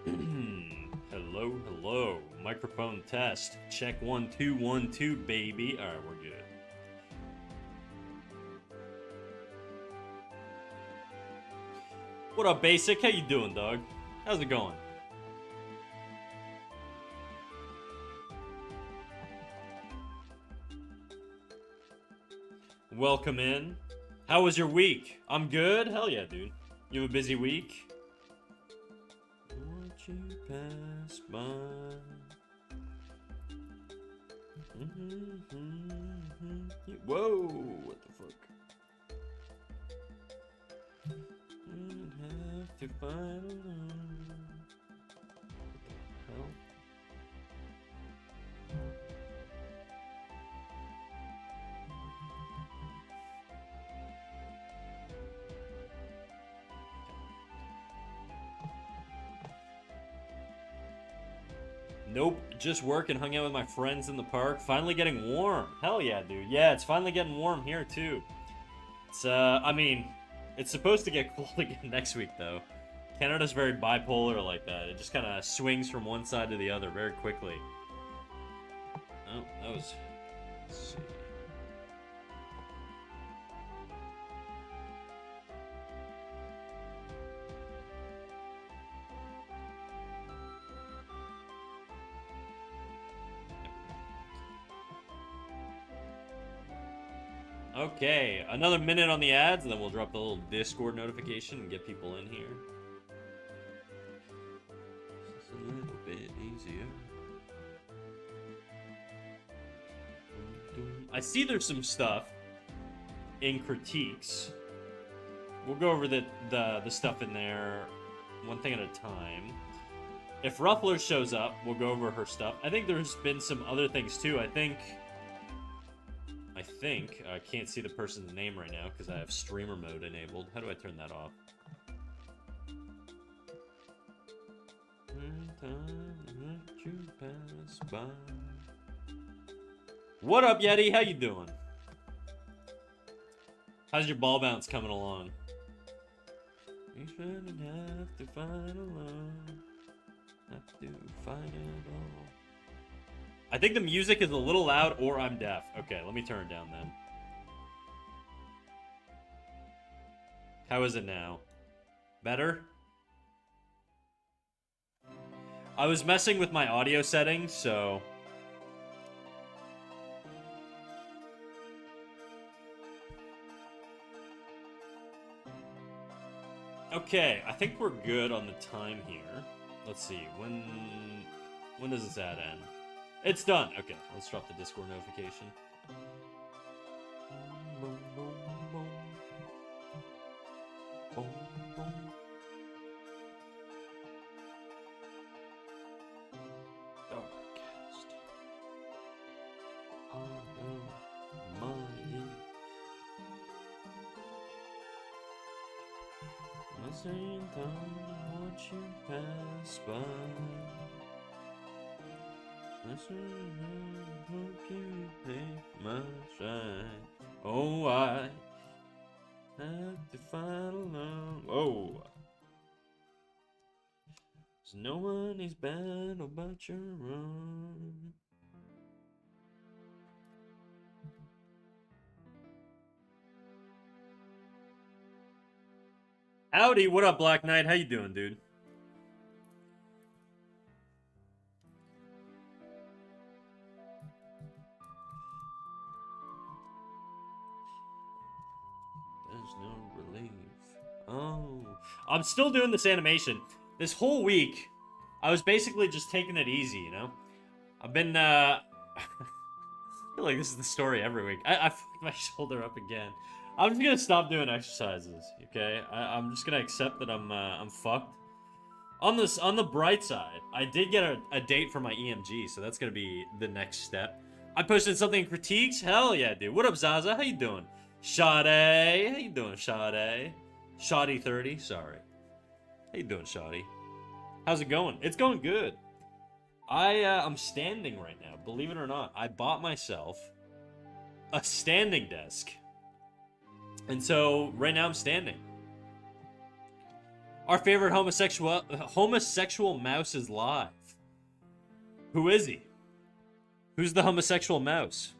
Hello, hello. Microphone test. Check 1 2 1 2, baby. All right, we're good. What up, Basic? How you doing, dog? How's it going? Welcome in. How was your week? I'm good. Hell yeah, dude. You have a busy week? Won't you pass by? Whoa! What the fuck? Have to fight alone. What the hell? Nope, just work and hung out with my friends in the park. Finally getting warm. Hell yeah, dude. Yeah, it's finally getting warm here too. It's I mean, it's supposed to get cold again next week though. Canada's very bipolar like that. It just kind of swings from one side to the other very quickly. Oh, that was. Let's see. Okay, another minute on the ads, and then we'll drop the little Discord notification and get people in here. Just a little bit easier. I see there's some stuff in critiques. We'll go over the stuff in there one thing at a time. If Ruffler shows up, we'll go over her stuff. I think there's been some other things too. I can't see the person's name right now because I have streamer mode enabled. How do I turn that off? What up, Yeti? How you doing? How's your ball bounce coming along? You shouldn't have to fight alone. Have to fight it all. I think the music is a little loud, or I'm deaf. Okay, let me turn it down then. How is it now? Better? I was messing with my audio settings, so... Okay, I think we're good on the time here. Let's see, when does this ad end? It's done. Okay, let's drop the Discord notification. Darkcast. The same time watch you pass by. Hope you take my side. Oh, I have to fight alone. Oh, there's no one is battle but your own. Howdy, what up, Black Knight? How you doing, dude? There's no relief. Oh, I'm still doing this animation. This whole week, I was basically just taking it easy, you know? I've been, I feel like this is the story every week. I fucked my shoulder up again. I'm just gonna stop doing exercises, okay? I'm just gonna accept that I'm fucked. On the bright side, I did get a date for my EMG, so that's gonna be the next step. I posted something in critiques. Hell yeah, dude. What up, Zaza? How you doing? Sade, how you doing, Sade? Shoddy 30, sorry. How you doing, Shoddy? How's it going? It's going good. I'm standing right now, believe it or not. I bought myself a standing desk. And so, right now I'm standing. Our favorite homosexual mouse is live. Who is he? Who's the homosexual mouse?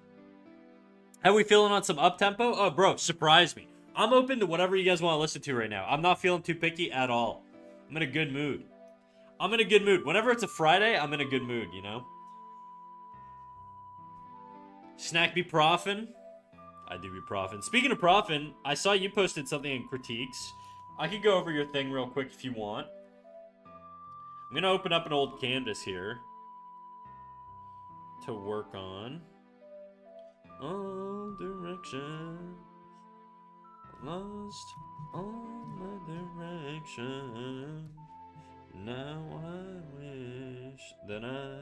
How we feeling on some up-tempo? Oh, bro, surprise me. I'm open to whatever you guys want to listen to right now. I'm not feeling too picky at all. I'm in a good mood. I'm in a good mood. Whenever it's a Friday, I'm in a good mood, you know? Snack be profin'? I do be profin'. Speaking of profin', I saw you posted something in critiques. I could go over your thing real quick if you want. I'm gonna open up an old canvas here to work on. All directions, lost all my direction. Now I wish that I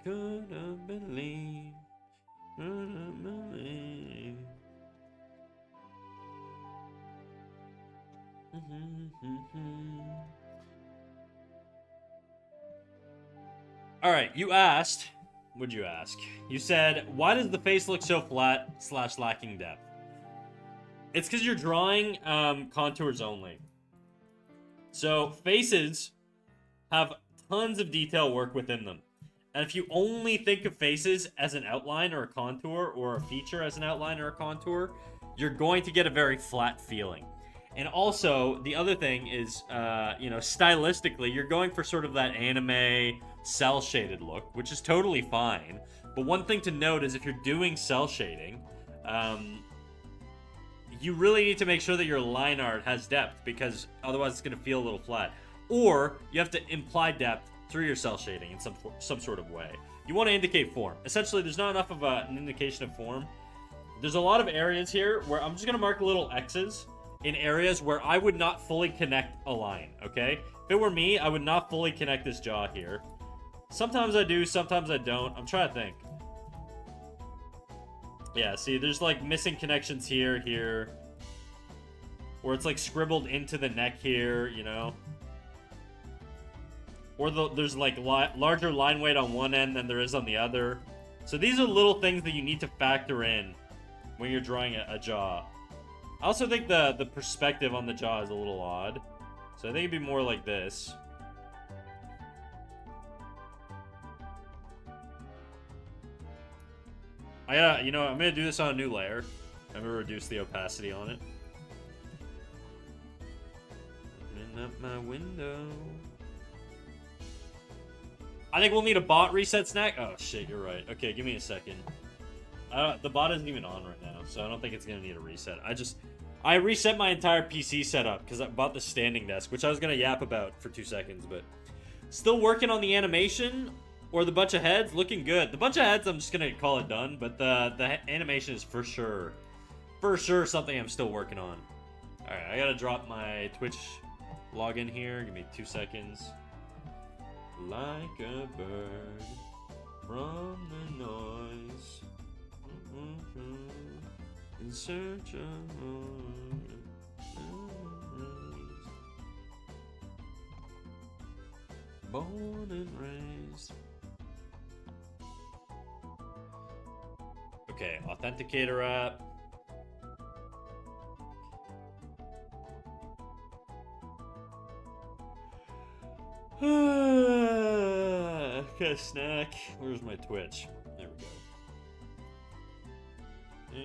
could have believed. All right, you asked. What'd you ask? You said, why does the face look so flat / lacking depth? It's because you're drawing contours only. So faces have tons of detail work within them. And if you only think of faces as an outline or a contour, or a feature as an outline or a contour, you're going to get a very flat feeling. And also, the other thing is, stylistically, you're going for sort of that anime cel-shaded look, which is totally fine. But one thing to note is if you're doing cel shading, you really need to make sure that your line art has depth, because otherwise it's going to feel a little flat. Or you have to imply depth through your cel shading in some sort of way. You want to indicate form. Essentially, there's not enough of an indication of form. There's a lot of areas here where I'm just going to mark little X's in areas where I would not fully connect a line, okay? If it were me, I would not fully connect this jaw here. Sometimes I do, sometimes I don't. I'm trying to think. Yeah, see, there's like missing connections here. Or it's like scribbled into the neck here, you know? Or there's like larger line weight on one end than there is on the other. So these are little things that you need to factor in when you're drawing a jaw. I also think the perspective on the jaw is a little odd. So I think it'd be more like this. I'm gonna do this on a new layer. I'm gonna reduce the opacity on it. Open up my window. I think we'll need a bot reset snack. Oh shit, you're right. Okay, give me a second. The bot isn't even on right now, so I don't think it's gonna need a reset. I reset my entire PC setup because I bought the standing desk, which I was gonna yap about for 2 seconds, but still working on the animation or the bunch of heads. Looking good. The bunch of heads, I'm just gonna call it done, but the animation is for sure something I'm still working on. All right, I gotta drop my Twitch login here. Give me 2 seconds. Like a bird from the noise, in search of born and raised. Okay, authenticator app. Okay, snack. Where's my Twitch? There we go.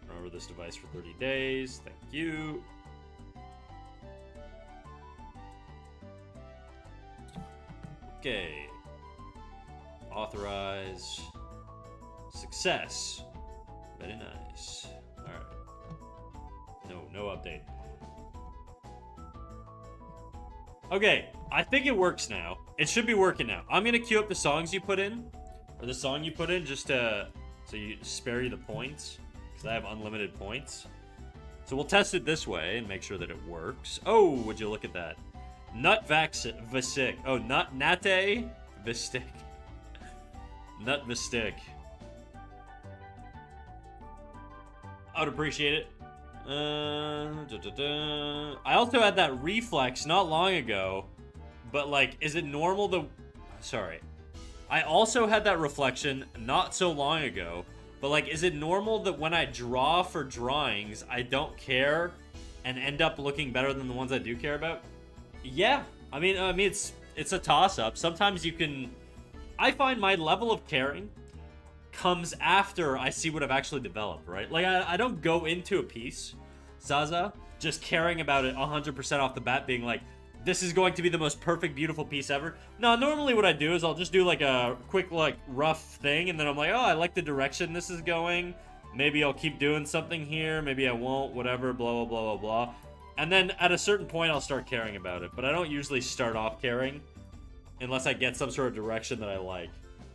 Run over this device for 30 days. Thank you. Okay. Authorize. Success. Very nice. Alright. No update. Okay, I think it works now. It should be working now. I'm gonna queue up the songs you put in, or the song you put in, just to so you spare you the points, because I have unlimited points. So we'll test it this way and make sure that it works. Oh, would you look at that? Nut Visic. Oh, Nate Vistic. Nut Vistic. I would appreciate it. I also had that reflex not long ago, but like, is it normal to... Sorry. I also had that reflection not so long ago, but like, is it normal that when I draw for drawings, I don't care and end up looking better than the ones I do care about? Yeah. I mean it's a toss-up. Sometimes you can... I find my level of caring comes after I see what I've actually developed, right? Like, I don't go into a piece, Zaza, just caring about it 100% off the bat, being like, this is going to be the most perfect, beautiful piece ever. No, normally what I do is I'll just do, like, a quick, like, rough thing, and then I'm like, oh, I like the direction this is going. Maybe I'll keep doing something here. Maybe I won't, whatever, blah, blah, blah, blah, blah. And then at a certain point, I'll start caring about it. But I don't usually start off caring unless I get some sort of direction that I like.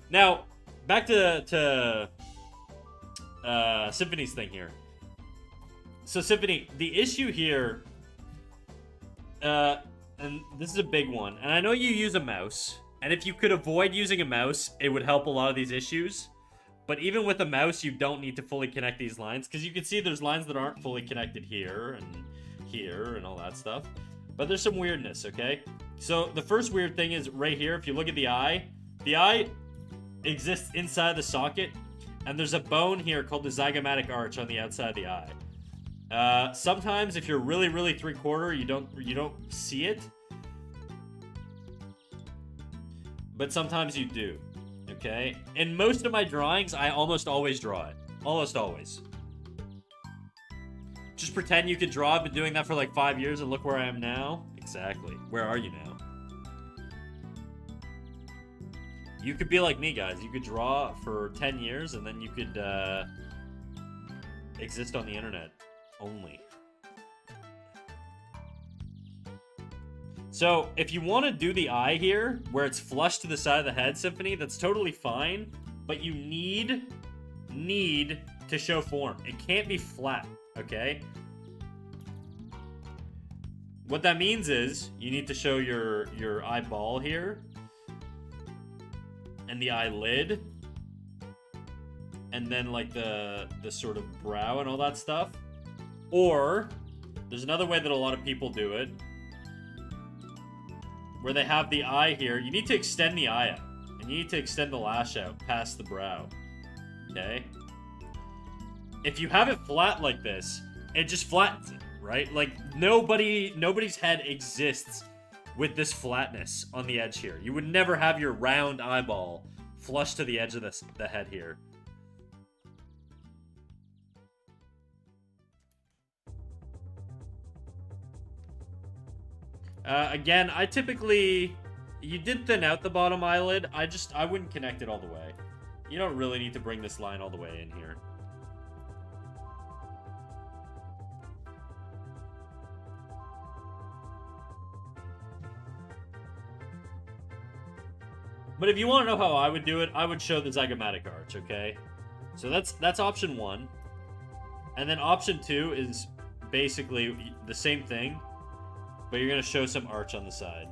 Now, back to Symphony's thing here. So, Symphony, the issue here, and this is a big one, and I know you use a mouse, and if you could avoid using a mouse, it would help a lot of these issues. But even with a mouse, you don't need to fully connect these lines, because you can see there's lines that aren't fully connected here, and all that stuff. But there's some weirdness, okay? So, the first weird thing is right here, if you look at the eye exists inside the socket, and there's a bone here called the zygomatic arch on the outside of the eye. Sometimes if you're really, really 3/4, you don't see it, but sometimes you do. Okay? In most of my drawings, I almost always draw it. Almost always. Just pretend you could draw. I've been doing that for like 5 years, and look where I am now. Exactly. Where are you now? You could be like me, guys. You could draw for 10 years, and then you could exist on the internet only. So, if you want to do the eye here, where it's flush to the side of the head, Symphony, that's totally fine, but you need to show form. It can't be flat, okay? What that means is, you need to show your eyeball here, and the eyelid, and then like the sort of brow and all that stuff. Or there's another way that a lot of people do it, where they have the eye here. You need to extend the eye out, and you need to extend the lash out past the brow. Okay? If you have it flat like this, it just flattens it, right? Like nobody's head exists with this flatness on the edge here. You would never have your round eyeball flush to the edge of the head here. Again, I typically... You did thin out the bottom eyelid. I wouldn't connect it all the way. You don't really need to bring this line all the way in here. But if you want to know how I would do it, I would show the zygomatic arch, okay? So that's option 1. And then option 2 is basically the same thing, but you're going to show some arch on the side.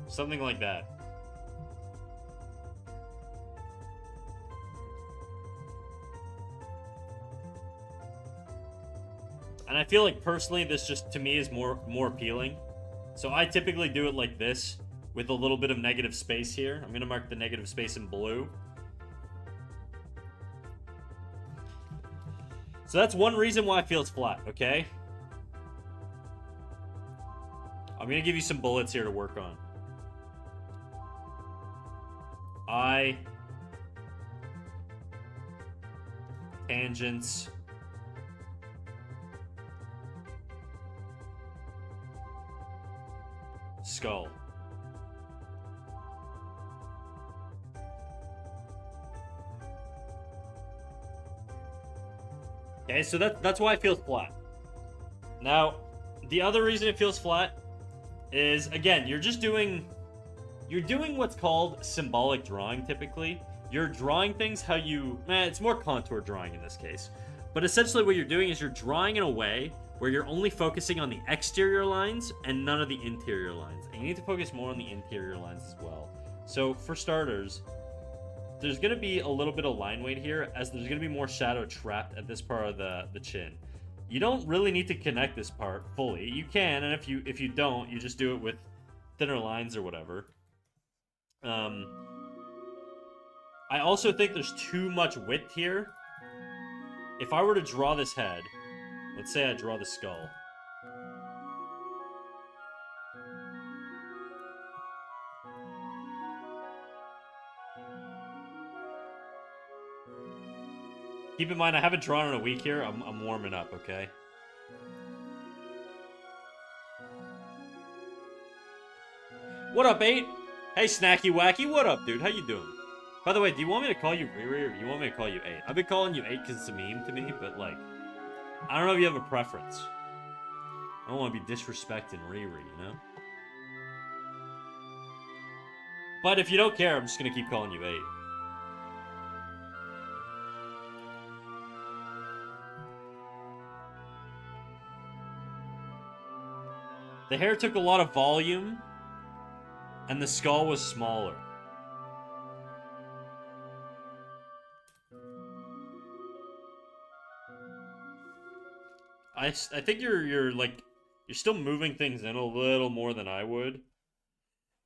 Something like that. And I feel like personally this just to me is more appealing. So I typically do it like this with a little bit of negative space here. I'm gonna mark the negative space in blue. So that's one reason why it feels flat, okay? I'm gonna give you some bullets here to work on. Eye, tangents, skull. Okay, so that's why it feels flat. Now, the other reason it feels flat is, again, you're doing what's called symbolic drawing, typically. You're drawing things how you... it's more contour drawing in this case. But essentially what you're doing is you're drawing in a way where you're only focusing on the exterior lines and none of the interior lines. And you need to focus more on the interior lines as well. So, for starters, there's gonna be a little bit of line weight here, as there's gonna be more shadow trapped at this part of the chin. You don't really need to connect this part fully. You can, and if you don't, you just do it with thinner lines or whatever. I also think there's too much width here. If I were to draw this head, let's say I draw the skull. Keep in mind, I haven't drawn in a week here. I'm warming up, okay? What up, 8? Hey, Snacky Wacky. What up, dude? How you doing? By the way, do you want me to call you Riri, or do you want me to call you 8? I've been calling you 8 because it's a meme to me, but, like, I don't know if you have a preference. I don't want to be disrespecting Riri, you know? But if you don't care, I'm just going to keep calling you 8. The hair took a lot of volume, and the skull was smaller. I think you're still moving things in a little more than I would.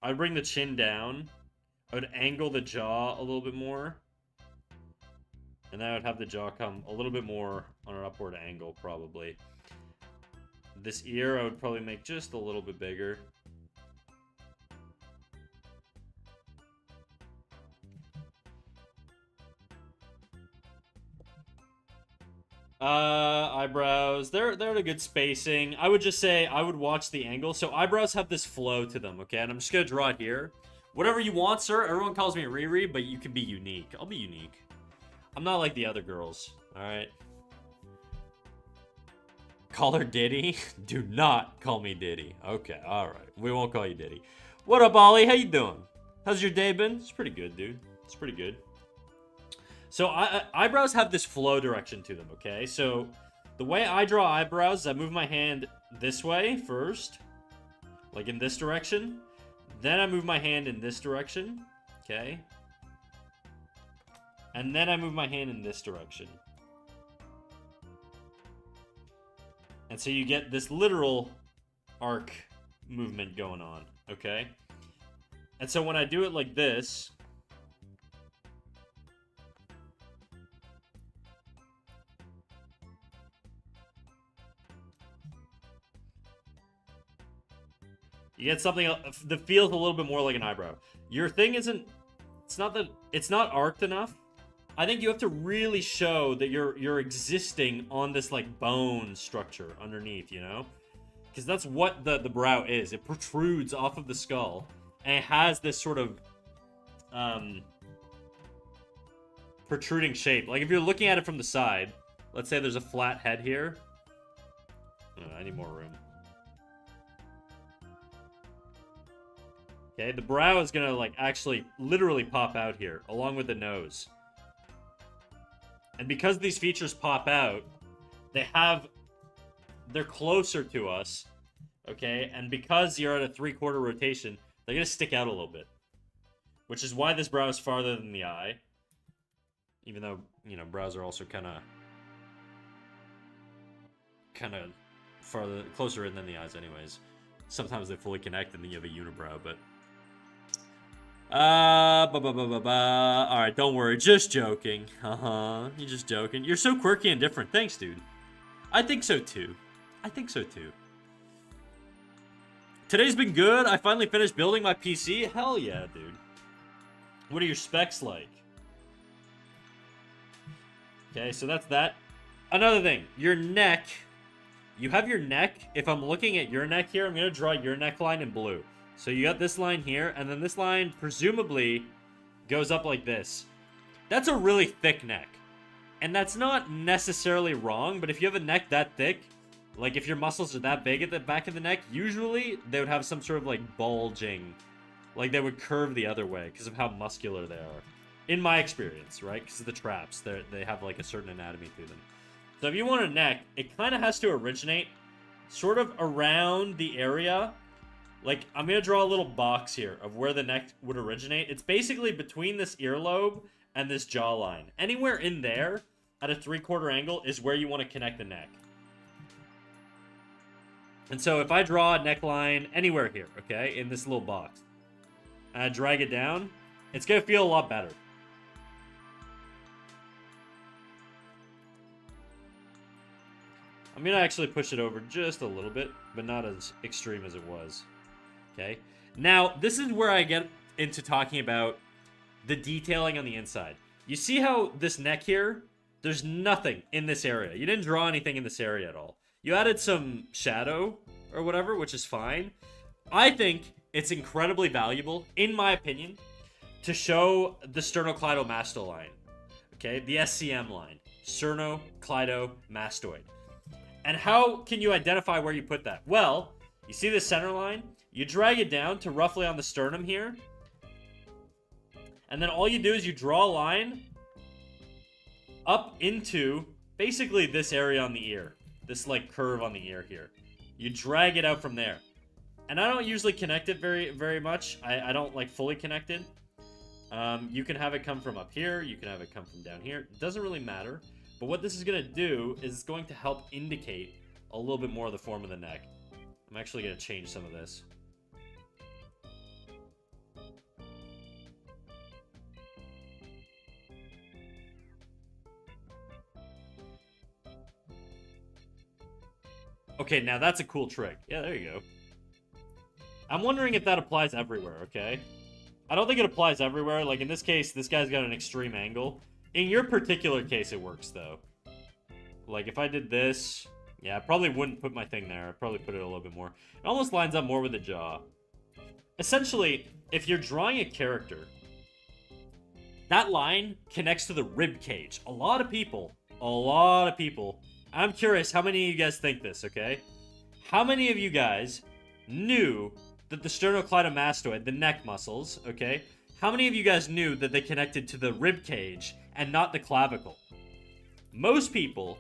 I'd bring the chin down. I would angle the jaw a little bit more. And then I would have the jaw come a little bit more on an upward angle, probably. This ear I would probably make just a little bit bigger. Eyebrows. They're at a good spacing. I would just say I would watch the angle. So eyebrows have this flow to them, okay? And I'm just gonna draw it here. Whatever you want, sir. Everyone calls me Riri, but you can be unique. I'll be unique. I'm not like the other girls, alright? Call her Diddy? Do not call me Diddy. Okay, alright. We won't call you Diddy. What up, Ollie? How you doing? How's your day been? It's pretty good, dude. It's pretty good. So eyebrows have this flow direction to them, okay? So the way I draw eyebrows is I move my hand this way first, like in this direction. Then I move my hand in this direction, okay? And then I move my hand in this direction. And so you get this literal arc movement going on, okay? And so when I do it like this, you get something that feels a little bit more like an eyebrow. Your thing isn't, it's not arced enough. I think you have to really show that you're existing on this like bone structure underneath, you know? Because that's what the brow is. It protrudes off of the skull, and it has this sort of protruding shape. Like if you're looking at it from the side, let's say there's a flat head here. Oh, I need more room. Okay, the brow is gonna like actually literally pop out here along with the nose. And because these features pop out, they're closer to us, okay? And because you're at a 3/4 rotation, they're gonna stick out a little bit. Which is why this brow is farther than the eye. Even though, you know, brows are also kind of farther, closer in than the eyes anyways. Sometimes they fully connect and then you have a unibrow, but... Alright, don't worry. Just joking. You're just joking. You're so quirky and different. Thanks, dude. I think so, too. I think so, too. Today's been good. I finally finished building my PC. Hell yeah, dude. What are your specs like? Okay, so that's that. Another thing. Your neck. You have your neck. If I'm looking at your neck here, I'm going to draw your neckline in blue. So you got this line here, and then this line presumably goes up like this. That's a really thick neck. And that's not necessarily wrong, but if you have a neck that thick, like if your muscles are that big at the back of the neck, usually they would have some sort of like bulging. Like they would curve the other way because of how muscular they are. In my experience, right? Because of the traps. They have like a certain anatomy to them. So if you want a neck, it kind of has to originate sort of around the area Like, I'm going to draw a little box here of where the neck would originate. It's basically between this earlobe and this jawline. Anywhere in there at a 3/4 angle is where you want to connect the neck. And so if I draw a neckline anywhere here, okay, in this little box, and I drag it down, it's going to feel a lot better. I'm going to actually push it over just a little bit, but not as extreme as it was. Okay. Now, this is where I get into talking about the detailing on the inside. You see how this neck here, there's nothing in this area. You didn't draw anything in this area at all. You added some shadow or whatever, which is fine. I think it's incredibly valuable, in my opinion, to show the sternocleidomastoid line. Okay, the SCM line. Sternocleidomastoid. And how can you identify where you put that? Well, you see the center line? You drag it down to roughly on the sternum here. And then all you do is you draw a line up into basically this area on the ear. This like curve on the ear here. You drag it out from there. And I don't usually connect it very much. I don't like fully connect it. You can have it come from up here. You can have it come from down here. It doesn't really matter. But what this is going to do is it's going to help indicate a little bit more of the form of the neck. I'm actually going to change some of this. Okay, now that's a cool trick. Yeah, there you go. I'm wondering if that applies everywhere, okay? I don't think it applies everywhere. Like, in this case, this guy's got an extreme angle. In your particular case, it works, though. Like, if I did this... Yeah, I probably wouldn't put my thing there. I'd probably put it a little bit more. It almost lines up more with the jaw. Essentially, if you're drawing a character, that line connects to the rib cage. A lot of people... I'm curious how many of you guys think this, okay? How many of you guys knew that the sternocleidomastoid, the neck muscles, okay? How many of you guys knew that they connected to the rib cage and not the clavicle? Most people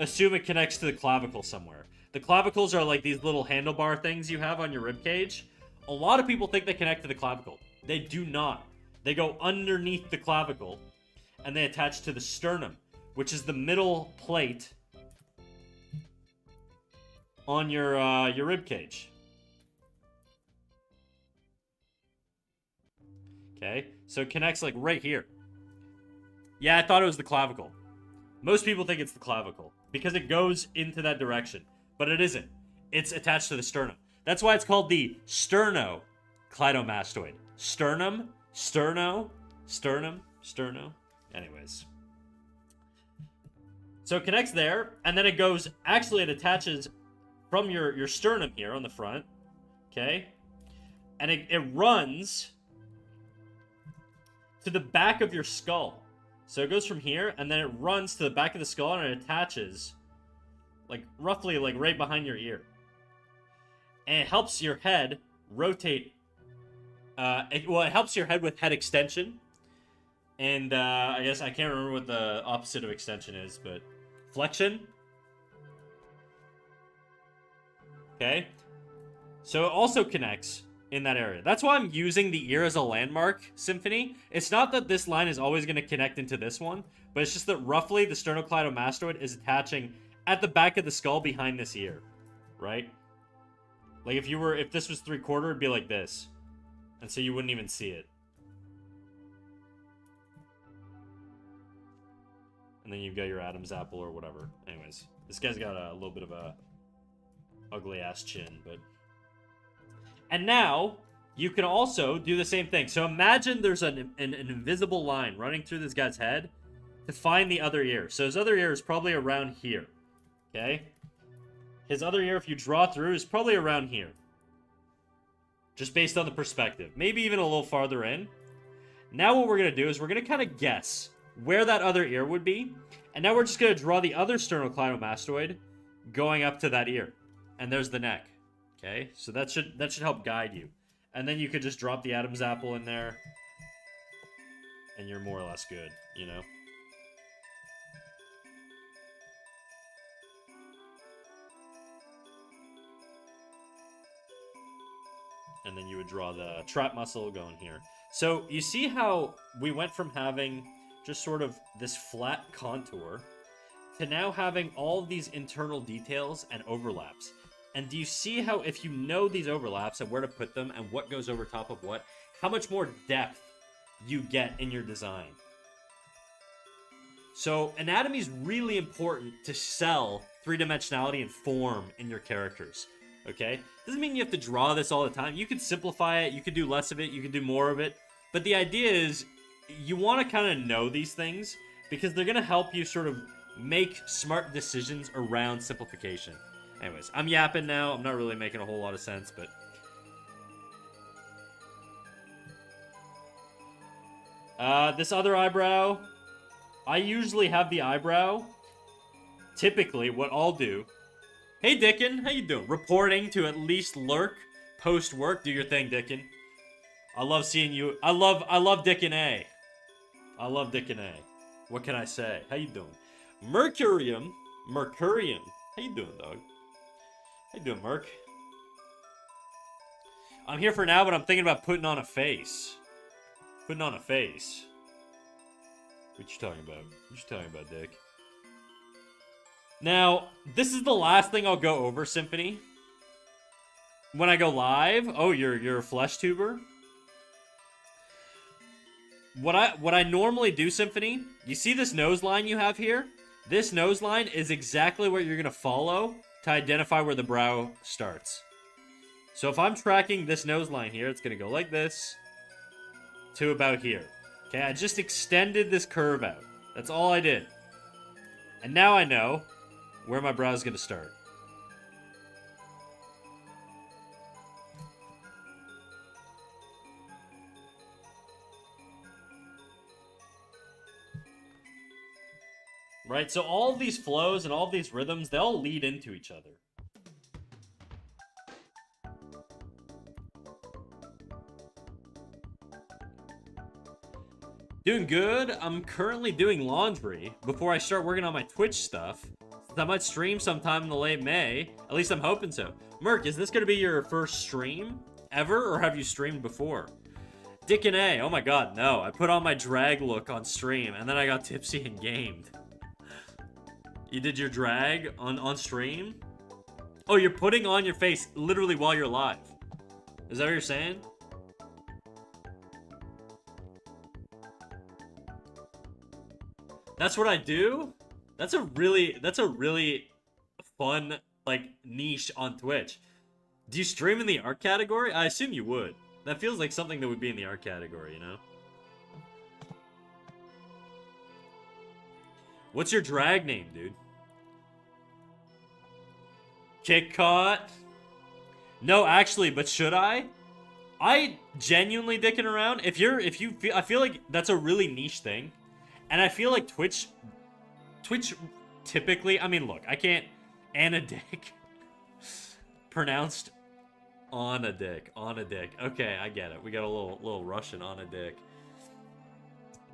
assume it connects to the clavicle somewhere. The clavicles are like these little handlebar things you have on your rib cage. A lot of people think they connect to the clavicle. They do not. They go underneath the clavicle and they attach to the sternum, which is the middle plate on your rib cage. Okay, so it connects like right here. Yeah, I thought it was the clavicle. Most people think it's the clavicle because it goes into that direction, but it isn't. It's attached to the sternum. That's why it's called the sternocleidomastoid. Sternum, sterno, sternum, sterno. Anyways. So it connects there, and then it goes, actually it attaches from your sternum here on the front, okay? And it runs to the back of your skull. So it goes from here, and then it runs to the back of the skull, and it attaches, like, roughly, like, right behind your ear. And it helps your head rotate. It helps your head with head extension. And, I guess I can't remember what the opposite of extension is, but flexion. Okay, so it also connects in that area. That's why I'm using the ear as a landmark, Symphony. It's not that this line is always going to connect into this one, but it's just that roughly the sternocleidomastoid is attaching at the back of the skull behind this ear, right? Like if this was 3/4, it'd be like this, and so you wouldn't even see it. And then you've got your Adam's apple or whatever. Anyways, this guy's got a little bit of a ugly ass chin, but... And now, you can also do the same thing. So imagine there's an invisible line running through this guy's head to find the other ear. So his other ear is probably around here, okay? His other ear, if you draw through, is probably around here. Just based on the perspective. Maybe even a little farther in. Now what we're going to do is we're going to kind of guess where that other ear would be. And now we're just going to draw the other sternocleidomastoid going up to that ear. And there's the neck. Okay, so that should help guide you. And then you could just drop the Adam's apple in there. And you're more or less good, you know? and then you would draw the trap muscle going here. So you see how we went from having just sort of this flat contour to now having all these internal details and overlaps. And do you see how if you know these overlaps and where to put them and what goes over top of what, how much more depth you get in your design? So anatomy is really important to sell three-dimensionality and form in your characters, okay? Doesn't mean you have to draw this all the time. You could simplify it, you could do less of it, you could do more of it. But the idea is you want to kind of know these things because they're going to help you sort of make smart decisions around simplification. Anyways, I'm yapping now. I'm not really making a whole lot of sense, but... this other eyebrow... I usually have the eyebrow. Typically, what I'll do... Hey, Dickin, how you doing? Reporting to at least lurk post-work. Do your thing, Dickin. I love seeing you. I love Dickin A. I love Dickin A. What can I say? How you doing? Mercurium. How you doing, dog? How you doing, Merc? I'm here for now, but I'm thinking about putting on a face. Putting on a face. What you talking about? What you talking about, Dick? Now, this is the last thing I'll go over, Symphony. When I go live, oh, you're a flesh tuber. What I normally do, Symphony, you see this nose line you have here? This nose line is exactly what you're gonna follow to identify where the brow starts. So if I'm tracking this nose line here, it's gonna go like this to about here. Okay, I just extended this curve out. That's all I did. And now I know where my brow is gonna start. Right, so all these flows and all these rhythms, they all lead into each other. Doing good. I'm currently doing laundry before I start working on my Twitch stuff. I might stream sometime in the late May. At least I'm hoping so. Merc, is this going to be your first stream ever, or have you streamed before? Dick and A. Oh my god, no. I put on my drag look on stream, and then I got tipsy and gamed. You did your drag on stream? Oh, you're putting on your face literally while you're live. Is that what you're saying? That's what I do? That's a really fun, like, niche on Twitch. Do you stream in the art category? I assume you would. That feels like something that would be in the art category, you know? What's your drag name, dude? Kick caught? No, actually, but should I? I genuinely dicking around. If you feel, I feel like that's a really niche thing. And I feel like Twitch typically, I mean, look, I can't, Anna Dick, pronounced on a dick. Okay, I get it. We got a little Russian on a dick.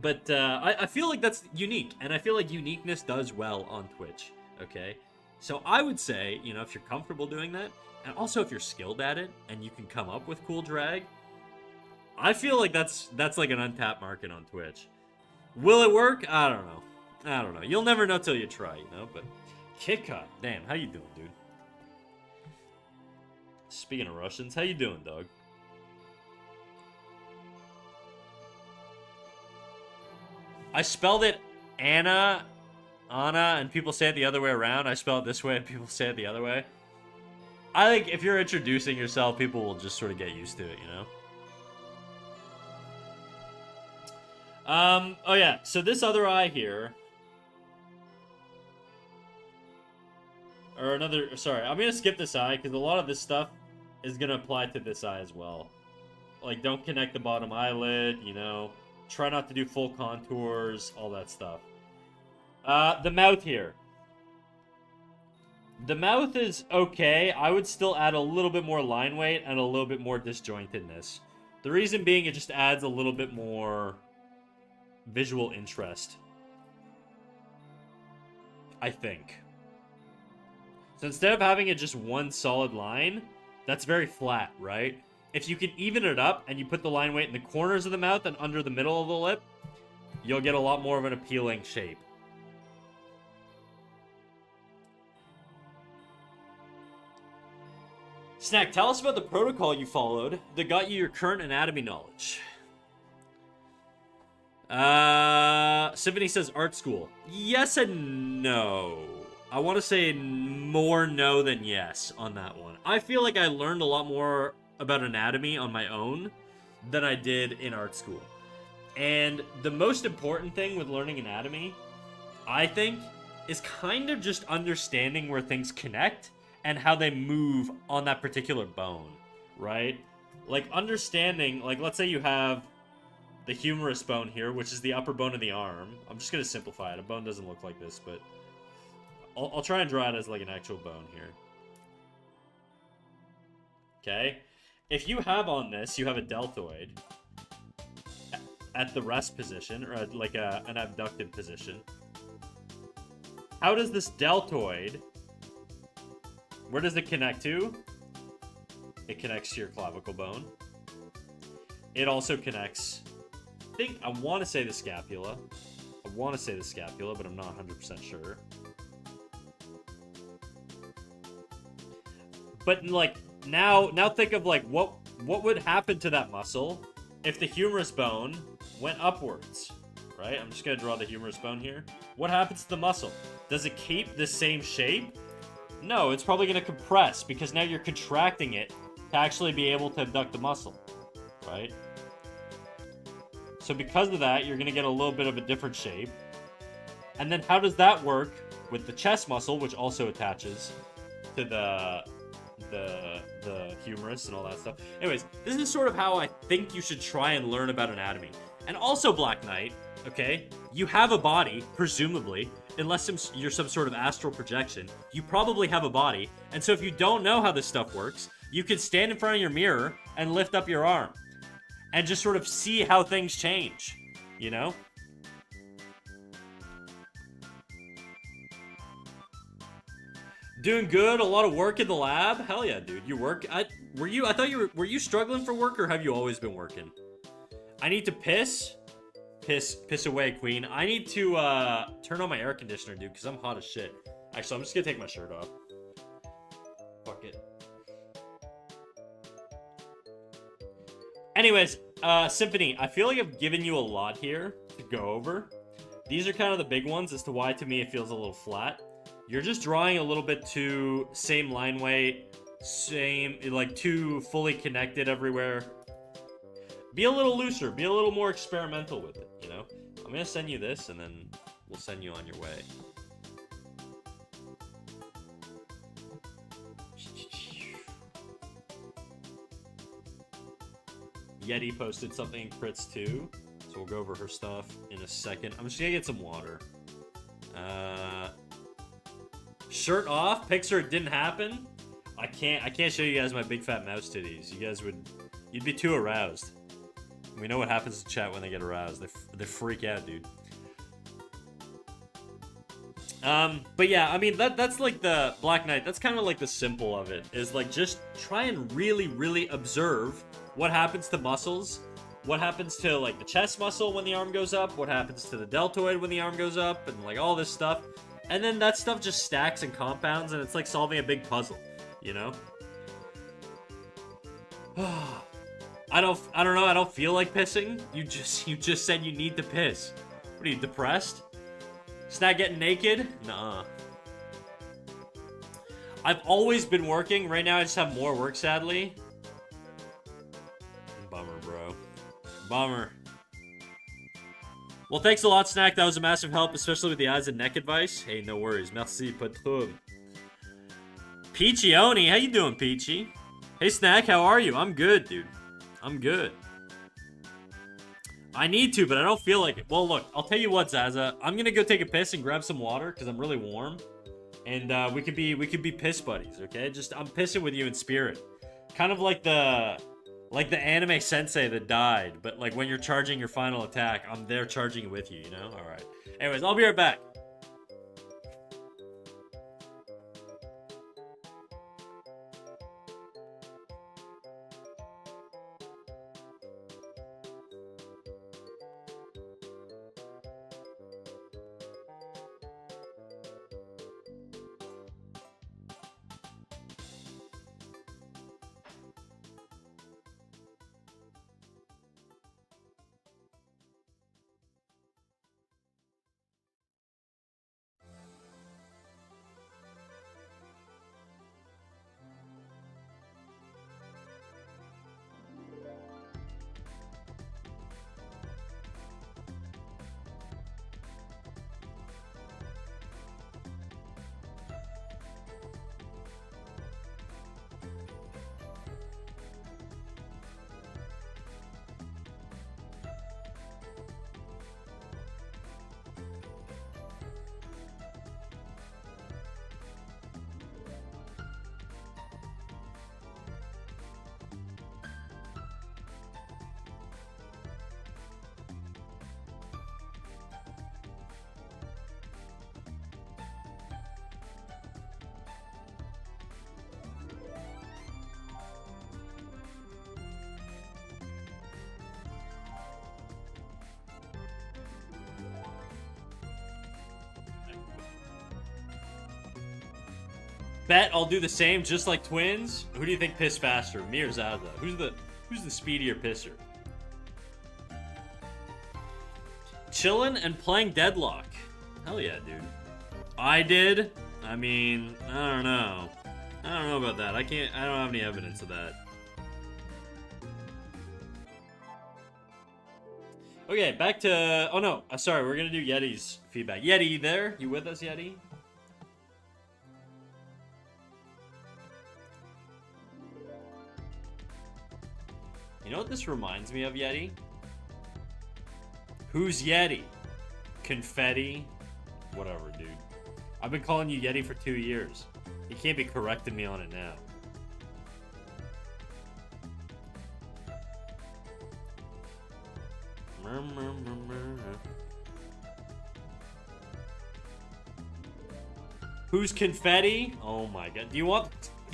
But I feel like that's unique, and I feel like uniqueness does well on Twitch, okay? So I would say, you know, if you're comfortable doing that, and also if you're skilled at it, and you can come up with cool drag, I feel like that's like an untapped market on Twitch. Will it work? I don't know. You'll never know till you try, you know? But Kit Kat, damn, how you doing, dude? Speaking of Russians, how you doing, dog? I spelled it Anna, and people say it the other way around. I spell it this way, and people say it the other way. I think if you're introducing yourself, people will just sort of get used to it, you know? Oh yeah, so this other eye here, or another, sorry, I'm gonna skip this eye, because a lot of this stuff is gonna apply to this eye as well. Like, don't connect the bottom eyelid, you know, try not to do full contours, all that stuff. The mouth here. The mouth is okay. I would still add a little bit more line weight and a little bit more disjointedness. The reason being, it just adds a little bit more visual interest, I think. So instead of having it just one solid line, that's very flat, right? if you can even it up and you put the line weight in the corners of the mouth and under the middle of the lip, you'll get a lot more of an appealing shape. Snack, tell us about the protocol you followed that got you your current anatomy knowledge. Symphony says art school. Yes and no. I want to say more no than yes on that one. I feel like I learned a lot more about anatomy on my own than I did in art school. And the most important thing with learning anatomy, I think, is kind of just understanding where things connect and how they move on that particular bone, right? Like understanding, like let's say you have the humerus bone here, which is the upper bone of the arm. I'm just gonna simplify it. A bone doesn't look like this, but I'll try and draw it as like an actual bone here. Okay? If you have on this, you have a deltoid at the rest position, or at like an abducted position. How does this deltoid, where does it connect to? It connects to your clavicle bone. It also connects, I want to say the scapula. I want to say the scapula, but I'm not 100% sure. But like now think of like what would happen to that muscle if the humerus bone went upwards, right? I'm just gonna draw the humerus bone here. What happens to the muscle? Does it keep the same shape? No, it's probably gonna compress because now you're contracting it to actually be able to abduct the muscle, right? So because of that, you're gonna get a little bit of a different shape. And then how does that work with the chest muscle, which also attaches to the humerus and all that stuff? Anyways, this is sort of how I think you should try and learn about anatomy. And also, Black Knight, okay, you have a body, presumably, unless you're some sort of astral projection, you probably have a body. And so if you don't know how this stuff works, you could stand in front of your mirror and lift up your arm and just sort of see how things change, you know? Doing good, a lot of work in the lab. Hell yeah, dude. You work. I thought were you struggling for work, or have you always been working? I need to piss away, queen. I need to turn on my air conditioner, dude, because I'm hot as shit. Actually, I'm just gonna take my shirt off. Fuck it. Anyways, Symphony, I feel like I've given you a lot here to go over. These are kind of the big ones as to why, to me, it feels a little flat. You're just drawing a little bit too same line weight, same, like too fully connected everywhere. Be a little looser, be a little more experimental with it, you know? I'm gonna send you this and then we'll send you on your way. Yeti posted something in crits too, so we'll go over her stuff in a second. I'm just gonna get some water. Shirt off, Pixar, it didn't happen. I can't show you guys my big fat mouse titties. You guys you'd be too aroused. We know what happens to chat when they get aroused. They freak out, dude. But yeah, I mean that's like the Black Knight. That's kind of like the simple of it. Is like just try and really observe what happens to muscles. What happens to like the chest muscle when the arm goes up? What happens to the deltoid when the arm goes up? And like all this stuff. And then that stuff just stacks and compounds, and it's like solving a big puzzle, you know? I don't know, I don't feel like pissing. You just said you need to piss. What are you, depressed? It's not getting naked? Nuh-uh. I've always been working. Right now I just have more work, sadly. Bummer, bro. Bummer. Well, thanks a lot, Snack. That was a massive help, especially with the eyes and neck advice. Hey, no worries. Merci, patron. Peachy-oni. How you doing, Peachy? Hey, Snack. How are you? I'm good, dude. I'm good. I need to, but I don't feel like it. Well, look. I'll tell you what, Zaza. I'm gonna go take a piss and grab some water, because I'm really warm. And we could be piss buddies, okay? I'm pissing with you in spirit. Kind of like the anime sensei that died, but like when you're charging your final attack, I'm there charging with you, you know? Alright. Anyways, I'll be right back. Bet I'll do the same, just like twins. Who do you think pissed faster, me or Zaza? Who's the speedier pisser? Chillin' and playing Deadlock. Hell yeah, dude. I did. I mean, I don't know. I don't know about that. I don't have any evidence of that. Okay, back to... Oh, no. Sorry, we're going to do Yeti's feedback. Yeti, you there? You with us, Yeti? You know what this reminds me of, Yeti? Who's Yeti? Confetti? Whatever, dude. I've been calling you Yeti for 2 years. You can't be correcting me on it now. Who's Confetti? Oh my god. Do you want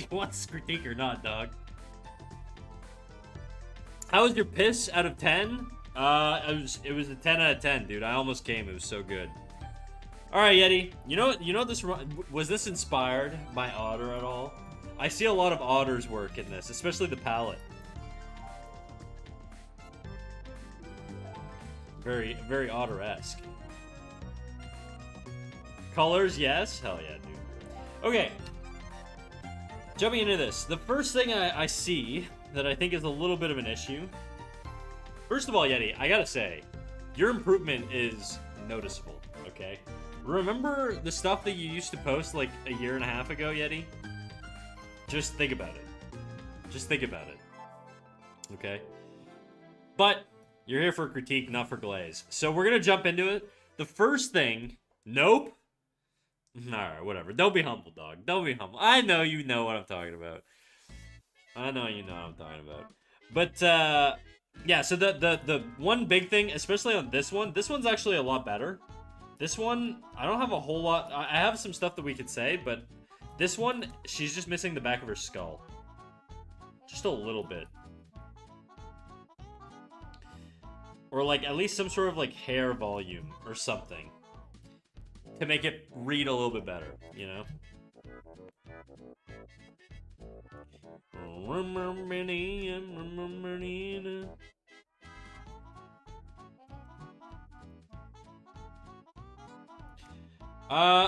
this critique or not, dog? How was your piss out of 10? It was a 10 out of 10, dude. I almost came. It was so good. All right, Yeti. You know this was this inspired by Otter at all? I see a lot of Otter's work in this, especially the palette. Very, very Otter-esque. Colors, yes. Hell yeah, dude. Okay. Jumping into this, the first thing I see that I think is a little bit of an issue. First of all, Yeti, I gotta say, your improvement is noticeable, okay? Remember the stuff that you used to post like a year and a half ago, Yeti? Just think about it. Just think about it. Okay? But you're here for critique, not for glaze. So we're gonna jump into it. The first thing, nope. Alright, whatever. Don't be humble, dog. Don't be humble. I know you know what I'm talking about. I know you know what I'm talking about. But, yeah, so the one big thing, especially on this one's actually a lot better. This one, I don't have a whole lot. I have some stuff that we could say, but this one, she's just missing the back of her skull. Just a little bit. Or, like, at least some sort of, like, hair volume or something. To make it read a little bit better, you know?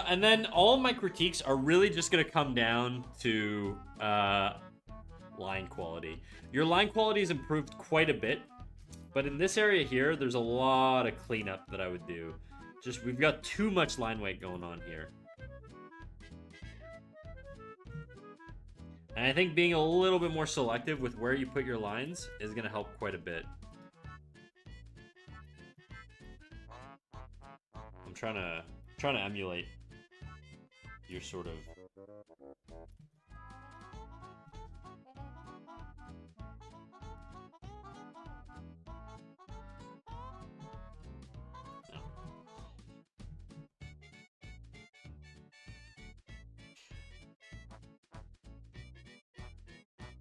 And then all of my critiques are really just gonna come down to line quality. Your line quality has improved quite a bit, but in this area here, there's a lot of cleanup that I would do. Just, we've got too much line weight going on here. And I think being a little bit more selective with where you put your lines is going to help quite a bit. I'm trying to emulate your sort of...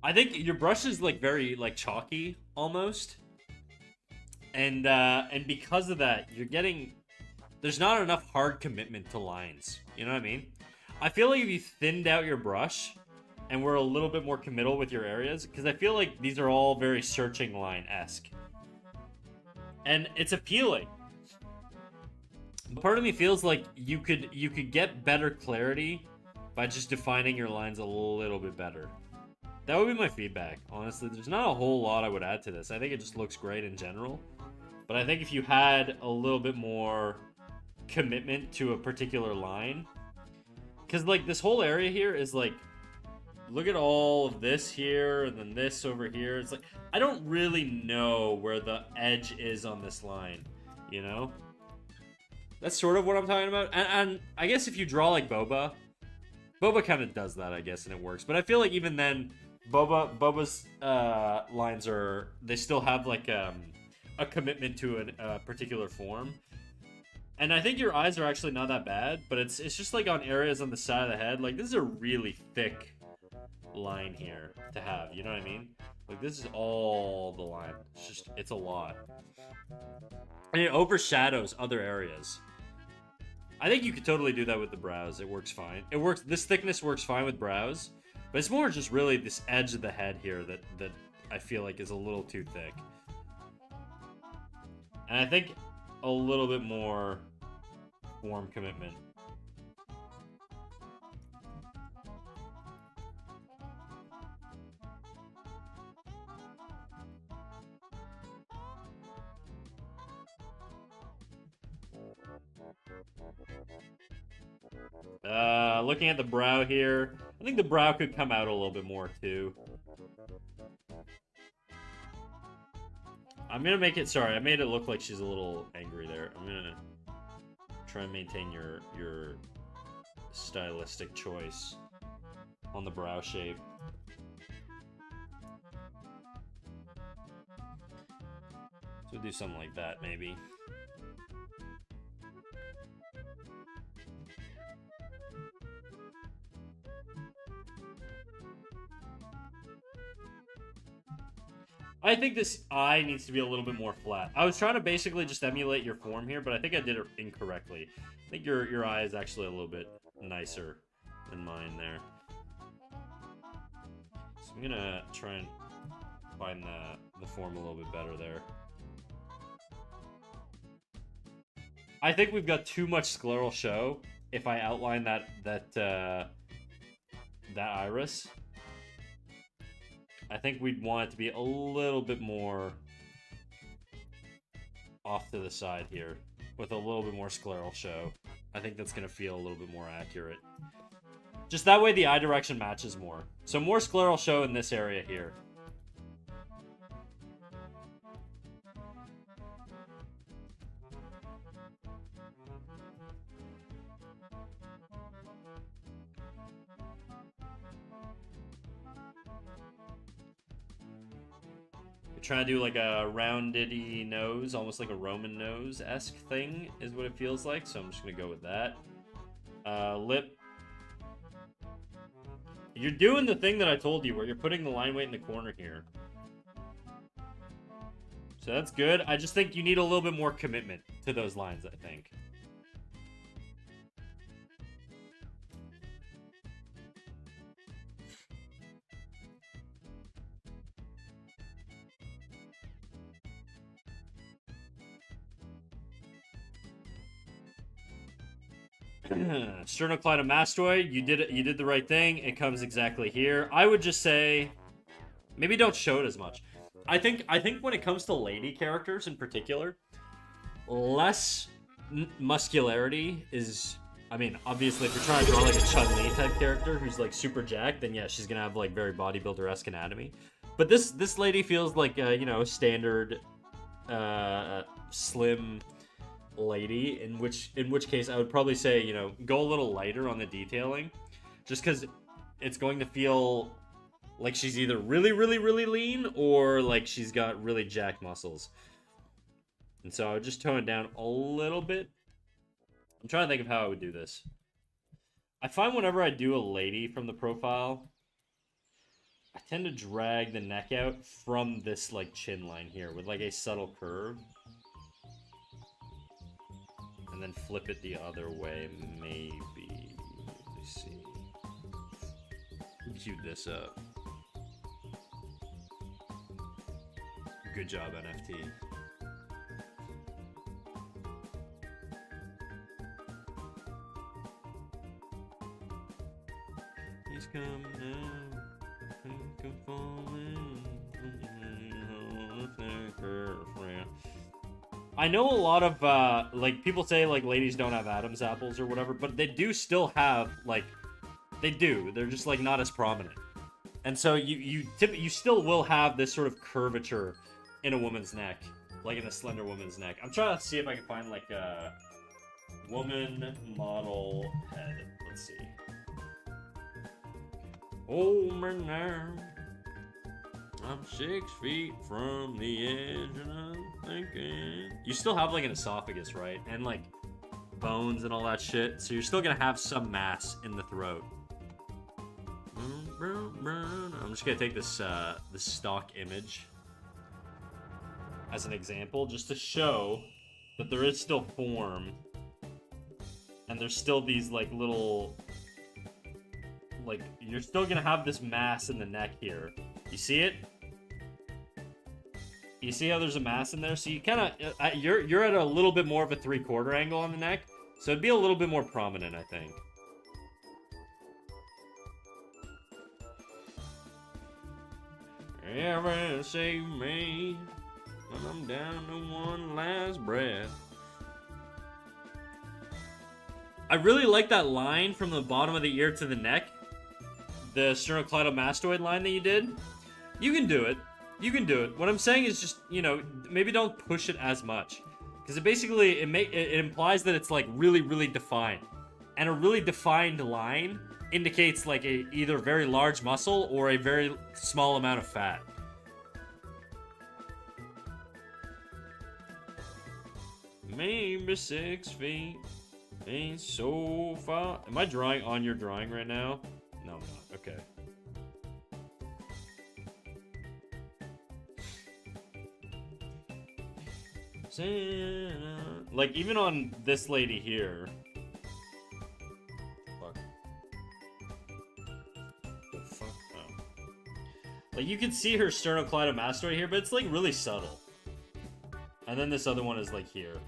I think your brush is like very like chalky almost, and because of that, you're getting there's not enough hard commitment to lines. You know what I mean? I feel like if you thinned out your brush and were a little bit more committal with your areas, because I feel like these are all very searching line-esque, and it's appealing. But part of me feels like you could get better clarity by just defining your lines a little bit better. That would be my feedback, honestly. There's not a whole lot I would add to this. I think it just looks great in general. But I think if you had a little bit more commitment to a particular line... Because, like, this whole area here is, like... Look at all of this here, and then this over here. It's like, I don't really know where the edge is on this line, you know? That's sort of what I'm talking about. And I guess if you draw like Boba kind of does that, I guess, and it works. But I feel like even then... Boba's lines are, they still have like a commitment to a particular form, and I think your eyes are actually not that bad, but it's just like on areas on the side of the head, like this is a really thick line here to have, you know what I mean? Like this is all the line. It's a lot, and it overshadows other areas. I think you could totally do that with the brows. It works fine. It works. This thickness works fine with brows, but it's more just really this edge of the head here that I feel like is a little too thick. And I think a little bit more form commitment. Looking at the brow here, I think the brow could come out a little bit more too. I'm gonna make it, sorry, I made it look like she's a little angry there. I'm gonna try and maintain your stylistic choice on the brow shape. So we'll do something like that, maybe. I think this eye needs to be a little bit more flat. I was trying to basically just emulate your form here, but I think I did it incorrectly. I think your eye is actually a little bit nicer than mine there. So I'm gonna try and find the form a little bit better there. I think we've got too much scleral show if I outline that iris. I think we'd want it to be a little bit more off to the side here with a little bit more scleral show. I think that's going to feel a little bit more accurate. Just that way the eye direction matches more. So more scleral show in this area here. Trying to do like a rounded-y nose, almost like a Roman nose-esque thing is what it feels like, so I'm just gonna go with that. Lip. You're doing the thing that I told you, where you're putting the line weight in the corner here. So that's good. I just think you need a little bit more commitment to those lines, I think. Sternocleidomastoid, you did the right thing. It comes exactly here. I would just say maybe don't show it as much. I think when it comes to lady characters in particular, less muscularity is, I mean, obviously if you're trying to draw like a Chun-Li type character who's like super jacked, then yeah, she's gonna have like very bodybuilder-esque anatomy. But this lady feels like you know, standard slim lady, in which case I would probably say, you know, go a little lighter on the detailing, just because it's going to feel like she's either really lean or like she's got really jacked muscles. And so I would just tone it down a little bit. I'm trying to think of how I would do this. I find whenever I do a lady from the profile, I tend to drag the neck out from this like chin line here with like a subtle curve. And then flip it the other way, maybe. Let me see. Cue this up. Good job, NFT. He's coming out. I think I'm falling. I know a lot of, like, people say, like, ladies don't have Adam's apples or whatever, but they do still have, like, they do. They're just, like, not as prominent. And so you still will have this sort of curvature in a woman's neck, like in a slender woman's neck. I'm trying to see if I can find, like, a woman model head. Let's see. Oh, man, now. I'm 6 feet from the edge and I'm thinking... You still have like an esophagus, right? And like bones and all that shit. So you're still gonna have some mass in the throat. I'm just gonna take this this stock image as an example, just to show that there is still form And there's still these, like, little... Like, you're still gonna have this mass in the neck here. You see it? You see how there's a mass in there? So you kind of... You're at a little bit more of a 3/4 angle on the neck. So it'd be a little bit more prominent, I think. Ever save me when I'm down to one last breath. I really like that line from the bottom of the ear to the neck. The sternocleidomastoid line that you did. You can do it. You can do it. What I'm saying is just, you know, maybe don't push it as much. Because it basically, it implies that it's like really, really defined. And a really defined line indicates like a either very large muscle or a very small amount of fat. Maybe 6 feet ain't so far. Am I drawing on your drawing right now? No, I'm not. Okay. Like, even on this lady here. Fuck. The fuck? Oh. Like, you can see her sternocleidomastoid here, but it's, like, really subtle. And then this other one is, like, here.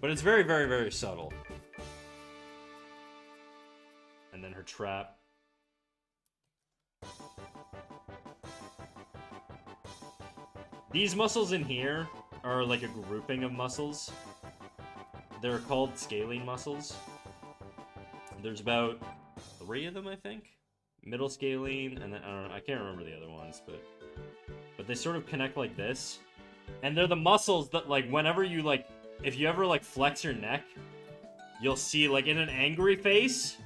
But it's very, very, very subtle. And then her trap. These muscles in here are like a grouping of muscles. They're called scalene muscles. There's about 3 of them, I think. Middle scalene, and then I don't know, I can't remember the other ones, but they sort of connect like this. And they're the muscles that, like, whenever you, like, if you ever, like, flex your neck, you'll see, like, in an angry face,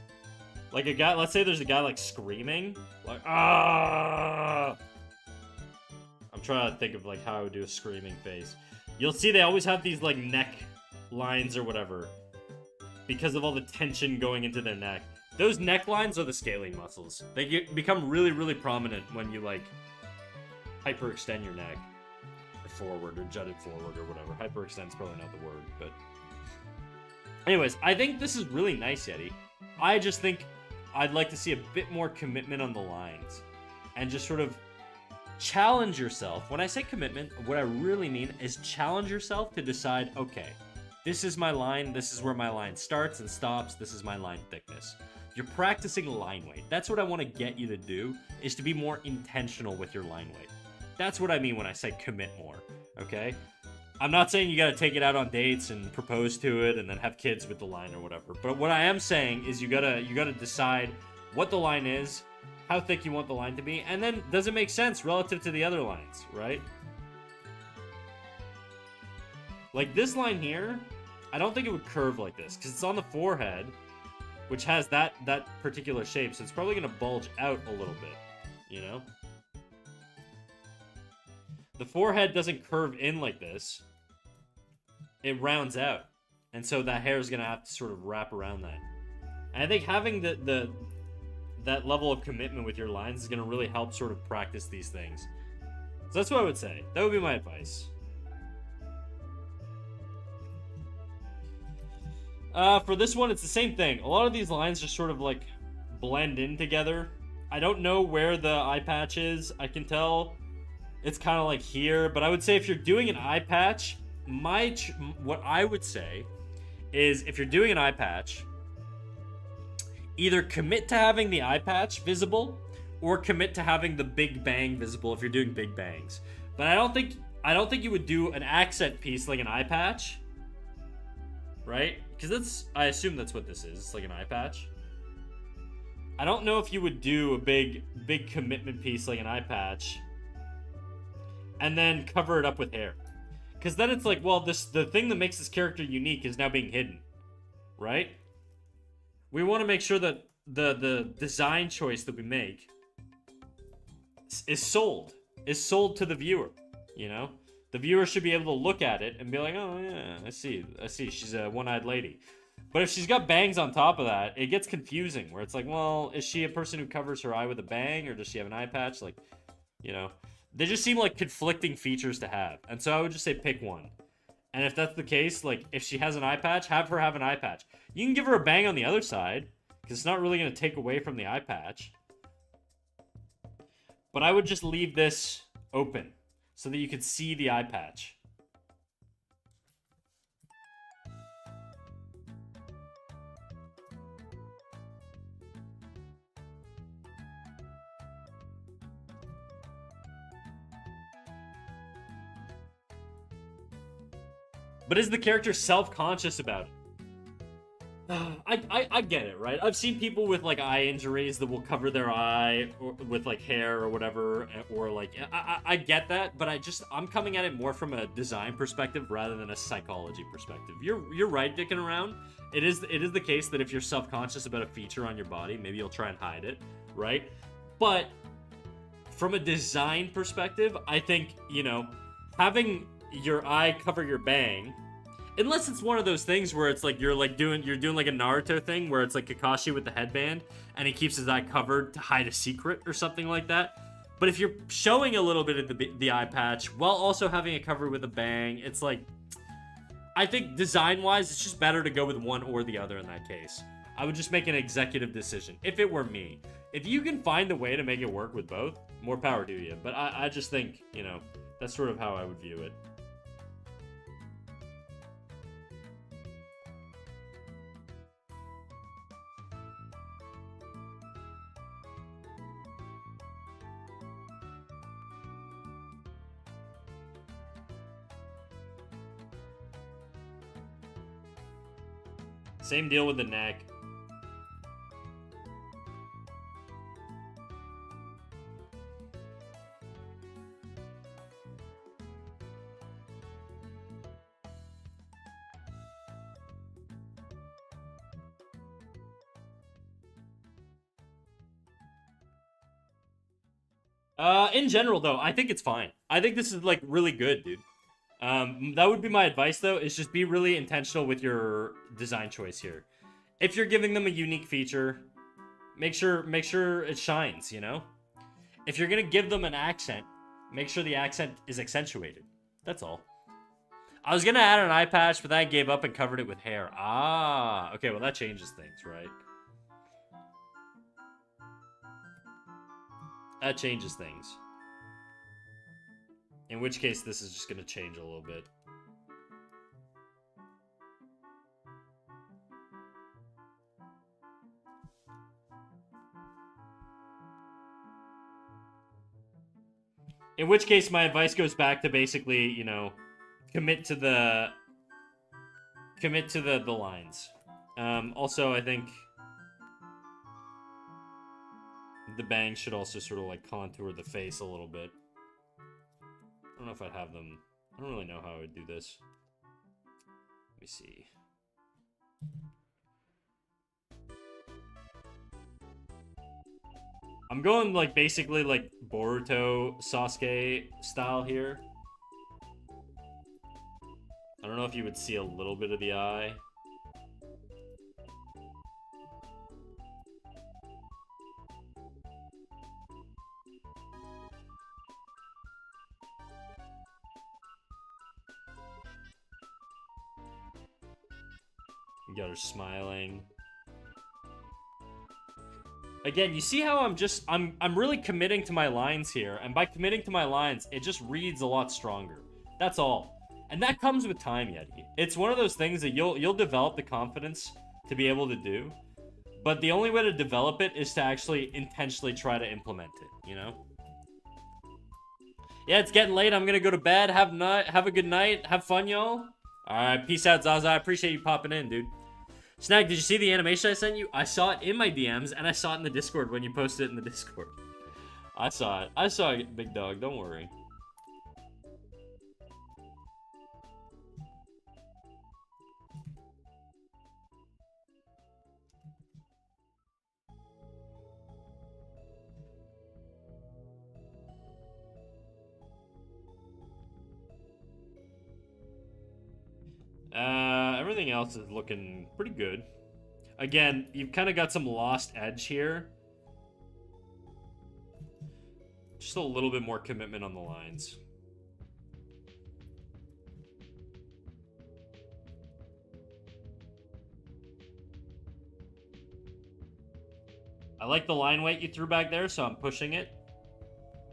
like a guy, let's say there's a guy, like, screaming, like, ah. I'm trying to think of, like, how I would do a screaming face. You'll see they always have these, like, neck lines or whatever because of all the tension going into their neck. Those neck lines are the scalene muscles. They become really, really prominent when you, like, hyperextend your neck. Or forward, or jutted forward, or whatever. Hyperextend's probably not the word, but... Anyways, I think this is really nice, Yeti. I just think I'd like to see a bit more commitment on the lines. And just sort of challenge yourself. When I say commitment, what I really mean is challenge yourself to decide, okay, this is my line, this is where my line starts and stops, this is my line thickness. You're practicing line weight. That's what I want to get you to do, is to be more intentional with your line weight. That's what I mean when I say commit more, okay? I'm not saying you gotta take it out on dates and propose to it and then have kids with the line or whatever. But what I am saying is you gotta decide what the line is, how thick you want the line to be, and then does it make sense relative to the other lines, right? Like this line here, I don't think it would curve like this because it's on the forehead, which has that particular shape, so it's probably gonna bulge out a little bit, you know? The forehead doesn't curve in like this. It rounds out. And so that hair is going to have to sort of wrap around that. And I think having that level of commitment with your lines is going to really help sort of practice these things. So that's what I would say. That would be my advice. For this one, it's the same thing. A lot of these lines just sort of like blend in together. I don't know where the eye patch is. I can tell it's kind of like here, but I would say if you're doing an eye patch, what I would say is if you're doing an eye patch, either commit to having the eye patch visible or commit to having the big bang visible if you're doing big bangs. But I don't think you would do an accent piece like an eye patch, right? Because I assume that's what this is. It's like an eye patch. I don't know if you would do a big commitment piece like an eye patch and then cover it up with hair. Because then it's like, well, the thing that makes this character unique is now being hidden, right? We want to make sure that the design choice that we make is sold to the viewer, you know? The viewer should be able to look at it and be like, oh, yeah, I see, she's a one-eyed lady. But if she's got bangs on top of that, it gets confusing, where it's like, well, is she a person who covers her eye with a bang, or does she have an eye patch? Like, you know? They just seem like conflicting features to have. And so I would just say pick one. And if that's the case, like, if she has an eye patch, have her have an eye patch. You can give her a bang on the other side, because it's not really going to take away from the eye patch. But I would just leave this open so that you could see the eye patch. But is the character self-conscious about it? I get it, right? I've seen people with like eye injuries that will cover their eye or, with like hair or whatever, or like I get that, but I'm coming at it more from a design perspective rather than a psychology perspective. You're right, dicking around. It is the case that if you're self-conscious about a feature on your body, maybe you'll try and hide it, right? But from a design perspective, I think, you know, having your eye cover your bang, unless it's one of those things where it's like you're doing like a Naruto thing where it's like Kakashi with the headband and he keeps his eye covered to hide a secret or something like that. But if you're showing a little bit of the eye patch while also having it covered with a bang, it's like, I think design-wise, it's just better to go with one or the other in that case. I would just make an executive decision if it were me. If you can find a way to make it work with both, more power to you. But I just think, you know, that's sort of how I would view it. Same deal with the neck. In general, though, I think it's fine. I think this is, like, really good, dude. That would be my advice, though, is just be really intentional with your design choice here. If you're giving them a unique feature, make sure it shines, you know? If you're gonna give them an accent, make sure the accent is accentuated. That's all. I was gonna add an eye patch, but then I gave up and covered it with hair. Ah, okay, well that changes things, right? That changes things. In which case, this is just gonna change a little bit. In which case, my advice goes back to basically, you know, commit to the lines. Also, I think the bangs should also sort of like contour the face a little bit. I don't know if I'd have them. I don't really know how I would do this. Let me see. I'm going like basically like Boruto Sasuke style here. I don't know if you would see a little bit of the eye. You got her smiling. Again, you see how I'm really committing to my lines here, and by committing to my lines, it just reads a lot stronger. That's all. And that comes with time, Yeti. It's one of those things that you'll develop the confidence to be able to do, but the only way to develop it is to actually intentionally try to implement it, you know? Yeah, it's getting late. I'm gonna go to bed. Have a good night. Have fun, y'all. Alright, peace out, Zaza. I appreciate you popping in, dude. Snag, did you see the animation I sent you? I saw it in my DMs, and I saw it in the Discord when you posted it in the Discord. I saw it. I saw it, big dog. Don't worry. Everything else is looking pretty good. Again, you've kind of got some lost edge here. Just a little bit more commitment on the lines. I like the line weight you threw back there, so I'm pushing it.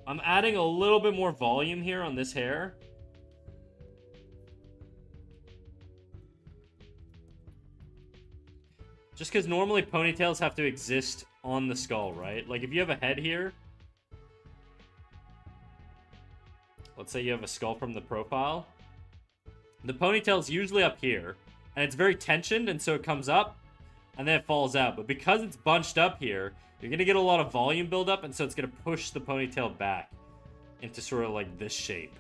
I'm adding a little bit more volume here on this hair. Just because normally ponytails have to exist on the skull, right? Like, if you have a head here, let's say you have a skull from the profile, the ponytail's usually up here, and it's very tensioned, and so it comes up, and then it falls out. But because it's bunched up here, you're going to get a lot of volume buildup, and so it's going to push the ponytail back into sort of like this shape.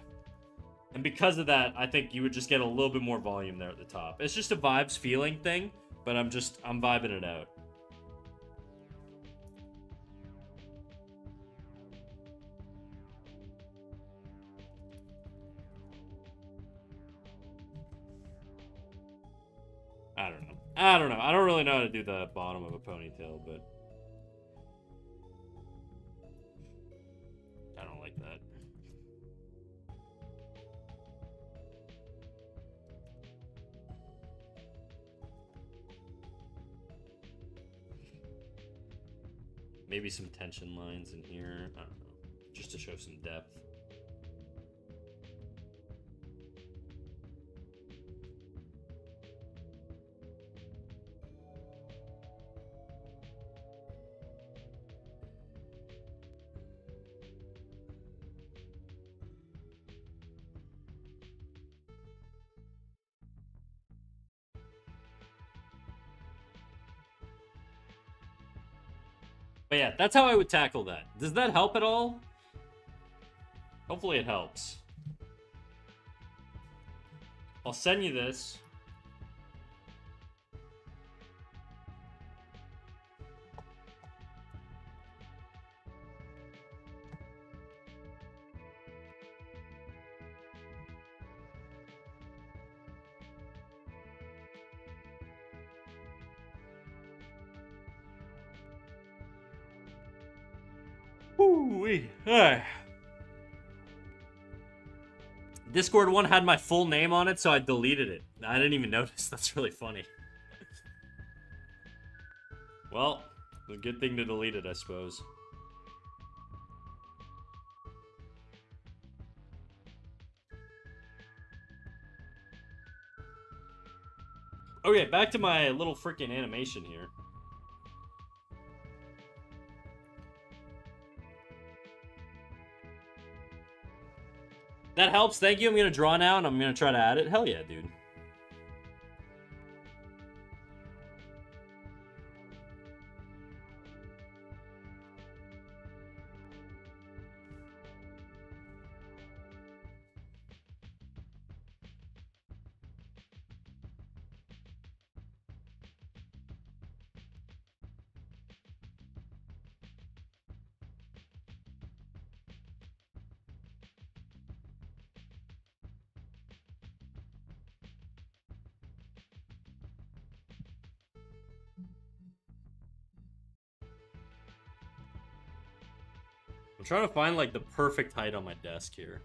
And because of that, I think you would just get a little bit more volume there at the top. It's just a vibes feeling thing, but I'm vibing it out. I don't know. I don't really know how to do the bottom of a ponytail, but I don't like that. Maybe some tension lines in here. I don't know. Just to show some depth. But yeah, that's how I would tackle that. Does that help at all? Hopefully it helps. I'll send you this. Woo-wee. Discord one had my full name on it, so I deleted it. I didn't even notice. That's really funny. Well, a good thing to delete it, I suppose. Okay, back to my little freaking animation here. That helps. Thank you. I'm going to draw now, and I'm going to try to add it. Hell yeah, dude. I'm trying to find, like, the perfect height on my desk here.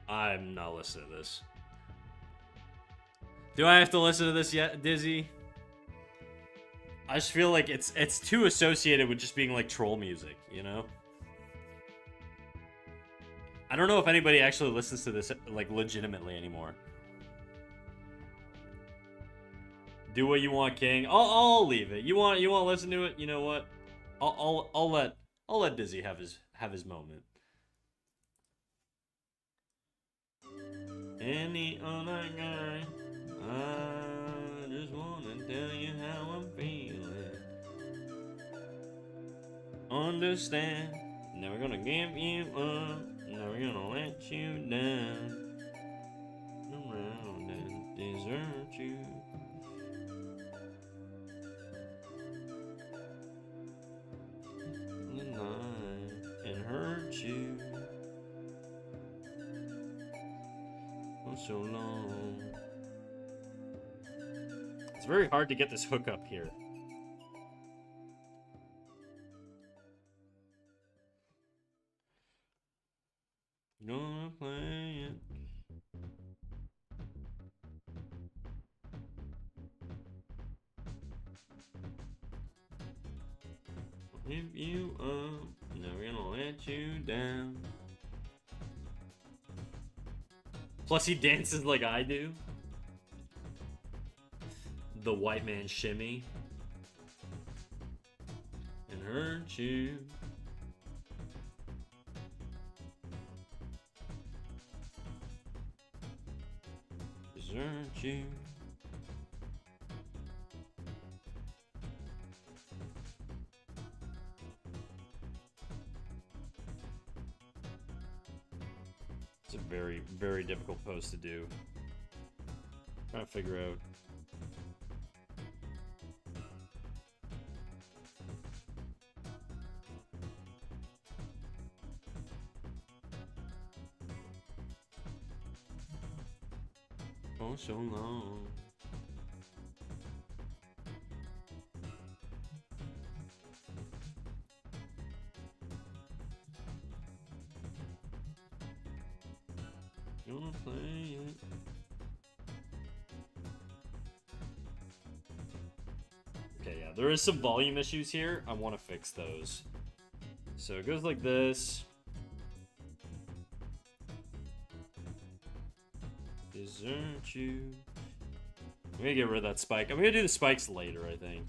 I'm not listening to this. Do I have to listen to this yet, Dizzy? I just feel like it's too associated with just being like troll music, you know? I don't know if anybody actually listens to this like legitimately anymore. Do what you want, King. I'll leave it. You want to listen to it? You know what? I'll let Dizzy have his moment. Any other guy, I just wanna tell you how I'm feeling. Understand, never gonna give you up, never gonna let you down. Around and desert you. Lie and hurt you. So long. It's very hard to get this hook up here. If you up, never gonna let you down. Plus he dances like I do. The white man shimmy. And hurt you. Desert you. It's a very, very difficult pose to do. Trying to figure out. Oh, so long. You wanna play it? Okay, yeah, there is some volume issues here. I want to fix those. So it goes like this. Desert you. I'm gonna get rid of that spike. I'm gonna do the spikes later, I think.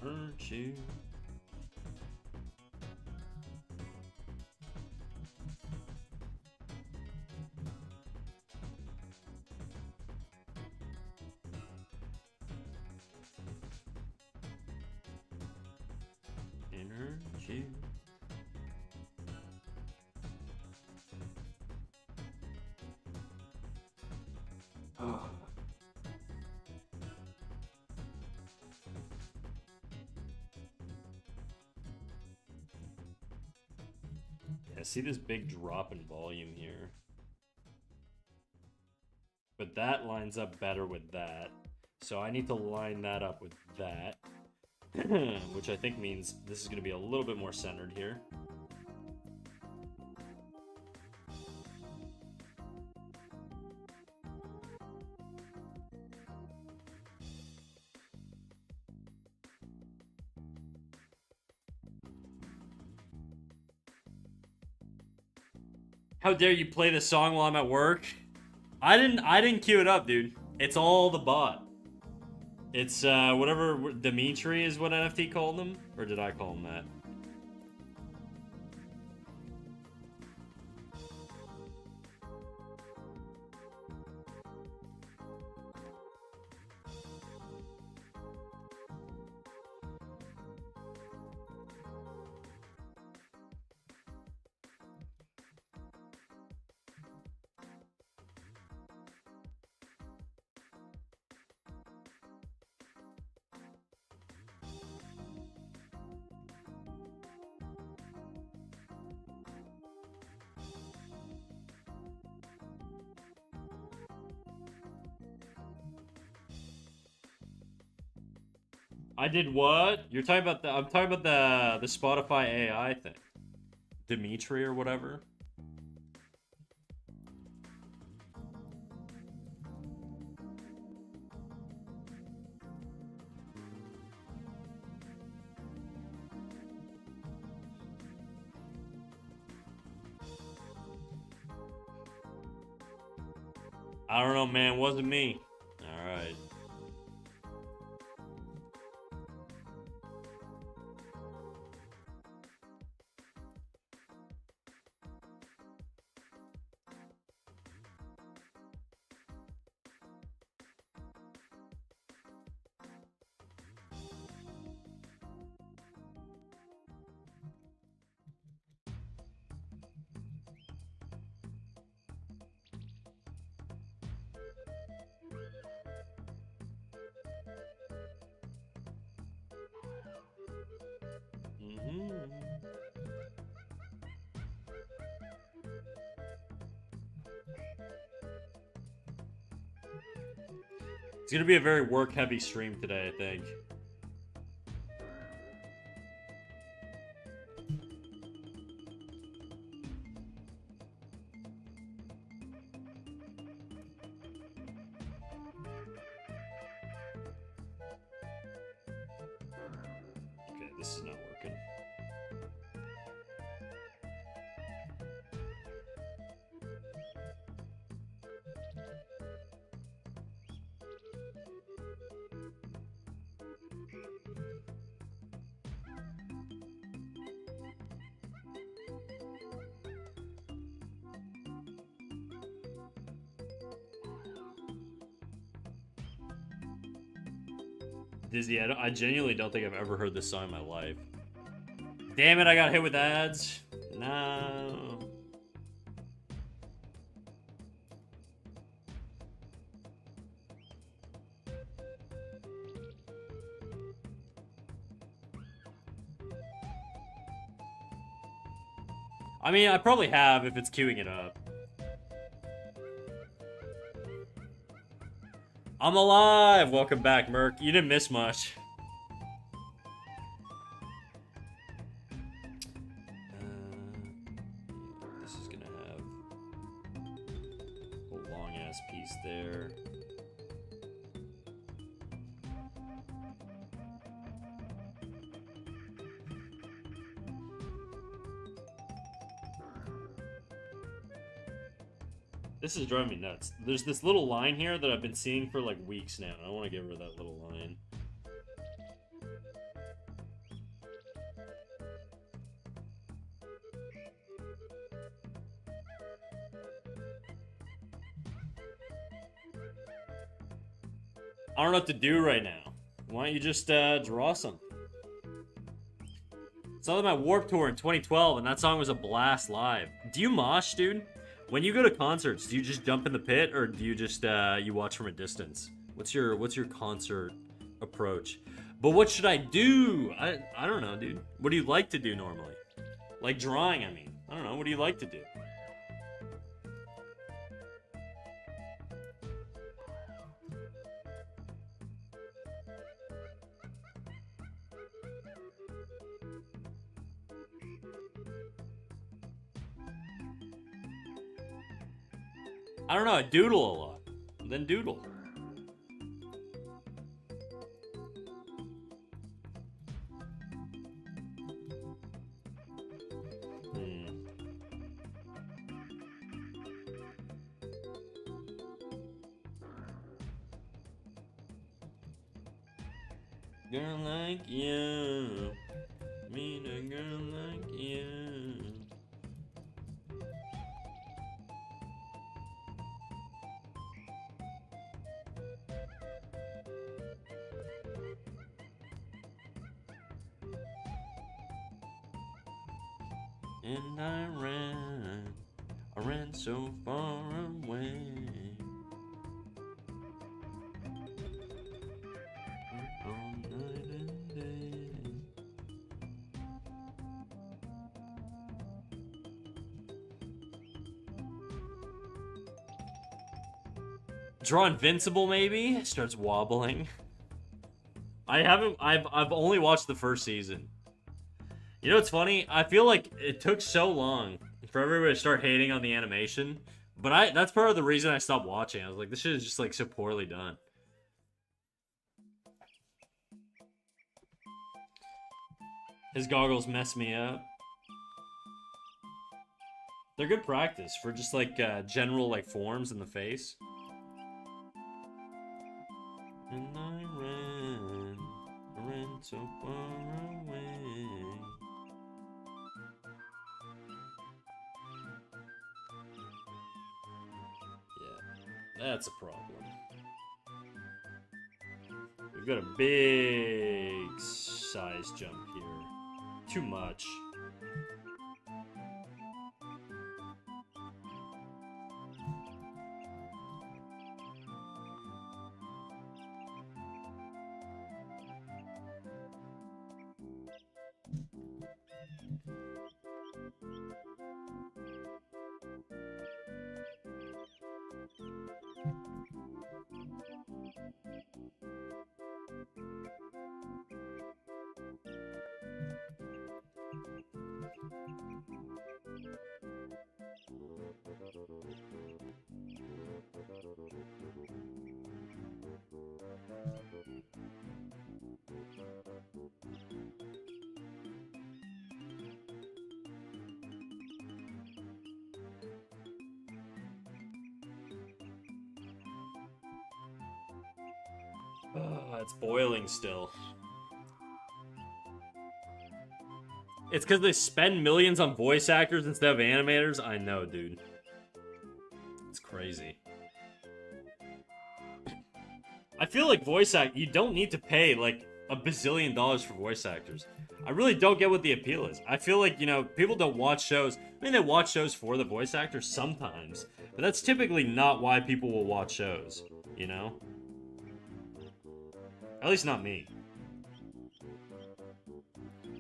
Hurt you. And hurt you. Oh. Yeah, see this big drop in volume here. But that lines up better with that. So I need to line that up with that. Which I think means this is going to be a little bit more centered here. How dare you play the song while I'm at work? I didn't queue it up, dude. It's all the bot. It's whatever Dimitri is what NFT called him, or did I call him that? I did what? You're talking about the I'm talking about the Spotify AI thing. Dimitri or whatever. I don't know, man. Wasn't me. All right. It's gonna be a very work-heavy stream today, I think. Okay, this is not working. Dizzy, I genuinely don't think I've ever heard this song in my life. Damn it, I got hit with ads. No. I mean, I probably have if it's queuing it up. I'm alive! Welcome back, Merc. You didn't miss much. This is gonna have a long-ass piece there. This is driving me nuts. There's this little line here that I've been seeing for like weeks now. I want to get rid of that little line. I don't know what to do right now. Why don't you just draw something? Saw them at Warped Tour in 2012, and that song was a blast live. Do you mosh, dude? When you go to concerts, do you just jump in the pit, or do you just you watch from a distance? What's your concert approach? But what should I do? I don't know, dude. What do you like to do normally? Like drawing, I mean. I don't know. What do you like to do? I don't know, I doodle a lot. Then doodle. Girl like you, meet a girl like you. And I ran so far away. All night and day. Draw Invincible, maybe? Starts wobbling. I've only watched the first season. You know what's funny? I feel like it took so long for everybody to start hating on the animation, but that's part of the reason I stopped watching. I was like, this shit is just like so poorly done. His goggles mess me up. They're good practice for just like general like forms in the face. And I ran so far away. That's a problem. We've got a big size jump here. Too much. It's boiling still. It's because they spend millions on voice actors instead of animators? I know, dude. It's crazy. I feel like you don't need to pay, like, $1 bazillion for voice actors. I really don't get what the appeal is. I feel like, people don't watch shows. I mean, they watch shows for the voice actors sometimes. But that's typically not why people will watch shows, you know? At least not me.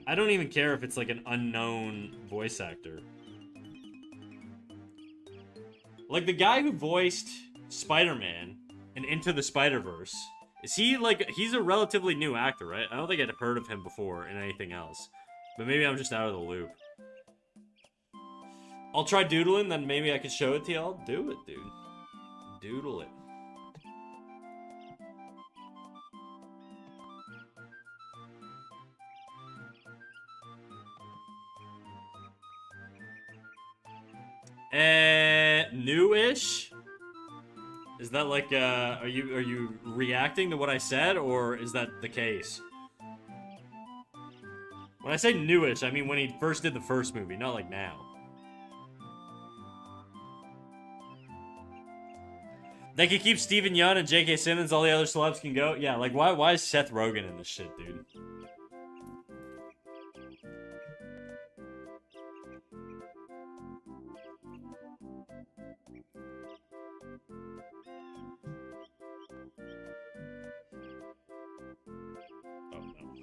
I don't even care if it's like an unknown voice actor. Like the guy who voiced Spider-Man in Into the Spider-Verse, is he like, he's a relatively new actor, right? I don't think I'd heard of him before in anything else. But maybe I'm just out of the loop. I'll try doodling, then maybe I could show it to y'all. Do it, dude. Doodle it. New-ish? Is that like, are you reacting to what I said, or is that the case? When I say newish, I mean when he first did the first movie, not like now. They could keep Steven Yeun and J.K. Simmons, all the other celebs can go? Yeah, like, why is Seth Rogen in this shit, dude? Oh, no.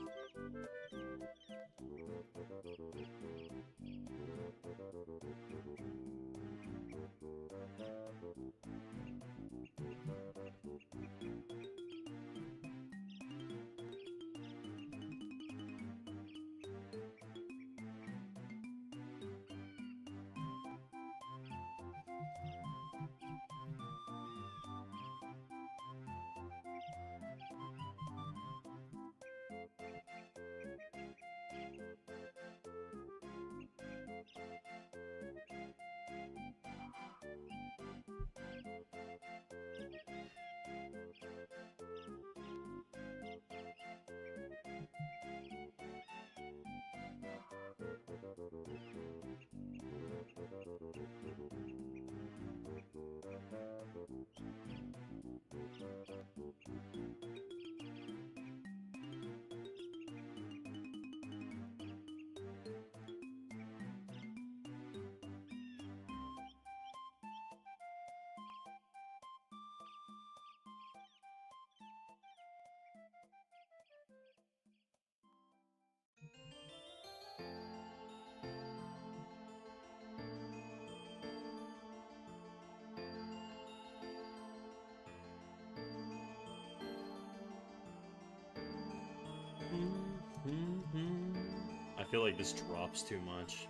I feel like this drops too much.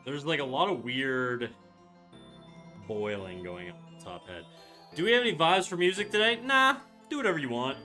There's like a lot of weird boiling going on in the top head. Do we have any vibes for music today? Nah, do whatever you want.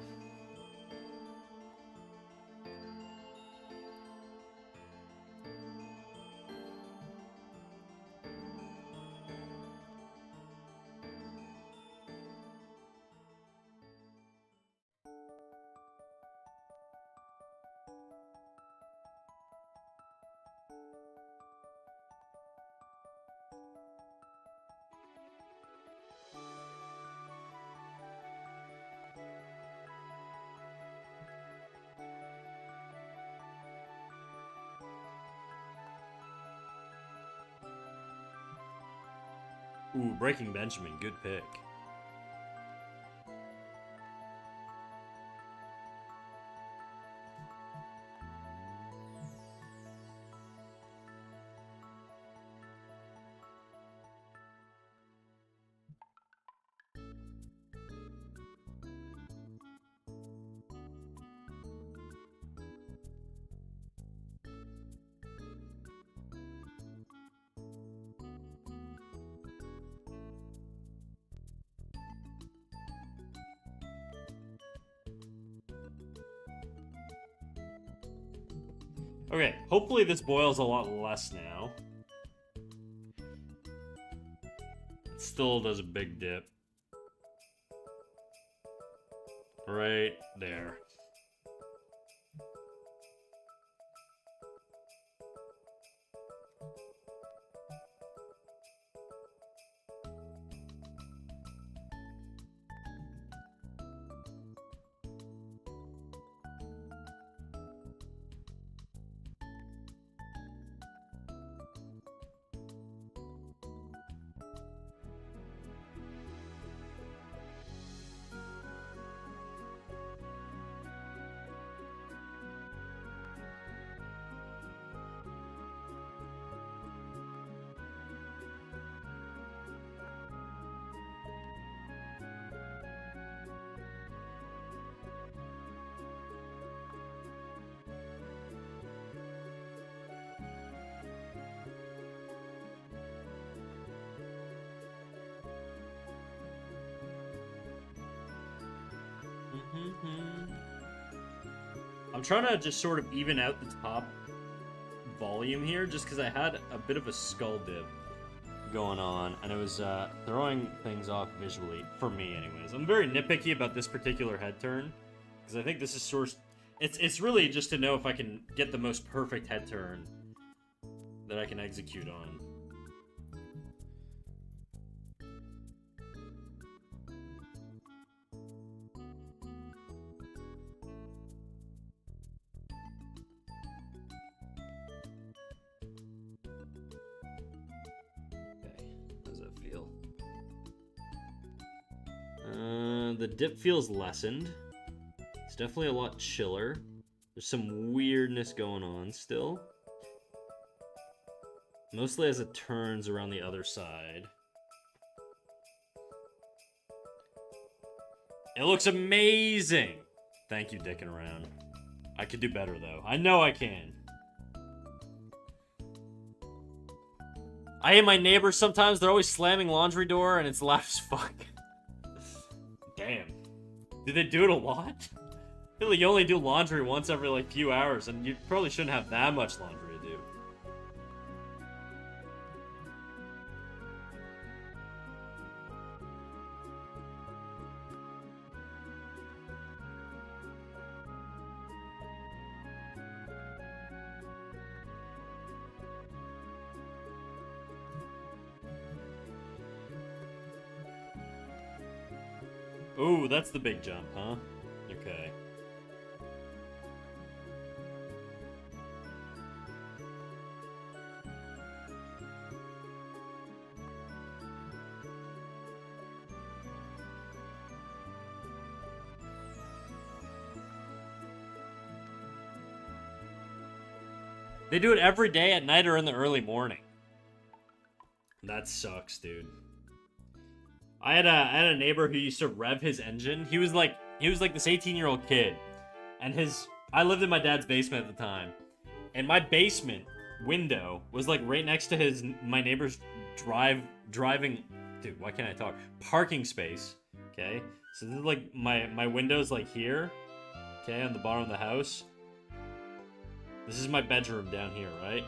Ooh, Breaking Benjamin, good pick. Okay, hopefully this boils a lot less now. It still does a big dip. Right there. I'm trying to just sort of even out the top volume here, just because I had a bit of a skull dip going on, and it was throwing things off visually, for me anyways. I'm very nitpicky about this particular head turn, because I think this is it's really just to know if I can get the most perfect head turn that I can execute on. The dip feels lessened. It's definitely a lot chiller. There's some weirdness going on still. Mostly as it turns around the other side. It looks amazing! Thank you, dicking around. I could do better, though. I know I can. I hate my neighbors sometimes. They're always slamming laundry door, and it's loud as fuck. Damn. Do they do it a lot? I feel like you only do laundry once every, like, few hours, and you probably shouldn't have that much laundry to do. Ooh, that's the big jump, huh? Okay. They do it every day at night or in the early morning. That sucks, dude. I had a neighbor who used to rev his engine. He was like this 18-year-old kid, and I lived in my dad's basement at the time, and my basement window was like right next to my neighbor's driving. Dude, why can't I talk? Parking space. Okay, so this is like my window's like here. Okay, on the bottom of the house. This is my bedroom down here, right?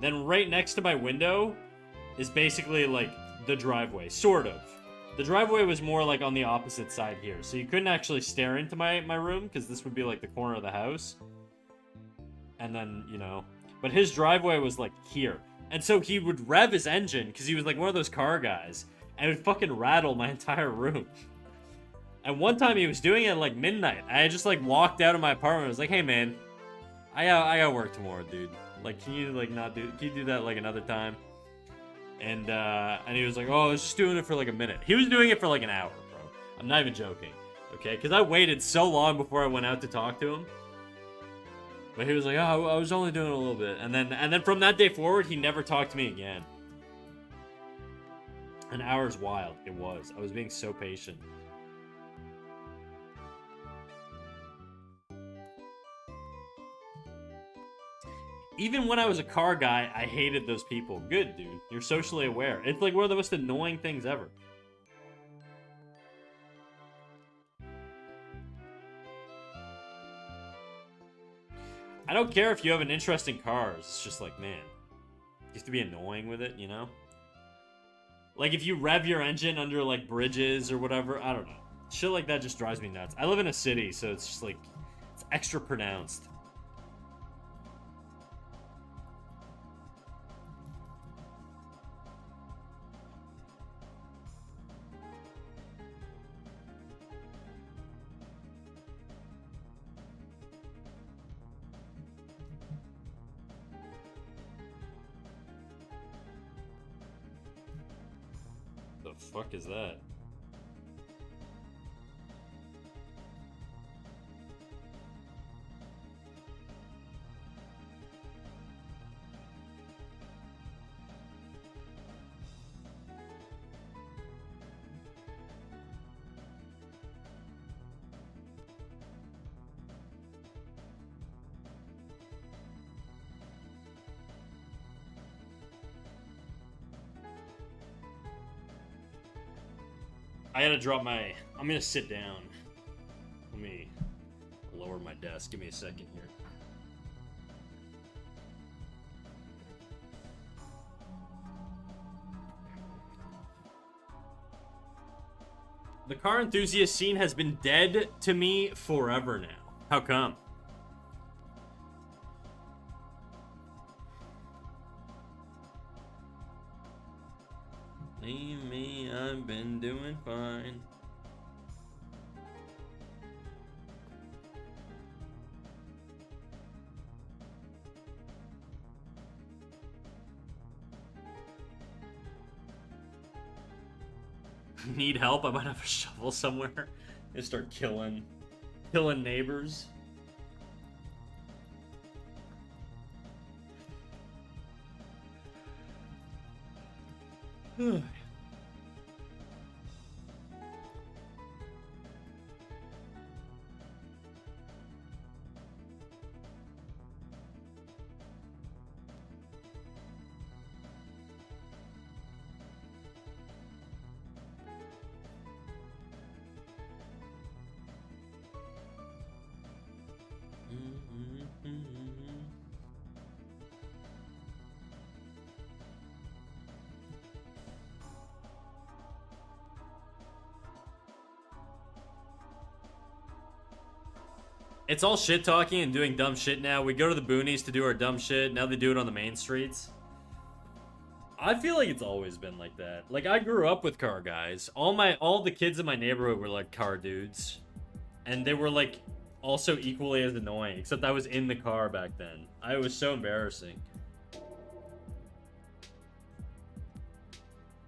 Then right next to my window is basically like the driveway, sort of. The driveway was more like on the opposite side here, so you couldn't actually stare into my room, because this would be like the corner of the house. And then, you know, but his driveway was like here. And so he would rev his engine, because he was like one of those car guys, and it would fucking rattle my entire room. And one time he was doing it at like midnight. I just like walked out of my apartment and was like, hey man, I got work tomorrow, dude. Like, can you do that like another time? And he was like, oh, I was just doing it for like a minute. He was doing it for like an hour, bro. I'm not even joking, okay? Because I waited so long before I went out to talk to him. But he was like, oh, I was only doing it a little bit. And then from that day forward, he never talked to me again. An hour's wild. It was. I was being so patient. Even when I was a car guy, I hated those people. Good, dude. You're socially aware. It's like one of the most annoying things ever. I don't care if you have an interest in cars. It's just like, man, you have to be annoying with it, you know? Like, if you rev your engine under, like, bridges or whatever, I don't know. Shit like that just drives me nuts. I live in a city, so it's just, like, it's extra pronounced. The fuck is that? I gotta drop my... I'm gonna sit down. Let me lower my desk. Give me a second here. The car enthusiast scene has been dead to me forever now. How come? Leave me, I've been doing fine. Need help? I might have a shovel somewhere and start killing neighbors. It's all shit talking and doing dumb shit now. We go to the boonies to do our dumb shit. Now they do it on the main streets. I feel like it's always been like that. Like, I grew up with car guys. All the kids in my neighborhood were like car dudes. And they were like also equally as annoying, except I was in the car back then. It was so embarrassing.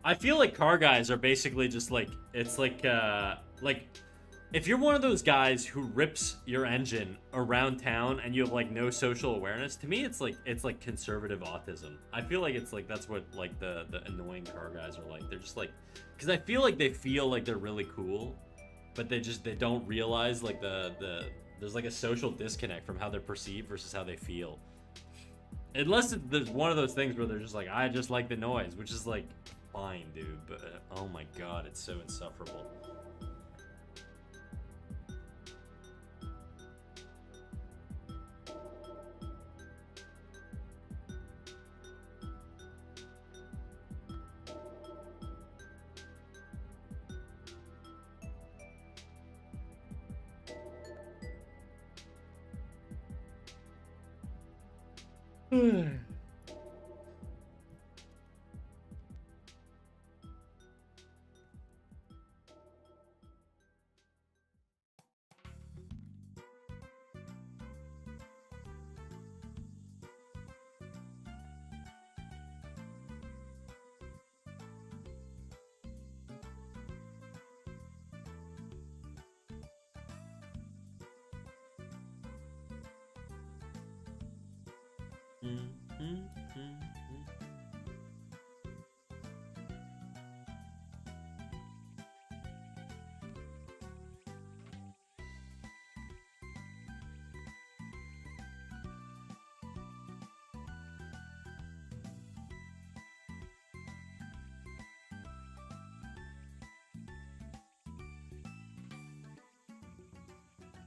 I feel like car guys are basically just like, it's like if you're one of those guys who rips your engine around town and you have like no social awareness, to me it's like conservative autism. I feel like it's like that's what like the annoying car guys are like. They're just like, because I feel like they feel like they're really cool, but they don't realize like there's like a social disconnect from how they're perceived versus how they feel. Unless there's one of those things where they're just like, I just like the noise, which is like fine, dude, but oh my god, it's so insufferable.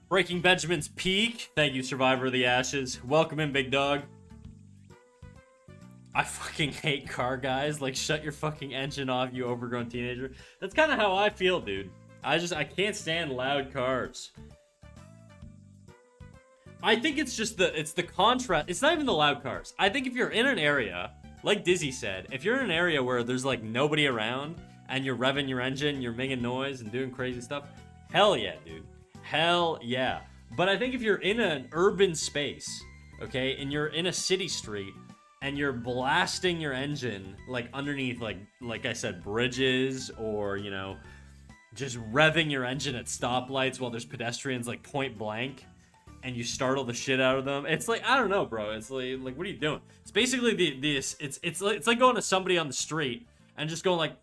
Breaking Benjamin's Peak. Thank you, Survivor of the Ashes. Welcome in, big dog. I fucking hate car guys. Like, shut your fucking engine off, you overgrown teenager. That's kind of how I feel, dude. I can't stand loud cars. I think it's just the contrast. It's not even the loud cars. I think if you're in an area, like Dizzy said, if you're in an area where there's like nobody around and you're revving your engine, you're making noise and doing crazy stuff, hell yeah, dude. Hell yeah. But I think if you're in an urban space, okay, and you're in a city street and you're blasting your engine like underneath like I said, bridges, or, you know, just revving your engine at stoplights while there's pedestrians like point blank, and you startle the shit out of them. It's like, I don't know, bro. It's like what are you doing? It's basically it's like going to somebody on the street and just going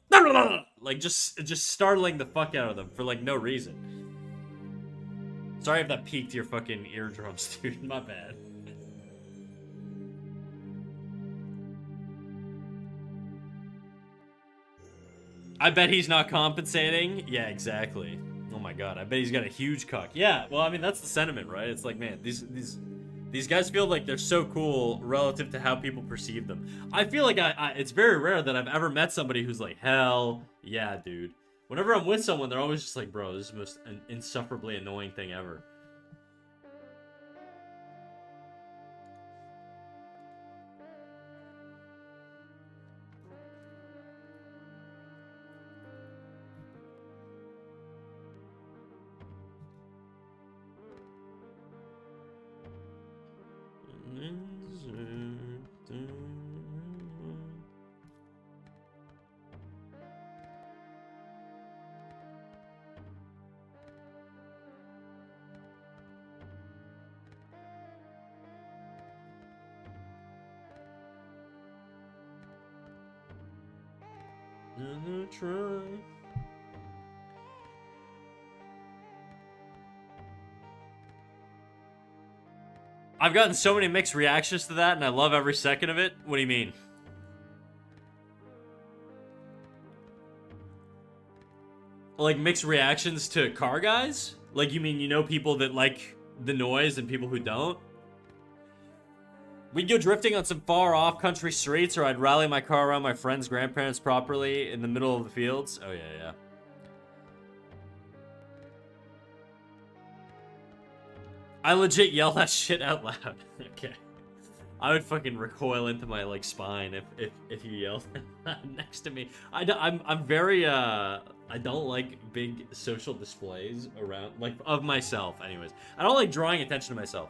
like just startling the fuck out of them for like no reason. Sorry if that peaked your fucking eardrums, dude. My bad. I bet he's not compensating. Yeah, exactly. Oh my god, I bet he's got a huge cock. Yeah, well, I mean, that's the sentiment, right? It's like, man, these guys feel like they're so cool relative to how people perceive them. I feel like it's very rare that I've ever met somebody who's like, hell yeah, dude. Whenever I'm with someone, they're always just like, bro, this is the most insufferably annoying thing ever. Try. I've gotten so many mixed reactions to that, and I love every second of it. What do you mean? Like, mixed reactions to car guys? Like, you mean, you know, people that like the noise and people who don't? We'd go drifting on some far-off country streets, or I'd rally my car around my friend's grandparents' property in the middle of the fields. Oh, yeah, yeah. I legit yell that shit out loud. Okay. I would fucking recoil into my, like, spine if you yelled next to me. I'm very, I don't like big social displays around, like, of myself, anyways. I don't like drawing attention to myself.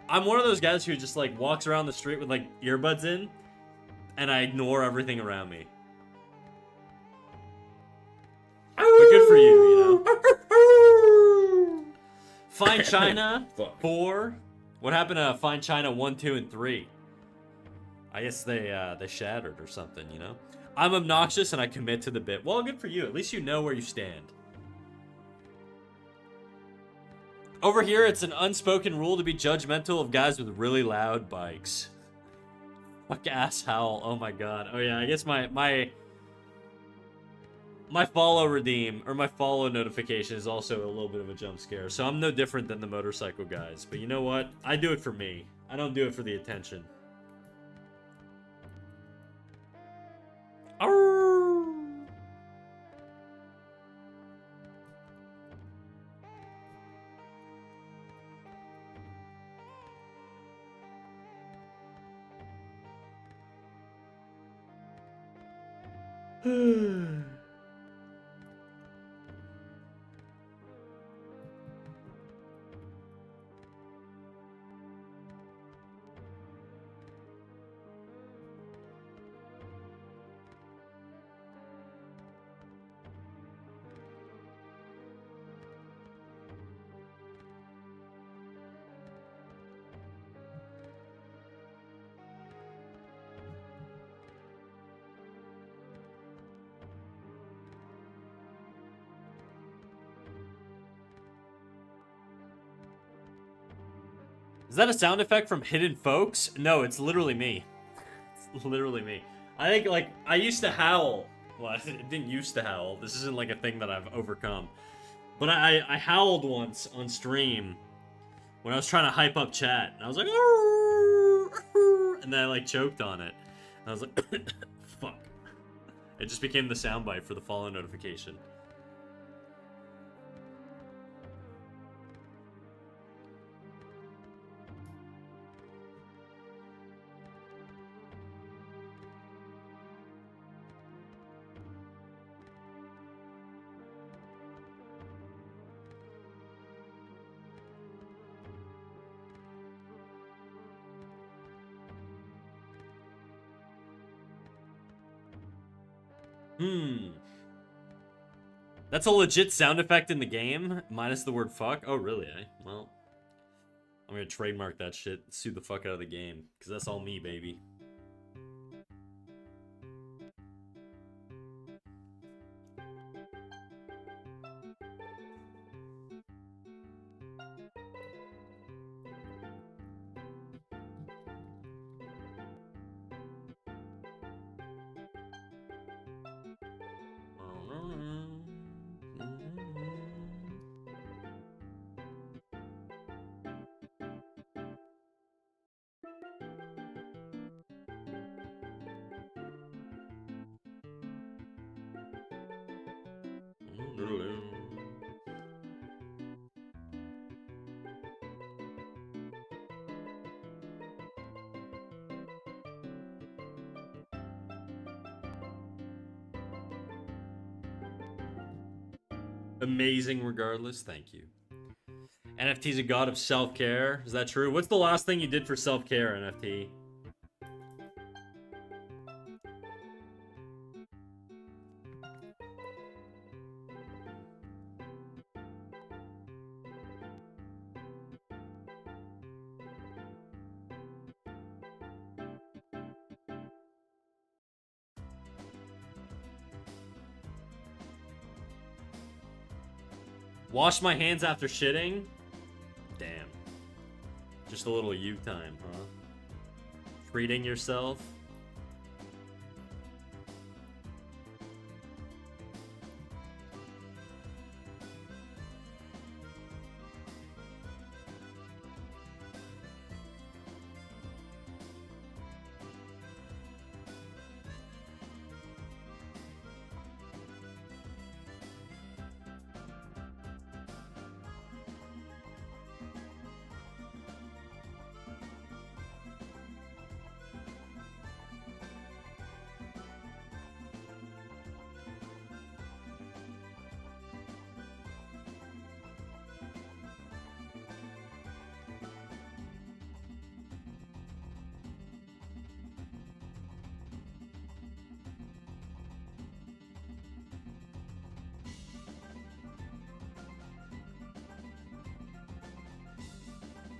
I'm one of those guys who just, like, walks around the street with, like, earbuds in, and I ignore everything around me. But good for you, you know? Fine China 4. What happened to Fine China 1, 2, and 3? I guess they shattered or something, you know? I'm obnoxious and I commit to the bit. Well, good for you. At least you know where you stand. Over here, it's an unspoken rule to be judgmental of guys with really loud bikes. Fuck ass howl. Oh my god. Oh yeah, I guess my follow redeem, or my follow notification is also a little bit of a jump scare. So I'm no different than the motorcycle guys. But you know what? I do it for me. I don't do it for the attention. Is that a sound effect from Hidden Folks? No, it's literally me. It's literally me. I think, like, I used to howl. Well, I didn't used to howl. This isn't, like, a thing that I've overcome. But I howled once on stream when I was trying to hype up chat, and I was like, "Arr, arr," and then I like choked on it. And I was like, fuck. It just became the soundbite for the follow notification. That's a legit sound effect in the game, minus the word fuck. Oh, really, eh? Well, I'm gonna trademark that shit, sue the fuck out of the game, because that's all me, baby. Amazing regardless, thank you. NFT's a god of self-care. Is that true? What's the last thing you did for self-care, NFT? Wash my hands after shitting? Damn. Just a little you time, huh? Treating yourself?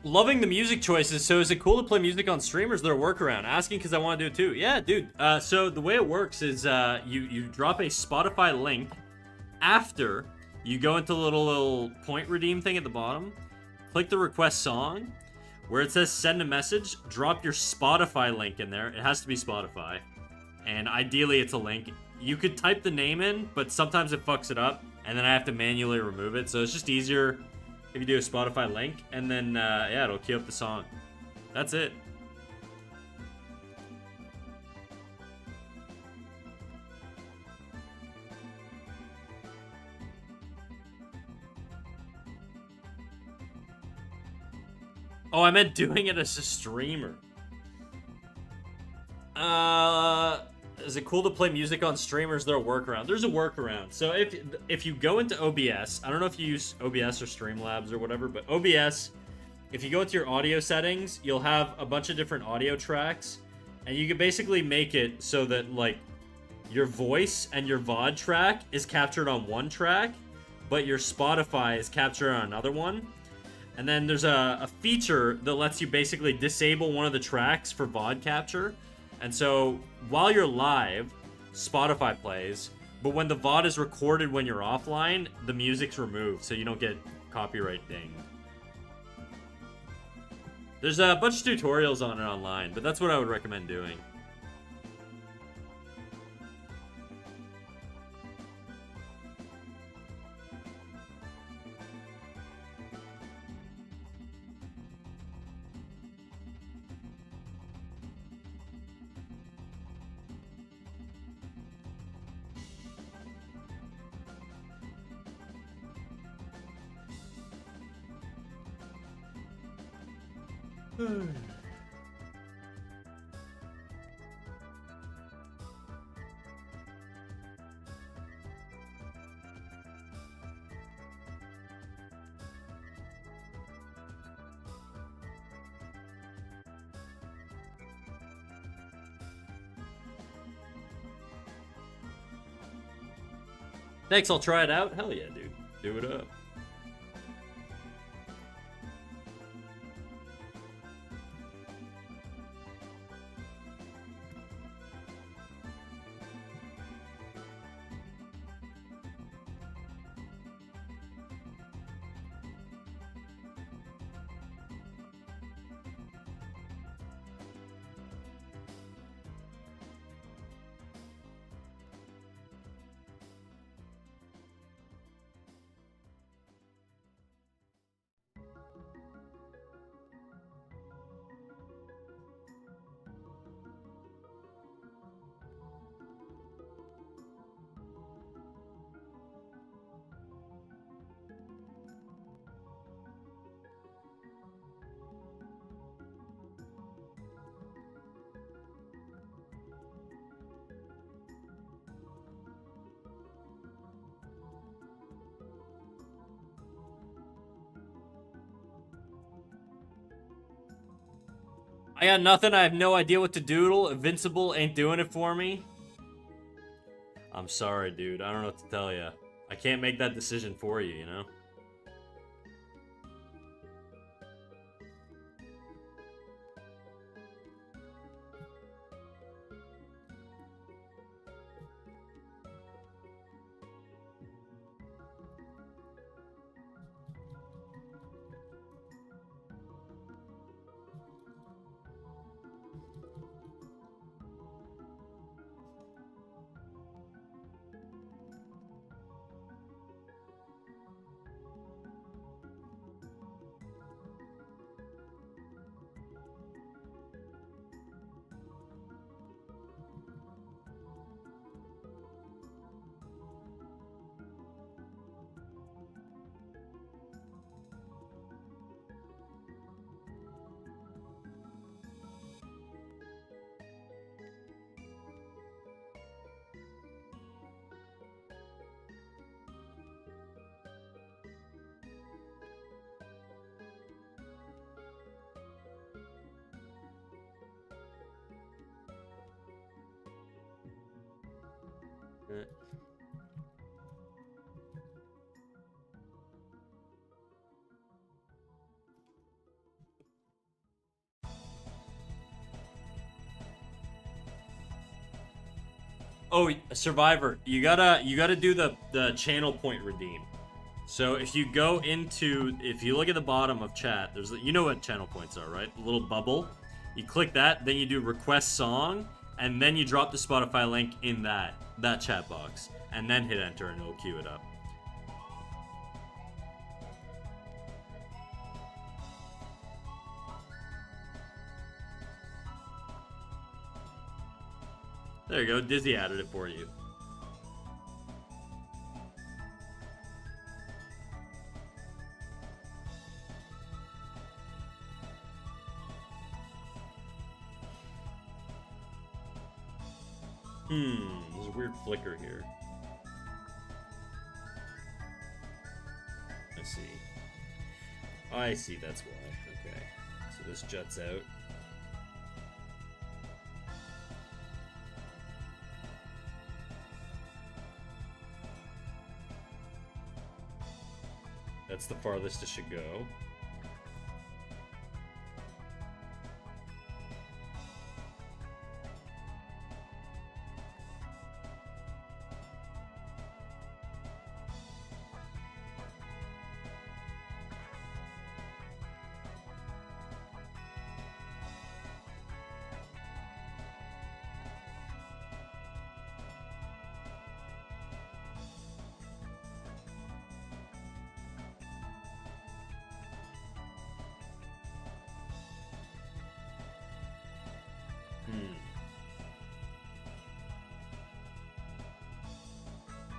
Loving the music choices. So is it cool to play music on streamers? There a workaround? Asking because I want to do it too. Yeah, dude. So the way it works is you drop a Spotify link after you go into the little point redeem thing at the bottom. Click the request song. Where it says send a message, drop your Spotify link in there. It has to be Spotify. And ideally it's a link. You could type the name in, but sometimes it fucks it up. And then I have to manually remove it. So it's just easier if you do a Spotify link, and then, yeah, it'll queue up the song. That's it. Oh, I meant doing it as a streamer. Is it cool to play music on streamers? There a workaround? There's a workaround. So if you go into OBS, I don't know if you use OBS or Streamlabs or whatever, but OBS, if you go into your audio settings, you'll have a bunch of different audio tracks, and you can basically make it so that like your voice and your VOD track is captured on one track, but your Spotify is captured on another one. And then there's a feature that lets you basically disable one of the tracks for VOD capture. And so while you're live, Spotify plays, but when the VOD is recorded when you're offline, the music's removed, so you don't get copyright dinged. There's a bunch of tutorials on it online, but that's what I would recommend doing. Thanks, I'll try it out. Hell yeah, dude. Do it up. I got nothing. I have no idea what to doodle. Invincible ain't doing it for me. I'm sorry, dude. I don't know what to tell you. I can't make that decision for you, you know? Oh, Survivor, you gotta do the channel point redeem. So if you go into, if you look at the bottom of chat, there's, you know what channel points are, right? The little bubble. You click that, then you do request song, and then you drop the Spotify link in that chat box, and then hit enter, and it'll queue it up. There you go, Dizzy added it for you. There's a weird flicker here. I see, that's why. Okay, so this juts out. That's the farthest it should go.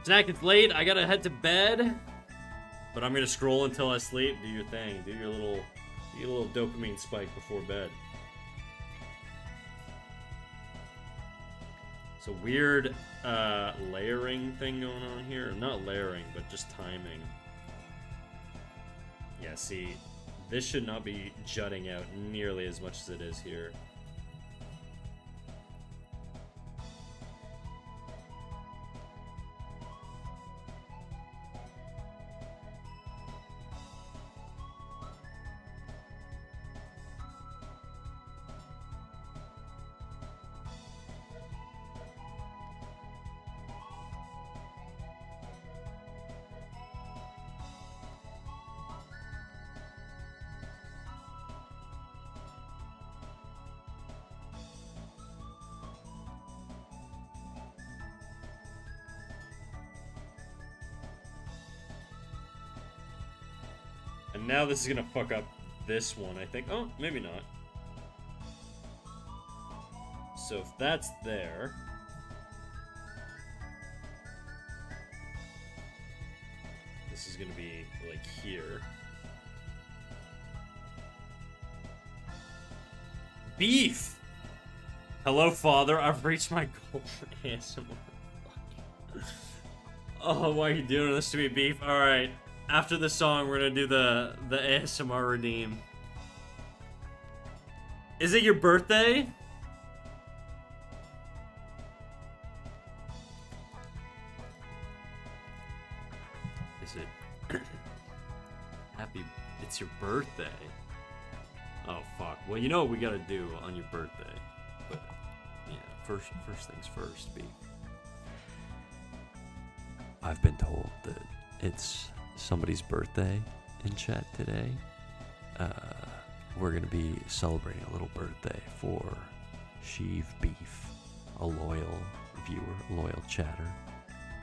Snack, it's late. I gotta head to bed. But I'm gonna scroll until I sleep. Do your thing. Do your little Get a little dopamine spike before bed. It's a weird layering thing going on here. Not layering, but just timing. Yeah, see, this should not be jutting out nearly as much as it is here. And now this is gonna fuck up this one, I think. Oh, maybe not. So if that's there... This is gonna be, like, here. Beef! Hello, father. I've reached my goal for ASMR. Oh, why are you doing this to me, Beef? Alright. After the song, we're gonna do the ASMR redeem. Is it your birthday? Is it? Happy... It's your birthday. Oh, fuck. Well, you know what we gotta do on your birthday. But, yeah, first things first, Beef. I've been told that it's somebody's birthday in chat today. We're gonna be celebrating a little birthday for Sheev Beef, a loyal viewer, a loyal chatter,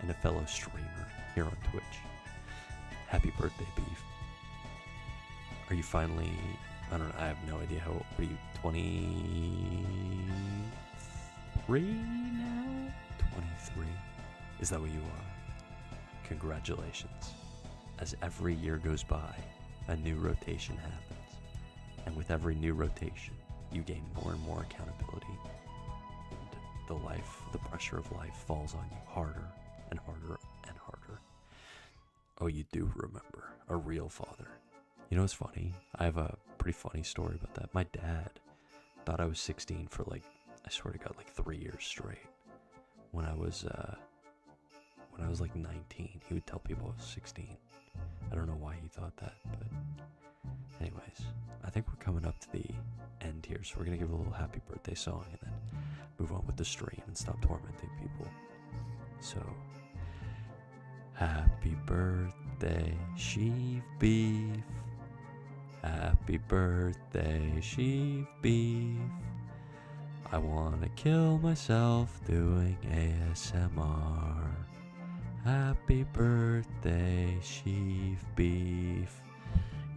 and a fellow streamer here on Twitch. Happy birthday, Beef. Are you finally... I don't know, I have no idea how... What are you, 23 now? 23? Is that what you are? Congratulations. As every year goes by, a new rotation happens. And with every new rotation, you gain more and more accountability. And the pressure of life falls on you harder and harder and harder. Oh, you do remember a real father. You know what's funny? I have a pretty funny story about that. My dad thought I was 16 for like, I swear to God, like 3 years straight. When I was like 19, he would tell people I was 16. I don't know why he thought that, but anyways, I think we're coming up to the end here, so we're gonna give a little happy birthday song and then move on with the stream and stop tormenting people. So, happy birthday, Sheev Beef. Happy birthday, Sheev Beef. I wanna kill myself doing ASMR. Happy birthday, Sheev Beef.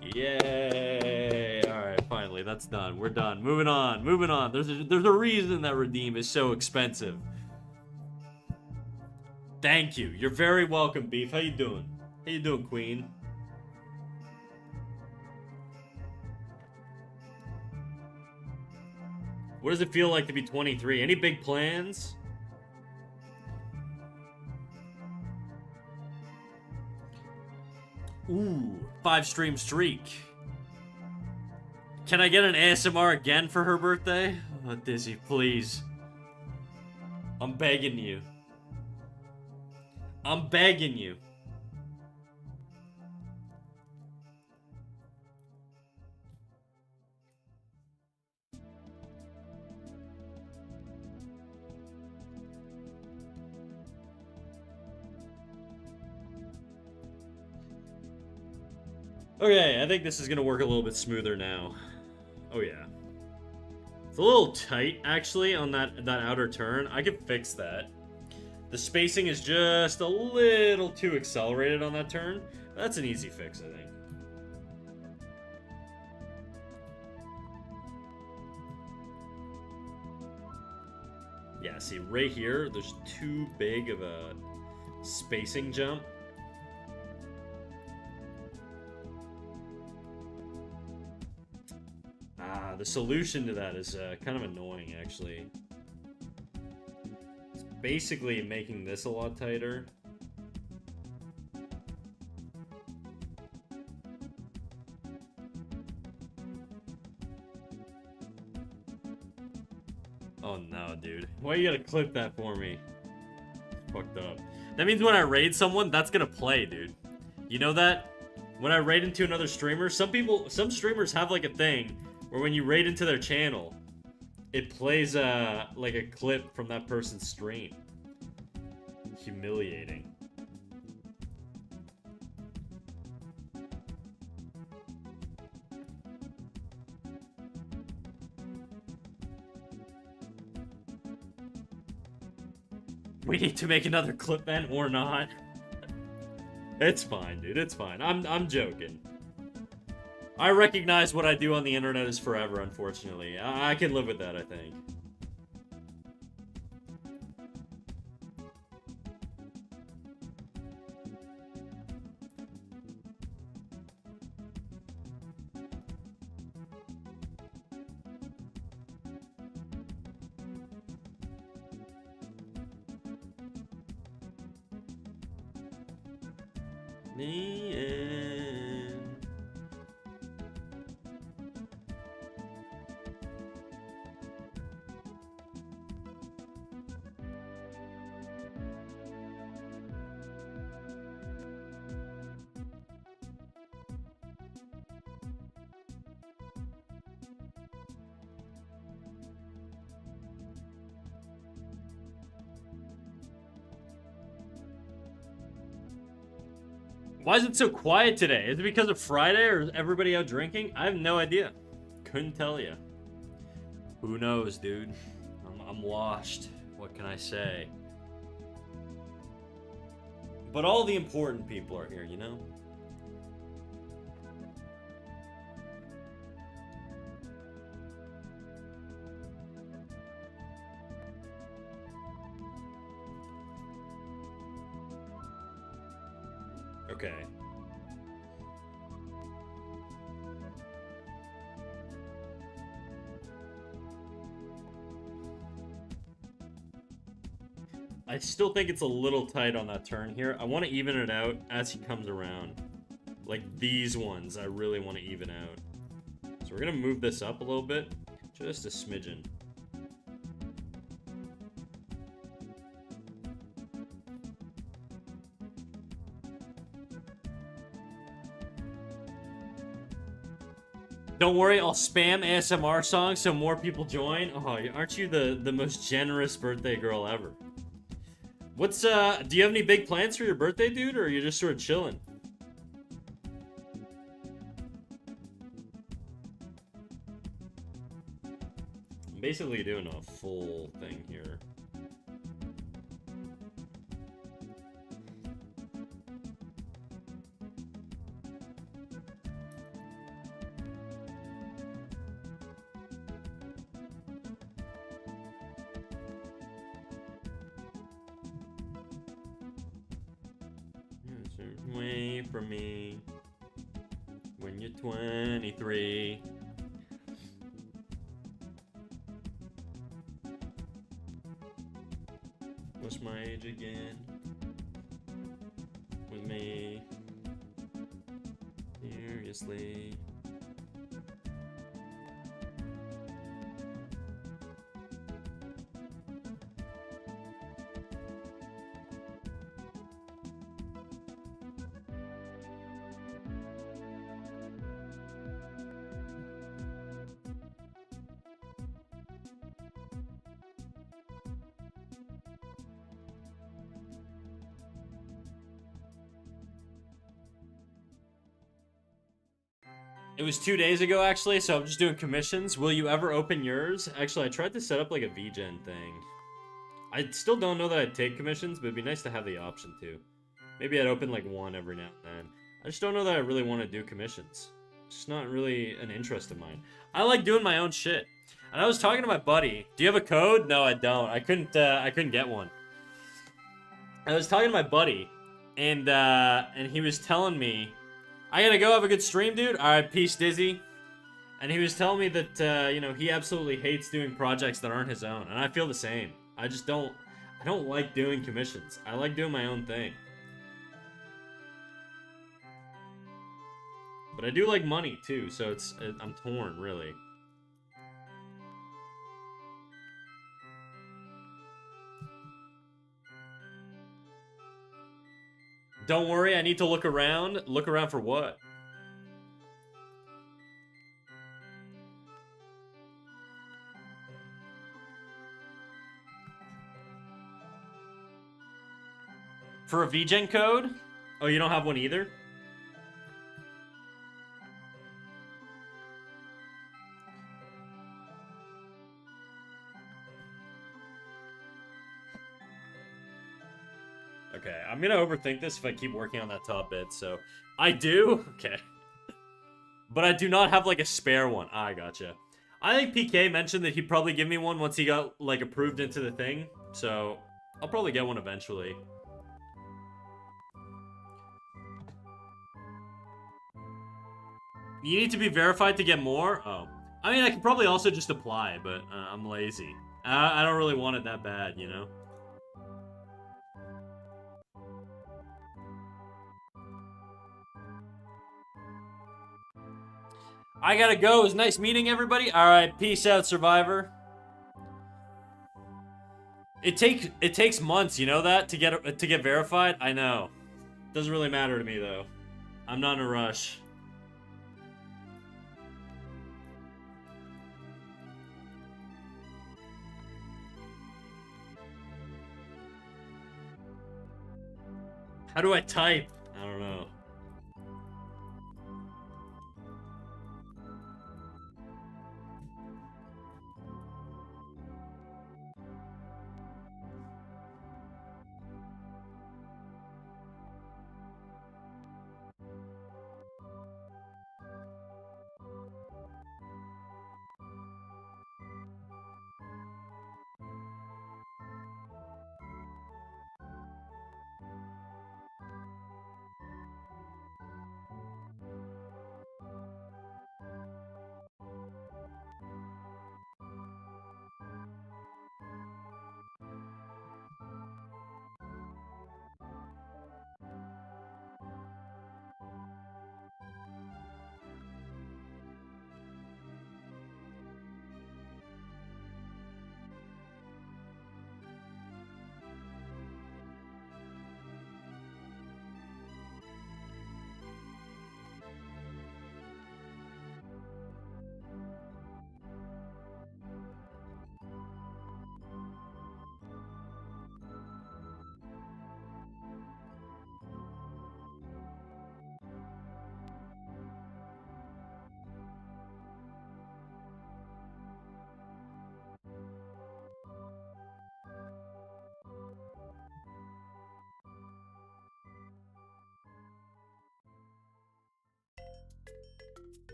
Yay! Alright, finally, that's done. We're done. Moving on, moving on. There's a reason that Redeem is so expensive. Thank you. You're very welcome, Beef. How you doing? How you doing, Queen? What does it feel like to be 23? Any big plans? Ooh, 5-stream streak. Can I get an ASMR again for her birthday? Oh, Dizzy, please. I'm begging you. I'm begging you. Okay, I think this is gonna work a little bit smoother now. Oh yeah. It's a little tight, actually, on that outer turn. I could fix that. The spacing is just a little too accelerated on that turn. That's an easy fix, I think. Yeah, see, right here, there's too big of a spacing jump. The solution to that is kind of annoying, actually. It's basically making this a lot tighter. Oh no, dude. Why you gotta clip that for me? It's fucked up. That means when I raid someone, that's gonna play, dude. You know that? When I raid into another streamer, some streamers have like a thing where when you raid into their channel, it plays like a clip from that person's stream. Humiliating. We need to make another clip then, or not. It's fine, dude. It's fine. I'm joking. I recognize what I do on the internet is forever, unfortunately. I can live with that, I think. The end. Why is it so quiet today? Is it because of Friday or is everybody out drinking? I have no idea. Couldn't tell you. Who knows, dude? I'm washed. What can I say? But all the important people are here, you know? Okay. I still think it's a little tight on that turn here. I want to even it out as he comes around. Like these ones, I really want to even out. So we're going to move this up a little bit. Just a smidgen. Don't worry, I'll spam ASMR songs so more people join. Oh, aren't you the most generous birthday girl ever? What's, do you have any big plans for your birthday, dude, or are you just sort of chilling? I'm basically doing a full thing here. Wait for me when you're 23. What's my age again? With me. Seriously. It was 2 days ago, actually, so I'm just doing commissions. Will you ever open yours? Actually, I tried to set up, like, a VGen thing. I still don't know that I'd take commissions, but it'd be nice to have the option to. Maybe I'd open, like, one every now and then. I just don't know that I really want to do commissions. It's just not really an interest of mine. I like doing my own shit. And I was talking to my buddy. Do you have a code? No, I don't. I couldn't get one. I was talking to my buddy, and he was telling me, I gotta go, have a good stream, dude. Alright, peace, Dizzy. And he was telling me that, you know, he absolutely hates doing projects that aren't his own. And I feel the same. I just don't, I don't like doing commissions. I like doing my own thing. But I do like money, too, so I'm torn, really. Don't worry, I need to look around. Look around for what? For a VGen code? Oh, you don't have one either? Okay, I'm gonna overthink this if I keep working on that top bit, so... I do? Okay. But I do not have, like, a spare one. Ah, I gotcha. I think PK mentioned that he'd probably give me one once he got, like, approved into the thing. So, I'll probably get one eventually. You need to be verified to get more? Oh. I mean, I could probably also just apply, but I'm lazy. I don't really want it that bad, you know? I gotta go. It was nice meeting everybody. Alright, peace out, Survivor. It takes months, you know that, to get verified? I know. Doesn't really matter to me, though. I'm not in a rush. How do I type? I don't know.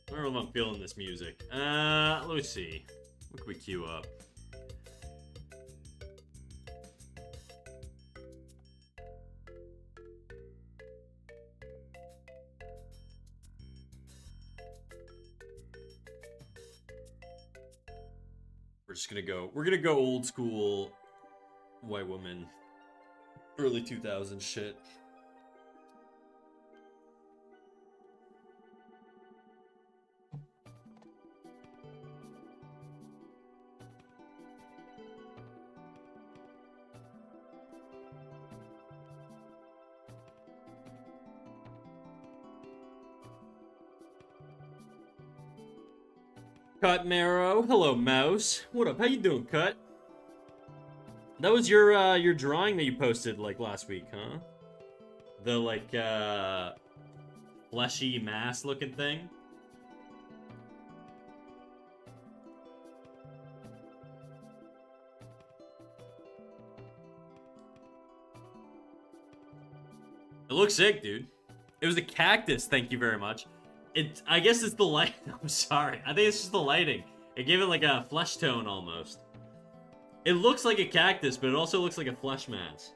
I don't know if I'm feeling this music. Let me see. What can we queue up? We're gonna go old school white woman, early 2000s shit. Cut Marrow, hello Mouse. What up? How you doing, Cut? That was your drawing that you posted like last week, huh? The like fleshy mass looking thing. It looks sick, dude. It was a cactus, thank you very much. I guess it's the light. I'm sorry. I think it's just the lighting. It gave it like a flesh tone almost. It looks like a cactus, but it also looks like a flesh mass.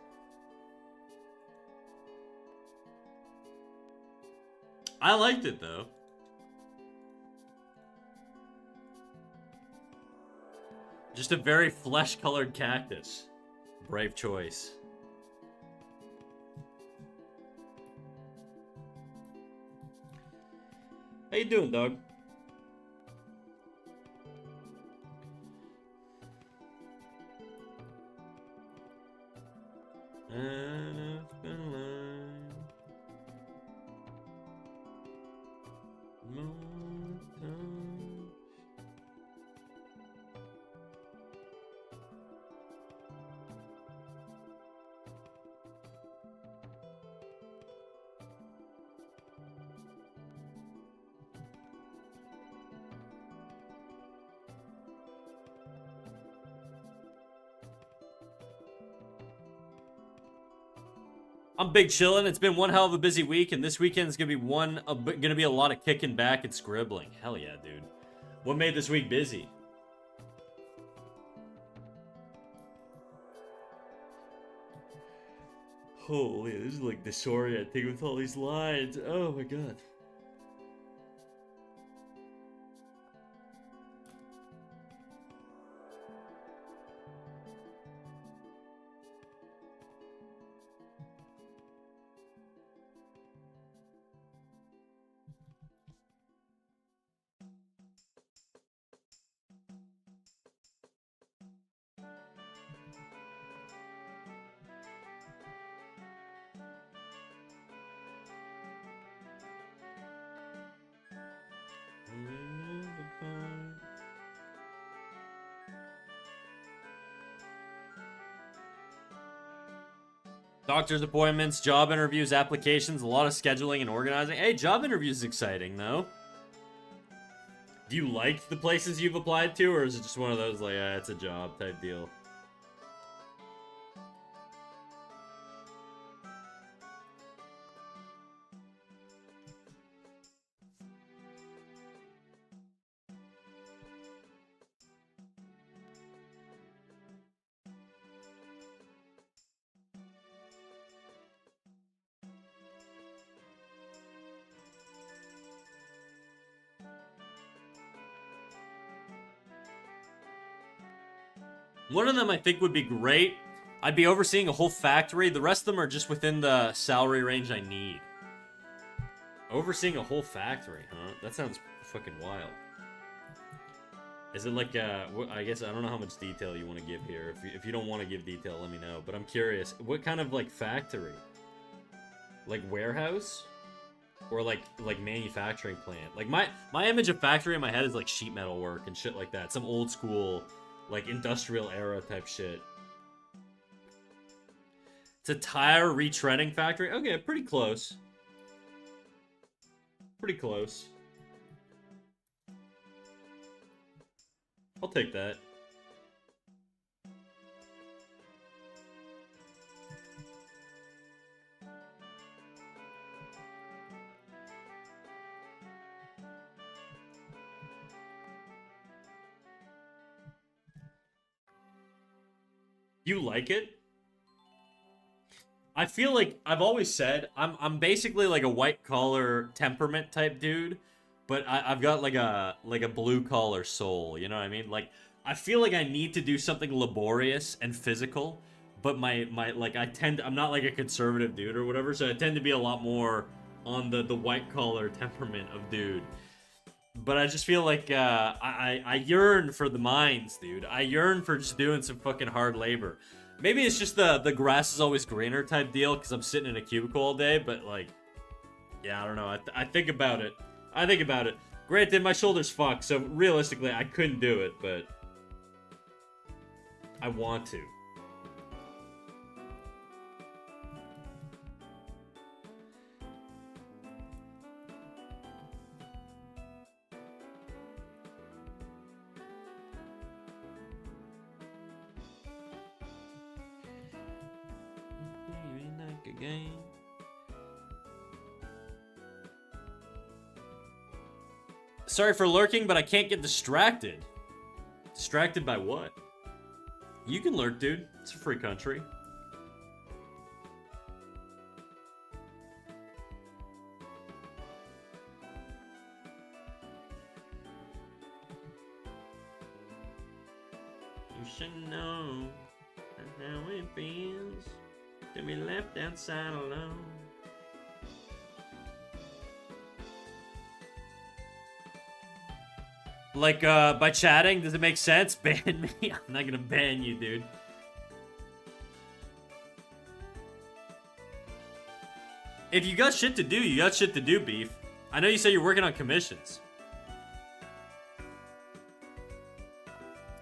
I liked it though. Just a very flesh-colored cactus. Brave choice. How you doing, dog? I'm big chillin'. It's been one hell of a busy week, and this weekend is gonna be a lot of kicking back and scribbling. Hell yeah, dude. What made this week busy? Holy, this is like disorienting with all these lines. Oh my god. Doctor's appointments, job interviews, applications, a lot of scheduling and organizing. Hey, job interviews is exciting, though. Do you like the places you've applied to, or is it just one of those, like, it's a job type deal? One of them I think would be great. I'd be overseeing a whole factory. The rest of them are just within the salary range I need. Overseeing a whole factory, huh? That sounds fucking wild. Is it like, I guess, I don't know how much detail you want to give here. If you don't want to give detail, let me know. But I'm curious, what kind of, like, factory? Like, warehouse? Or, like manufacturing plant? Like, my image of factory in my head is, like, sheet metal work and shit like that. Some old school, like, industrial era type shit. It's a tire retreading factory? Okay, pretty close. Pretty close. I'll take that. You like it? I feel like I've always said I'm basically like a white collar temperament type dude, but I've got like a blue collar soul. You know what I mean? Like I feel like I need to do something laborious and physical, but my like I'm not like a conservative dude or whatever, so I tend to be a lot more on the white collar temperament of dude. But I just feel like I yearn for the mines, dude. I yearn for just doing some fucking hard labor. Maybe it's just the grass is always greener type deal because I'm sitting in a cubicle all day. But like, yeah, I don't know. I think about it. I think about it. Granted, my shoulder's fucked, so realistically, I couldn't do it, but I want to. Again. Sorry for lurking, but I can't get distracted. Distracted by what? You can lurk, dude. It's a free country. You should know how it feels to be left outside alone. Like, by chatting, does it make sense? Ban me? I'm not gonna ban you, dude. If you got shit to do, you got shit to do, Beef. I know you say you're working on commissions.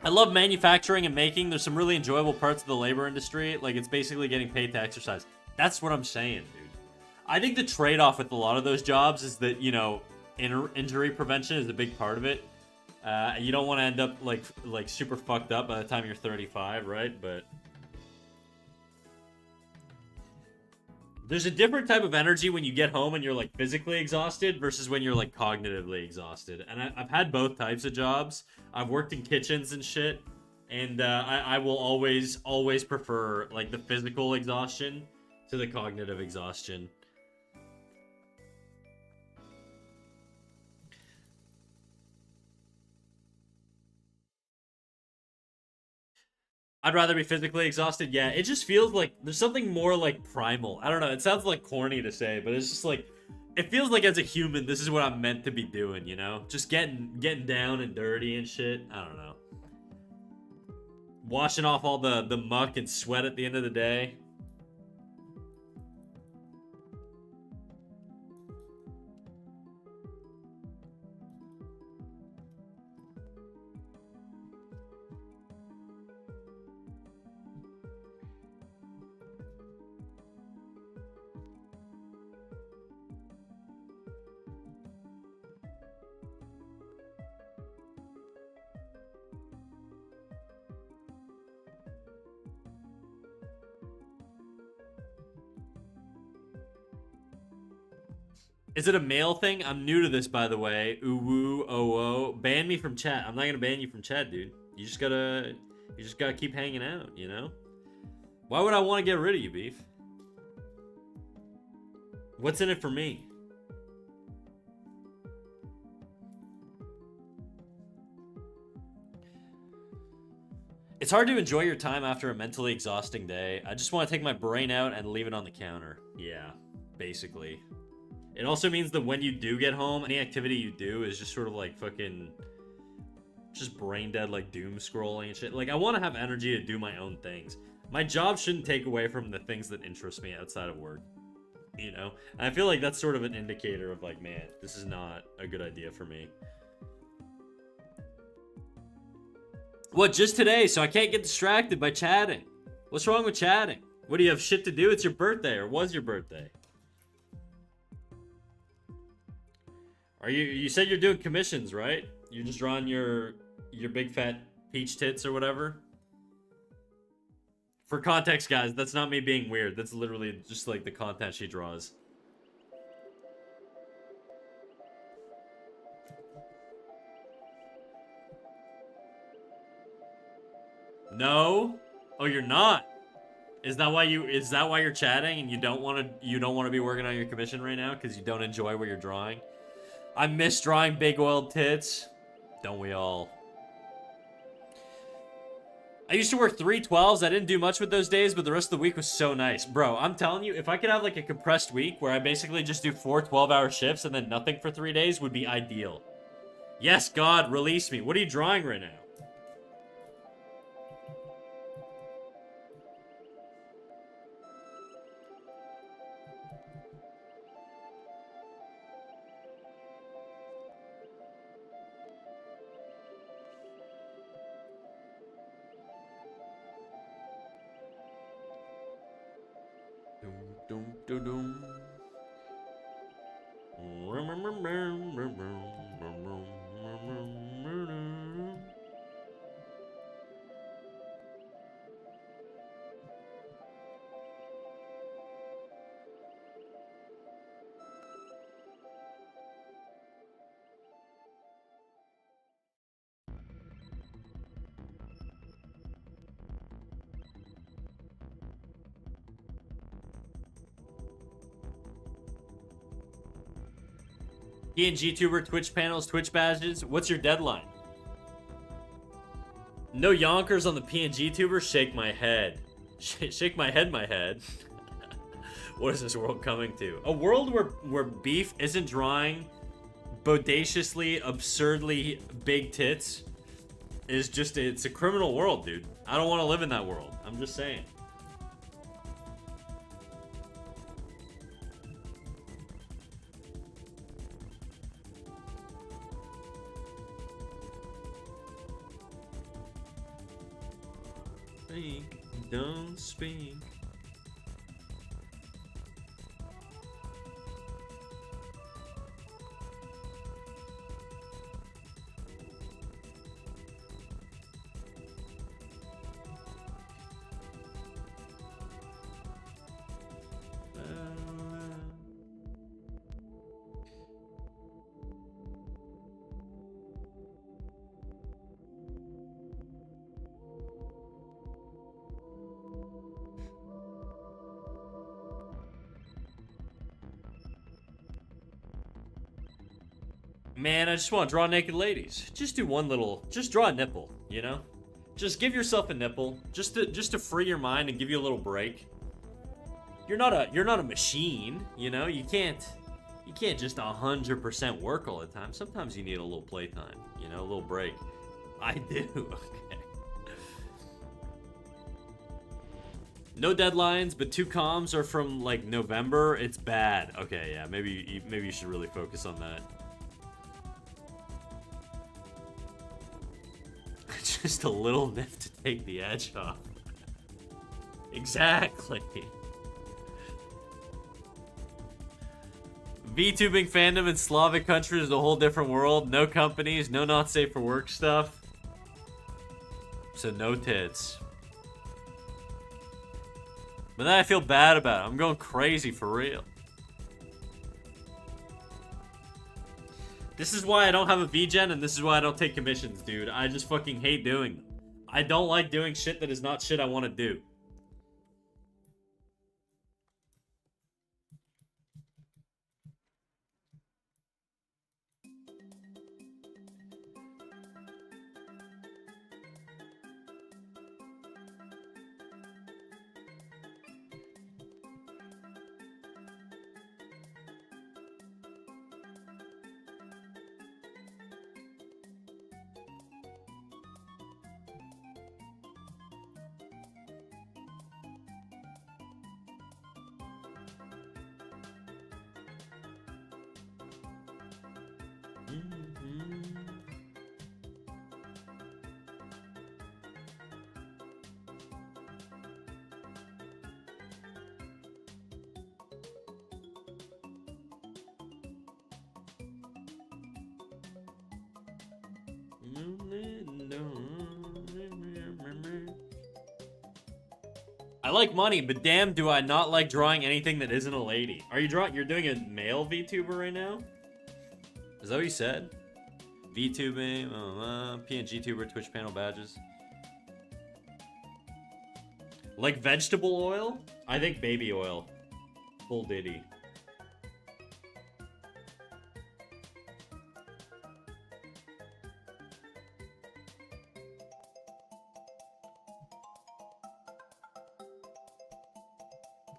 I love manufacturing and making. There's some really enjoyable parts of the labor industry. Like, it's basically getting paid to exercise. That's what I'm saying, dude. I think the trade-off with a lot of those jobs is that, you know, injury prevention is a big part of it. You don't want to end up, like super fucked up by the time you're 35, right? But there's a different type of energy when you get home and you're, like, physically exhausted versus when you're, like, cognitively exhausted. And I've had both types of jobs. I've worked in kitchens and shit. And I will always prefer, like, the physical exhaustion to the cognitive exhaustion. I'd rather be physically exhausted. Yeah, it just feels like there's something more, like, primal. I don't know. It sounds, like, corny to say, but it's just like, it feels like as a human, this is what I'm meant to be doing, you know? Just getting down and dirty and shit. I don't know. Washing off all the muck and sweat at the end of the day. Is it a male thing? I'm new to this, by the way. Uwu, oh. Ban me from chat. I'm not gonna ban you from chat, dude. You just gotta keep hanging out, you know? Why would I want to get rid of you, Beef? What's in it for me? It's hard to enjoy your time after a mentally exhausting day. I just want to take my brain out and leave it on the counter. Yeah, basically. It also means that when you do get home, any activity you do is just sort of like fucking just brain dead, like doom scrolling and shit. Like, I want to have energy to do my own things. My job shouldn't take away from the things that interest me outside of work, you know? And I feel like that's sort of an indicator of like, man, this is not a good idea for me. What, just today, so I can't get distracted by chatting? What's wrong with chatting? What, do you have shit to do? It's your birthday, or was your birthday? Are you said you're doing commissions, right? You're just drawing your big fat peach tits or whatever? For context, guys, that's not me being weird. That's literally just like the content she draws. No? Oh, you're not. Is that why you're chatting and you don't want to be working on your commission right now because you don't enjoy what you're drawing? I miss drawing big oiled tits. Don't we all? I used to work 3 12s. I didn't do much with those days, but the rest of the week was so nice. Bro, I'm telling you, if I could have like a compressed week where I basically just do 4 12-hour shifts and then nothing for 3 days would be ideal. Yes, God, release me. What are you drawing right now? Dum, dum, dum, PNG tuber, Twitch panels, Twitch badges. What's your deadline? No yonkers on the PNG tuber? Shake my head. Shake my head, my head. What is this world coming to? A world where beef isn't drawing bodaciously, absurdly big tits is just, it's a criminal world, dude. I don't want to live in that world. I'm just saying. Think, don't speak. Man, I just want to draw naked ladies. Just do one little, just draw a nipple, you know? Just give yourself a nipple, just to free your mind and give you a little break. You're not a machine, you know? You can't just 100% work all the time. Sometimes you need a little playtime, you know, a little break. I do. Okay. No deadlines, but 2 comms are from like November. It's bad. Okay, yeah, maybe you should really focus on that. Just a little nip to take the edge off. Exactly. VTubing fandom in Slavic countries is a whole different world. No companies, no not safe for work stuff. So no tits. But then I feel bad about it. I'm going crazy for real. This is why I don't have a VGen, and this is why I don't take commissions, dude. I just fucking hate doing them. I don't like doing shit that is not shit I want to do. I like money, but damn, do I not like drawing anything that isn't a lady. Are you drawing? You're doing a male VTuber right now? Is that what you said? VTubing, PNG tuber, Twitch panel badges. Like vegetable oil? I think baby oil. Full Diddy.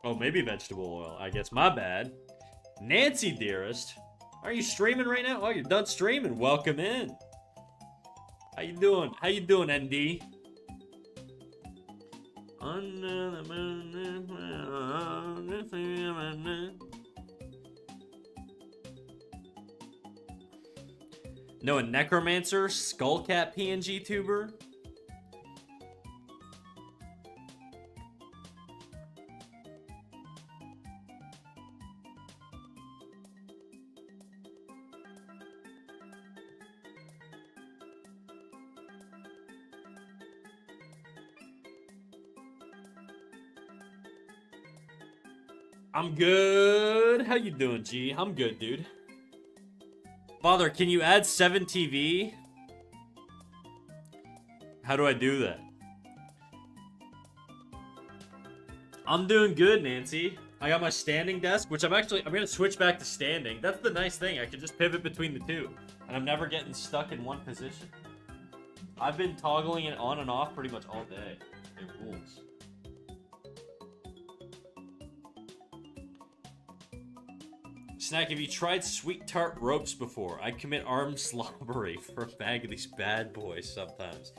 Oh, maybe vegetable oil. I guess my bad. Nancy, dearest. Are you streaming right now? Oh, you're done streaming. Welcome in. How you doing? How you doing, ND? No, a necromancer, skullcat PNG tuber. I'm good. How you doing, G? I'm good, dude. Father, can you add 7TV? How do I do that? I'm doing good, Nancy. I got my standing desk, which I'm gonna switch back to standing. That's the nice thing. I can just pivot between the two. And I'm never getting stuck in one position. I've been toggling it on and off pretty much all day. It rules. Snack, have you tried sweet tart ropes before? I commit armed slobbery for a bag of these bad boys sometimes.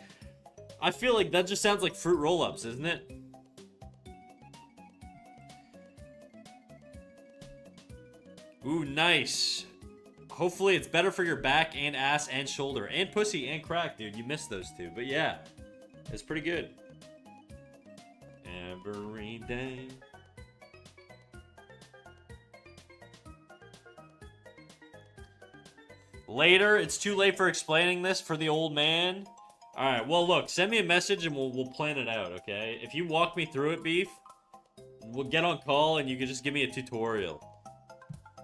I feel like that just sounds like fruit roll-ups, isn't it? Ooh, nice. Hopefully it's better for your back and ass and shoulder and pussy and crack, dude. You missed those two, but yeah, it's pretty good. Every day. Later, it's too late for explaining this for the old man. Alright, well look, send me a message and we'll plan it out, okay? If you walk me through it, Beef, we'll get on call and you can just give me a tutorial.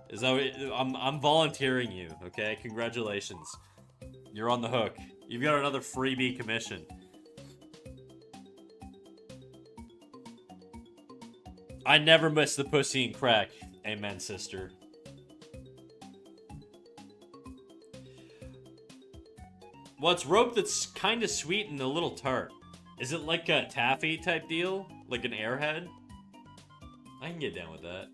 Is that what, I'm volunteering you, okay? Congratulations. You're on the hook. You've got another freebie commission. I never miss the pussy and crack. Amen, sister. Well, it's rope that's kind of sweet and a little tart. Is it like a taffy type deal? Like an airhead? I can get down with that.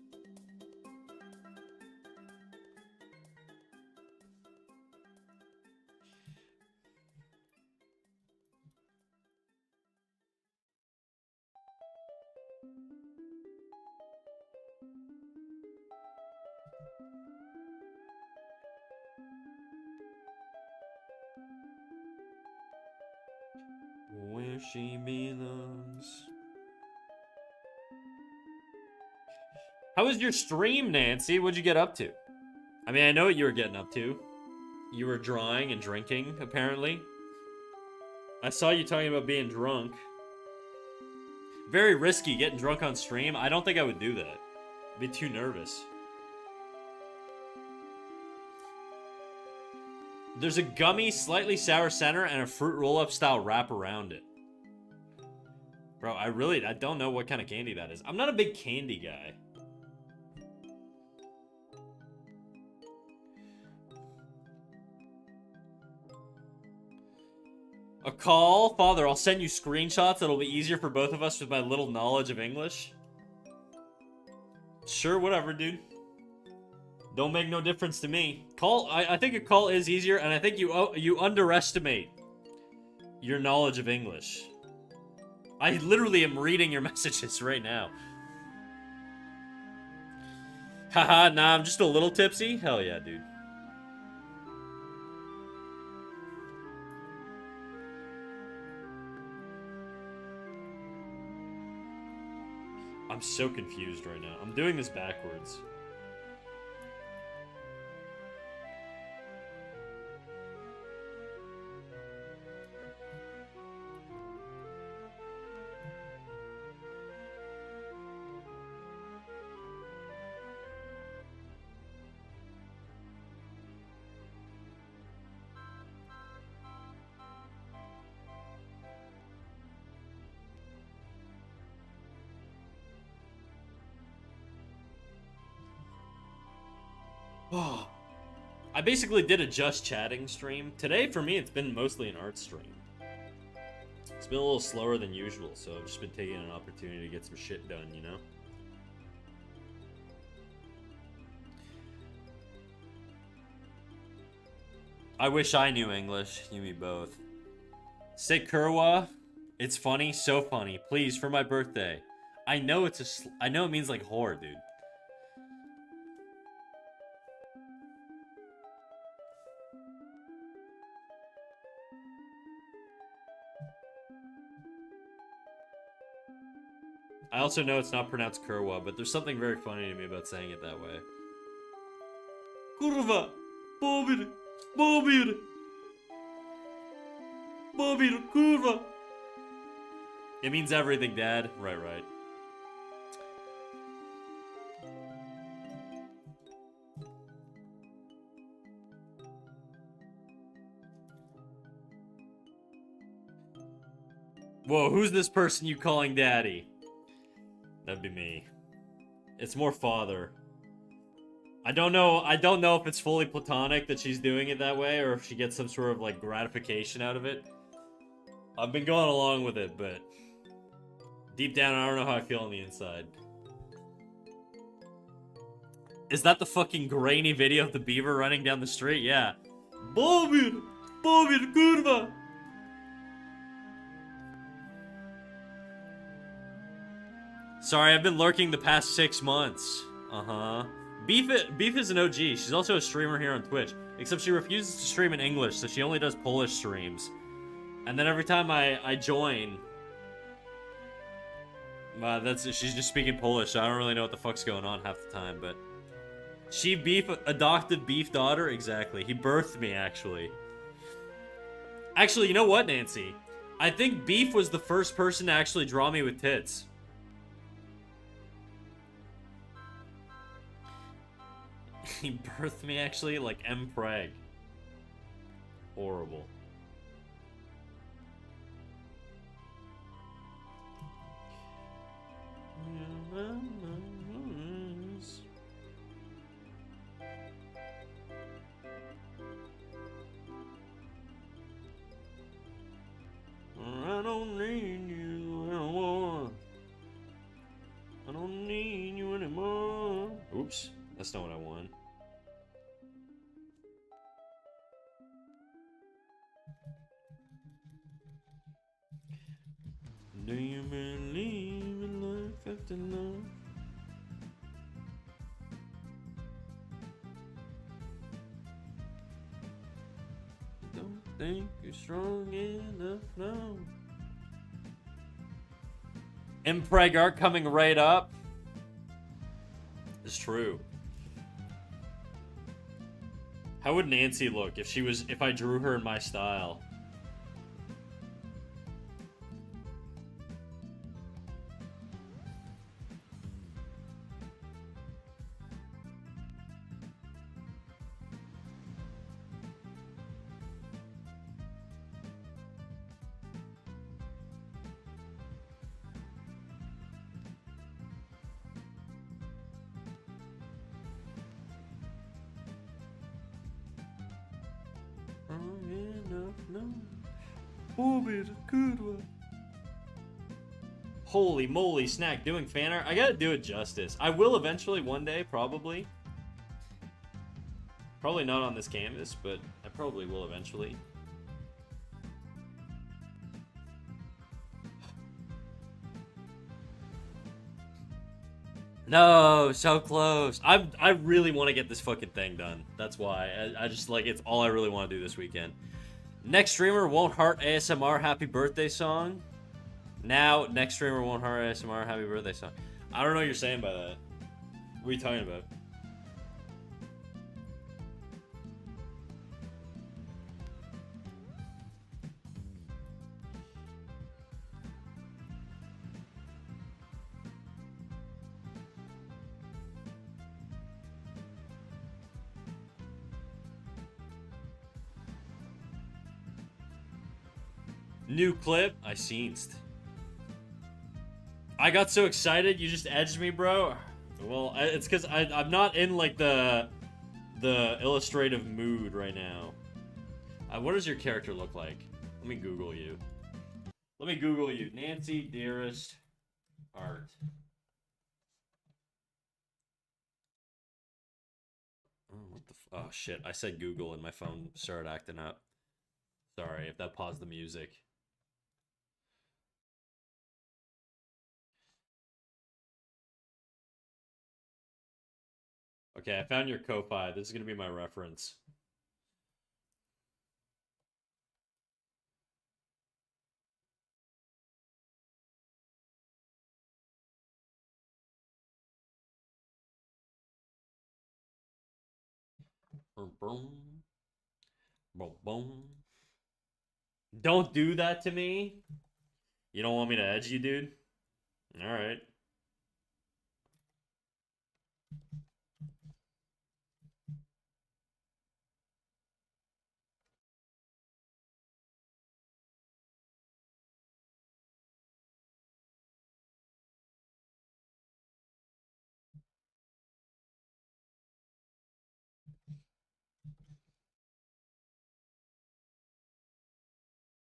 Where she belongs. How was your stream, Nancy? What'd you get up to? I mean, I know what you were getting up to. You were drawing and drinking, apparently. I saw you talking about being drunk. Very risky getting drunk on stream. I don't think I would do that. I'd be too nervous. There's a gummy, slightly sour center and a fruit roll-up style wrap around it. Bro, I don't know what kind of candy that is. I'm not a big candy guy. A call? Father, I'll send you screenshots. It'll be easier for both of us with my little knowledge of English. Sure, whatever, dude. Don't make no difference to me. Call, I think a call is easier, and I think you underestimate your knowledge of English. I literally am reading your messages right now. Haha, nah, I'm just a little tipsy? Hell yeah, dude. I'm so confused right now. I'm doing this backwards. Oh, I basically did a just chatting stream. Today, for me, it's been mostly an art stream. It's been a little slower than usual, so I've just been taking an opportunity to get some shit done, you know? I wish I knew English. You me both. Say Kurwa. It's funny, so funny. Please, for my birthday. I know I know it means like whore, dude. I also know it's not pronounced Kurwa, but there's something very funny to me about saying it that way. Kurwa! Bobir! Bobir! Bobir! Kurwa! It means everything, Dad. Right, right. Whoa, who's this person you calling daddy? That'd be me. It's more father. I don't know if it's fully platonic that she's doing it that way or if she gets some sort of like gratification out of it. I've been going along with it, but deep down I don't know how I feel on the inside. Is that the fucking grainy video of the beaver running down the street? Yeah. Bobir! Bobir kurva! Sorry, I've been lurking the past 6 months. Uh-huh. Beef is an OG. She's also a streamer here on Twitch. Except she refuses to stream in English, so she only does Polish streams. And then every time I join... she's just speaking Polish, so I don't really know what the fuck's going on half the time, but... She adopted Beef daughter? Exactly. He birthed me, actually. Actually, you know what, Nancy? I think Beef was the first person to actually draw me with tits. He birthed me, actually, like M. Preg. Horrible. I don't need you anymore. I don't need you anymore. Oops, that's not what I want. Do you believe in life after love? Don't think you're strong enough now. Impreg art coming right up. It's true. How would Nancy look if I drew her in my style? Holy moly, Snack doing fan art. I gotta do it justice. I will eventually one day, probably. Probably not on this canvas, but I probably will eventually. No, so close. I really want to get this fucking thing done. That's why. I just like it's all I really want to do this weekend. Next streamer won't heart ASMR happy birthday song. Now, next streamer won't heart ASMR happy birthday song. I don't know what you're saying by that. What are you talking about? New clip? I seenst. I got so excited, you just edged me, bro. Well, it's because I'm not in, like, the illustrative mood right now. What does your character look like? Let me Google you. Let me Google you. Nancy Dearest Art. Oh, what the Oh shit, I said Google and my phone started acting up. Sorry if that paused the music. Okay, I found your Ko-Fi. This is gonna be my reference. Boom, boom, boom, boom. Don't do that to me. You don't want me to edge you, dude? All right.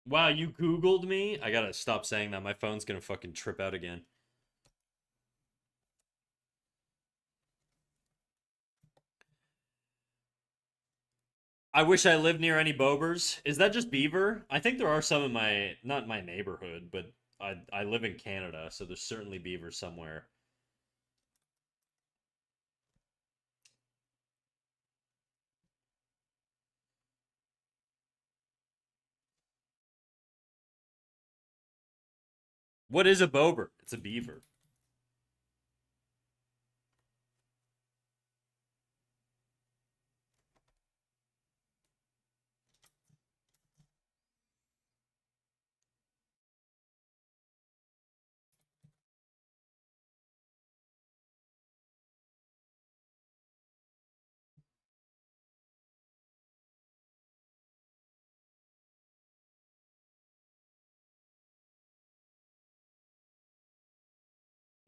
Wow, you Googled me? I gotta stop saying that. My phone's gonna fucking trip out again. I wish I lived near any Bobers. Is that just beaver? I think there are some in my, not my neighborhood, but I live in Canada, so there's certainly beaver somewhere. What is a Bober? It's a beaver.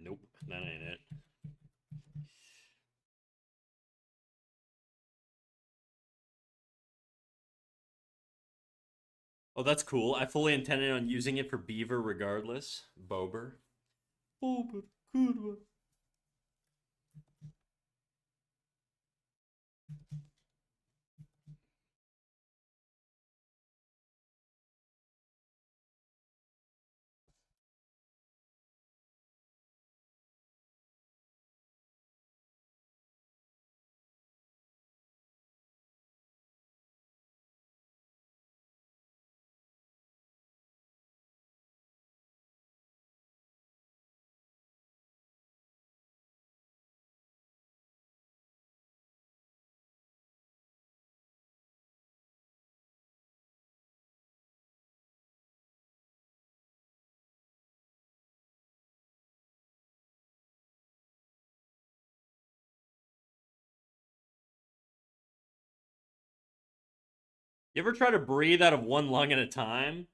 Nope, that ain't it. Oh, that's cool. I fully intended on using it for beaver regardless. Bober. Bober, good one. You ever try to breathe out of one lung at a time?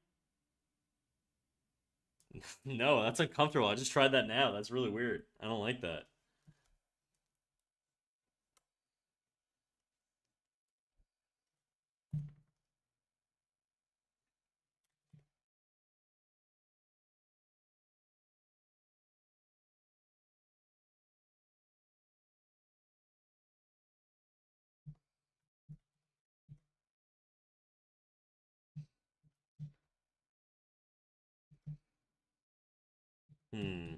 No, that's uncomfortable. I just tried that now. That's really weird. I don't like that. Hmm.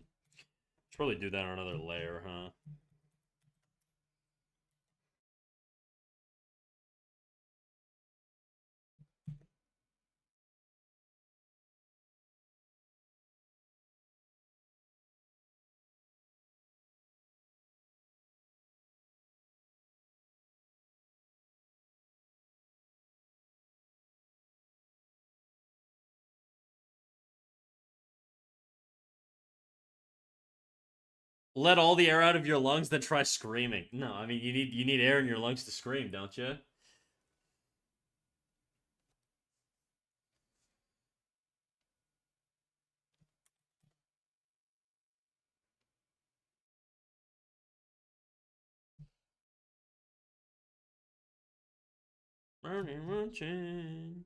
Should probably do that on another layer, huh? Let all the air out of your lungs, then try screaming. No, I mean you need air in your lungs to scream, don't you? Burning watching.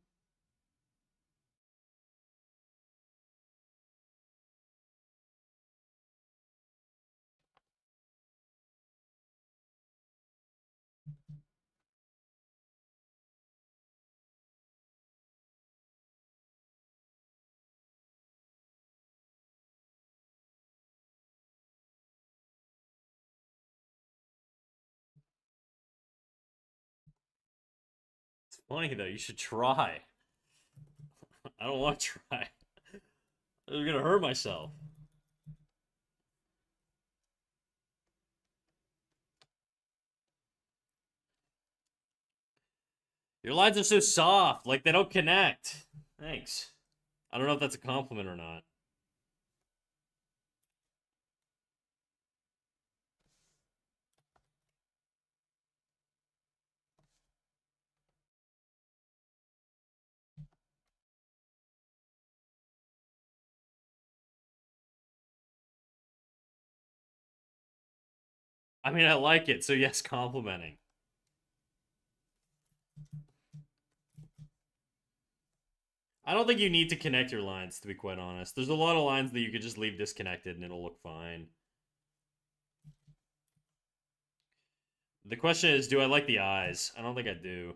funny though. You should try. I don't want to try. I'm gonna hurt myself. Your lines are so soft, like they don't connect. Thanks. I don't know if that's a compliment or not. I mean, I like it, so yes, complimenting. I don't think you need to connect your lines, to be quite honest. There's a lot of lines that you could just leave disconnected and it'll look fine. The question is, do I like the eyes? I don't think I do.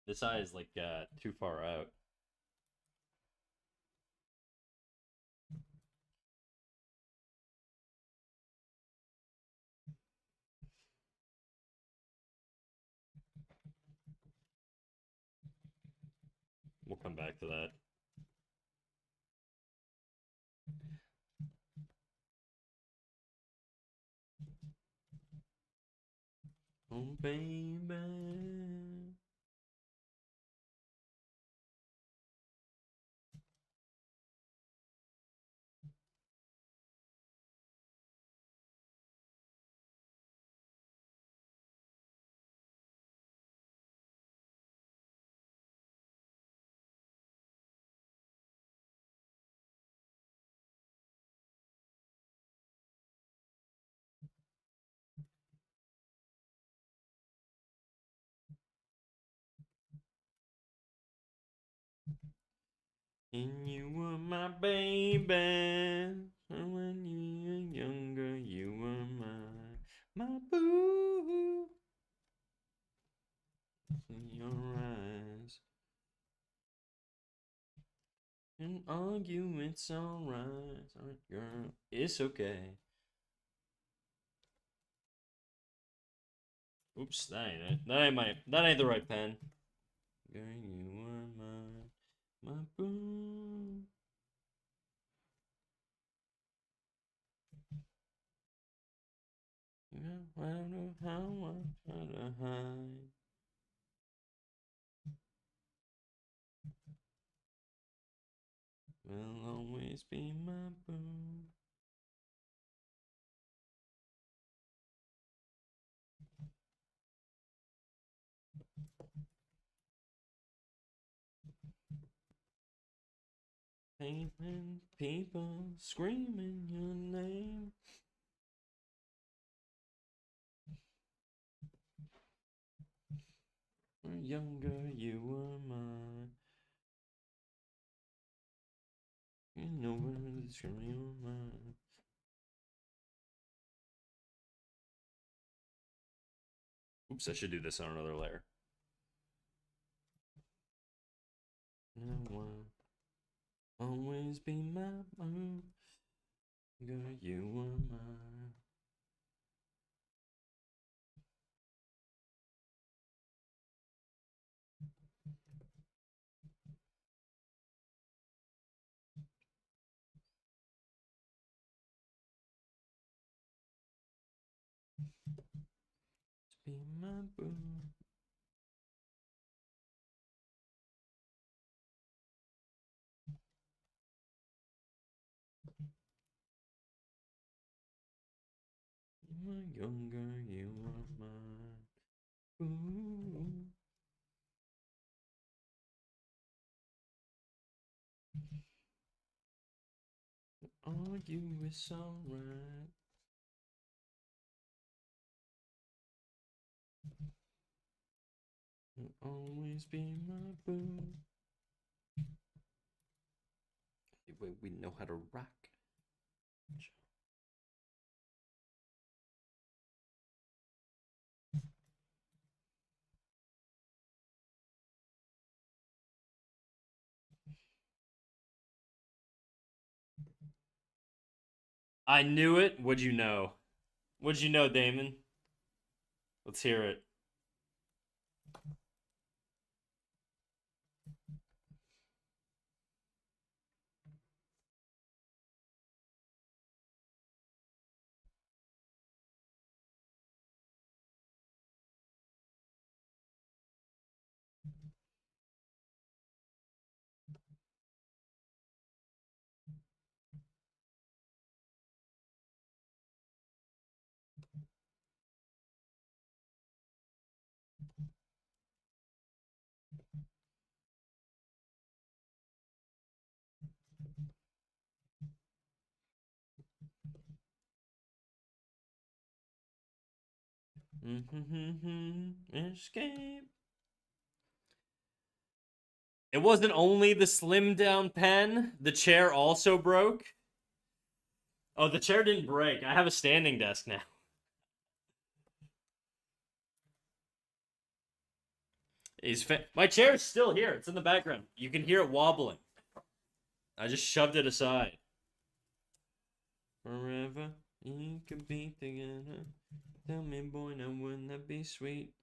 This eye is like too far out. We'll come back to that. Oh, baby. And you were my baby. And when you were younger, you were my boo. In your eyes. And argue, it's alright. Alright, girl. It's okay. Oops, that ain't it. That ain't the right pen. Girl, you were my boo. Yeah, I don't know how I try to hide. Will always be my boo. Pavement people screaming your name. When younger, you were mine. You know where it's from your mind. Oops, I should do this on another layer. No one always be my boo. Girl, you were mine. Be my boo. When younger, you were mine. Ooh. Argue is alright. You'll always be my boo. The way we know how to rock. I knew it. What'd you know? What'd you know, Damon? Let's hear it. Escape. It wasn't only the slim down pen, the chair also broke. Oh, the chair didn't break. I have a standing desk now. My chair is still here. It's in the background. You can hear it wobbling. I just shoved it aside. Forever, you can be together. Tell me, boy, now wouldn't that be sweet?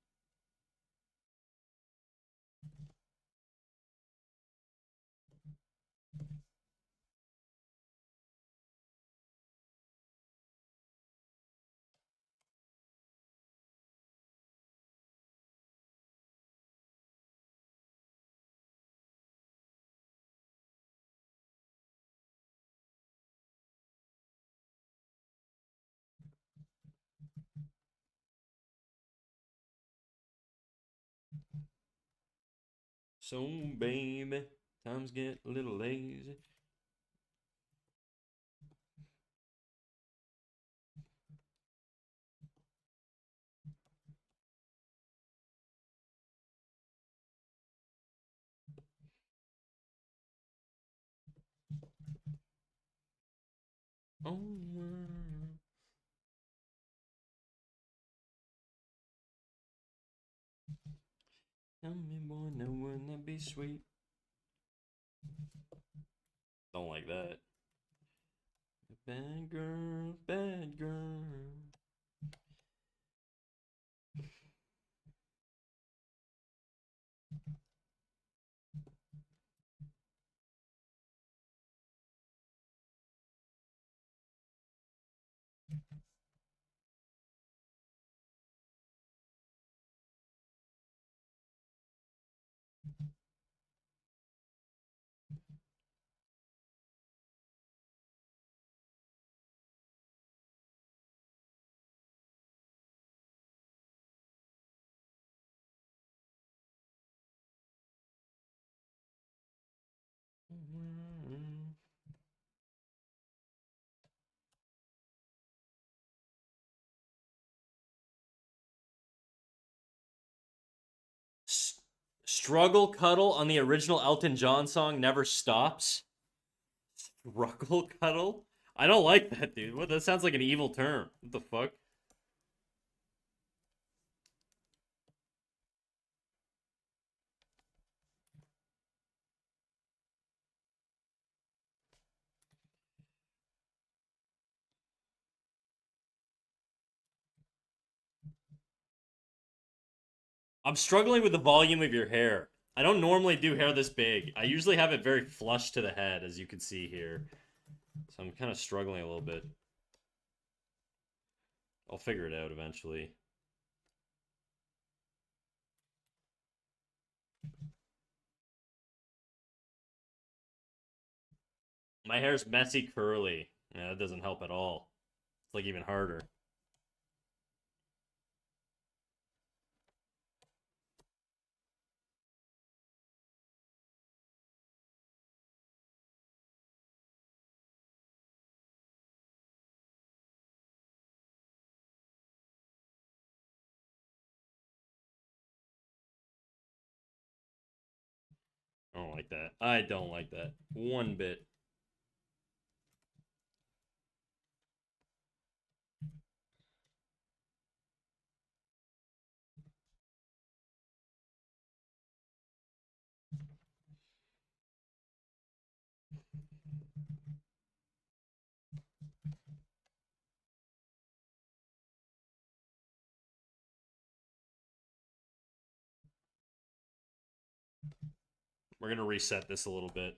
So, baby, times get a little lazy. Oh, tell me, boy, now wouldn't that be sweet? Don't like that. Bad girl, bad girl. Struggle Cuddle on the original Elton John song Never Stops. Struggle Cuddle? I don't like that, dude. What? That sounds like an evil term. What the fuck? I'm struggling with the volume of your hair. I don't normally do hair this big. I usually have it very flush to the head, as you can see here. So I'm kind of struggling a little bit. I'll figure it out eventually. My hair's messy curly. Yeah, that doesn't help at all. It's like even harder. I don't like that. I don't like that. One bit. We're gonna reset this a little bit.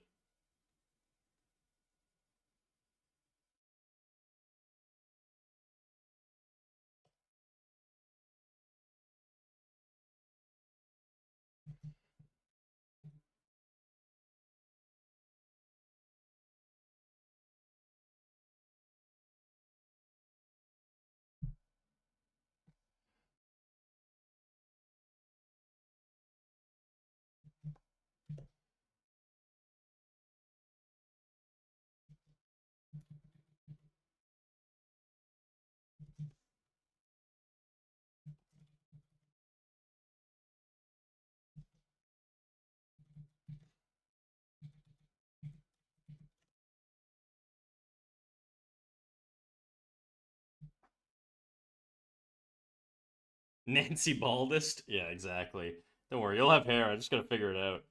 Nancy Baldest? Yeah, exactly. Don't worry, you'll have hair. I just gotta figure it out.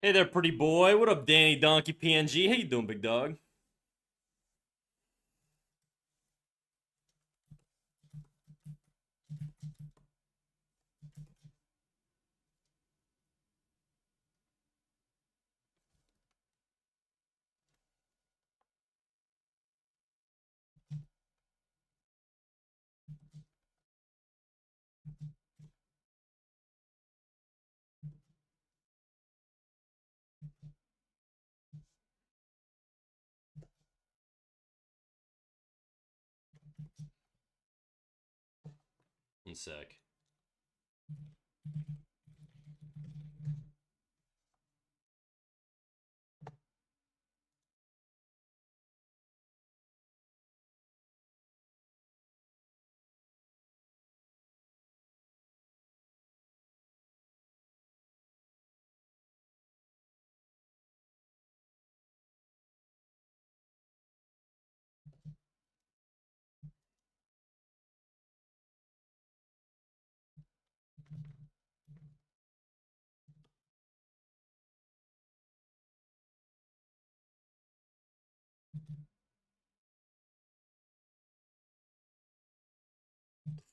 Hey there, pretty boy. What up, Danny Donkey PNG? How you doing, big dog? One sec.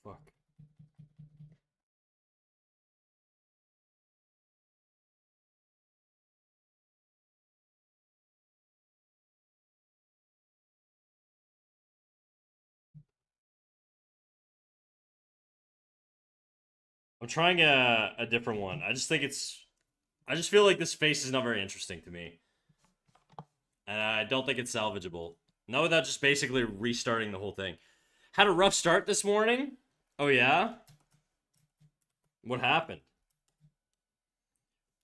Fuck. I'm trying a different one. I just think it's. I just feel like this face is not very interesting to me. And I don't think it's salvageable. Not without just basically restarting the whole thing. Had a rough start this morning. Oh, yeah? What happened?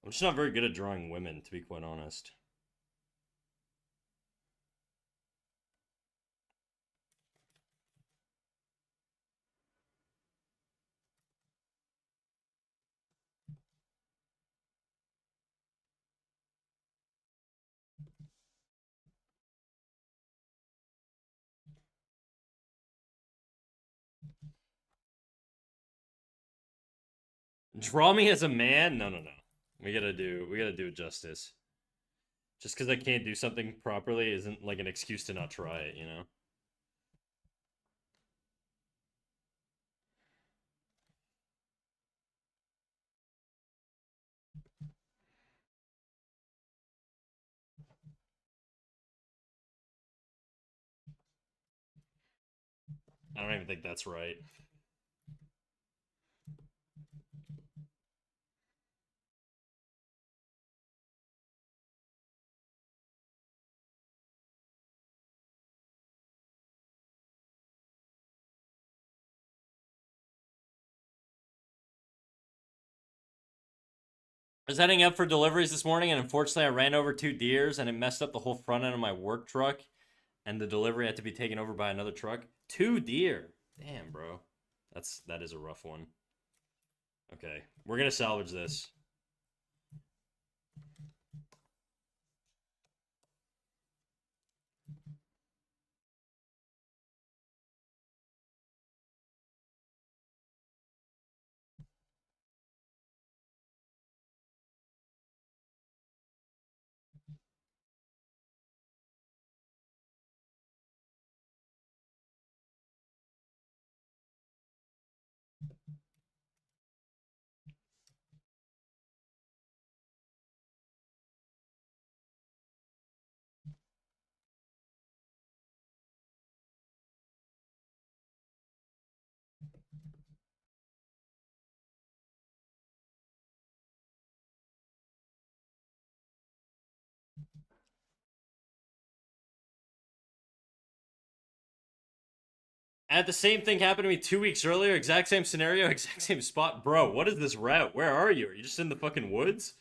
I'm just not very good at drawing women, to be quite honest. Draw me as a man? No, no, no. We gotta do it justice. Just because I can't do something properly isn't like an excuse to not try it, you know? I don't even think that's right. I was heading up for deliveries this morning, and unfortunately, I ran over two deers, and it messed up the whole front end of my work truck, and the delivery had to be taken over by another truck. Two deer. Damn, bro. That is a rough one. Okay, we're gonna salvage this. And the same thing happened to me 2 weeks earlier. Exact same scenario, exact same spot. Bro, what is this route? Where are you? Are you just in the fucking woods?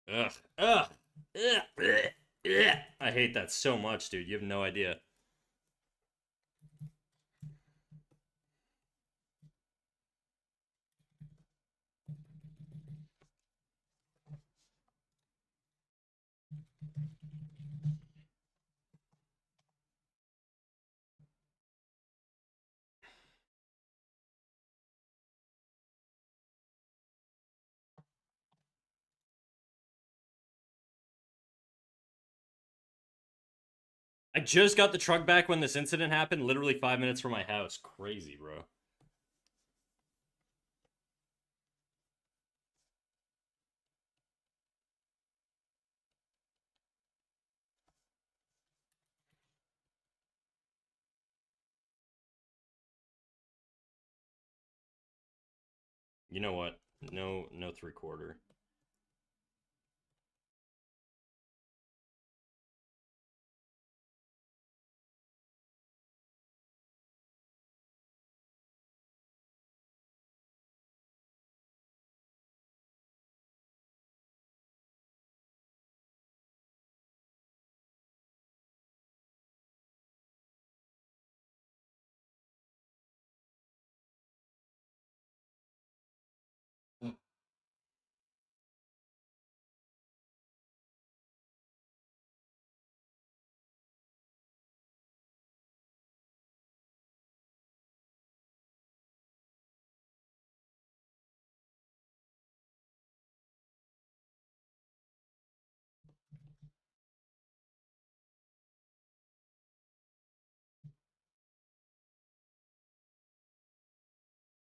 Ugh. Ugh. Ugh. Ugh. Ugh. I hate that so much, dude. You have no idea. I just got the truck back when this incident happened, literally 5 minutes from my house. Crazy, bro. You know what? No, no three-quarter.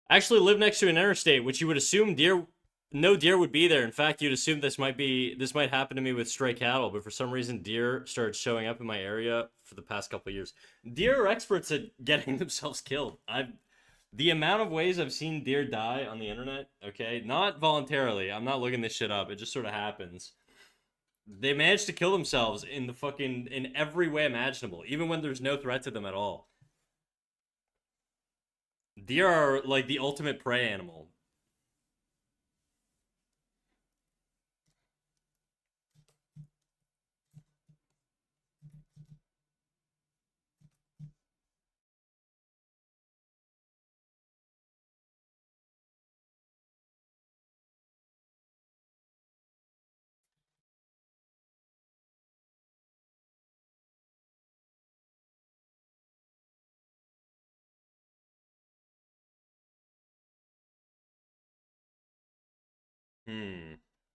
I actually live next to an interstate, which you would assume no deer would be there. In fact, you'd assume this might happen to me with stray cattle, but for some reason, deer started showing up in my area for the past couple of years. Deer are experts at getting themselves killed. The amount of ways I've seen deer die on the internet, okay, not voluntarily. I'm not looking this shit up. It just sort of happens. They manage to kill themselves in every way imaginable, even when there's no threat to them at all. Deer are like the ultimate prey animal.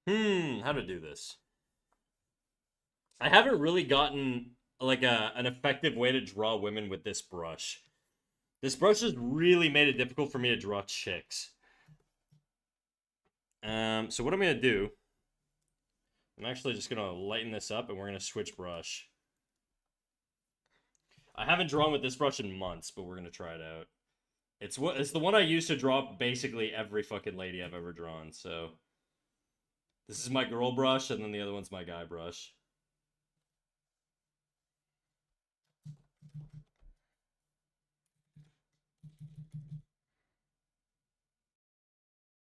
Hmm. How to do this? I haven't really gotten like an effective way to draw women with this brush. This brush has really made it difficult for me to draw chicks. So what I'm gonna do, I'm actually just gonna lighten this up and we're gonna switch brush. I haven't drawn with this brush in months, but we're gonna try it out. It's the one I use to draw basically every fucking lady I've ever drawn. So this is my girl brush, and then the other one's my guy brush.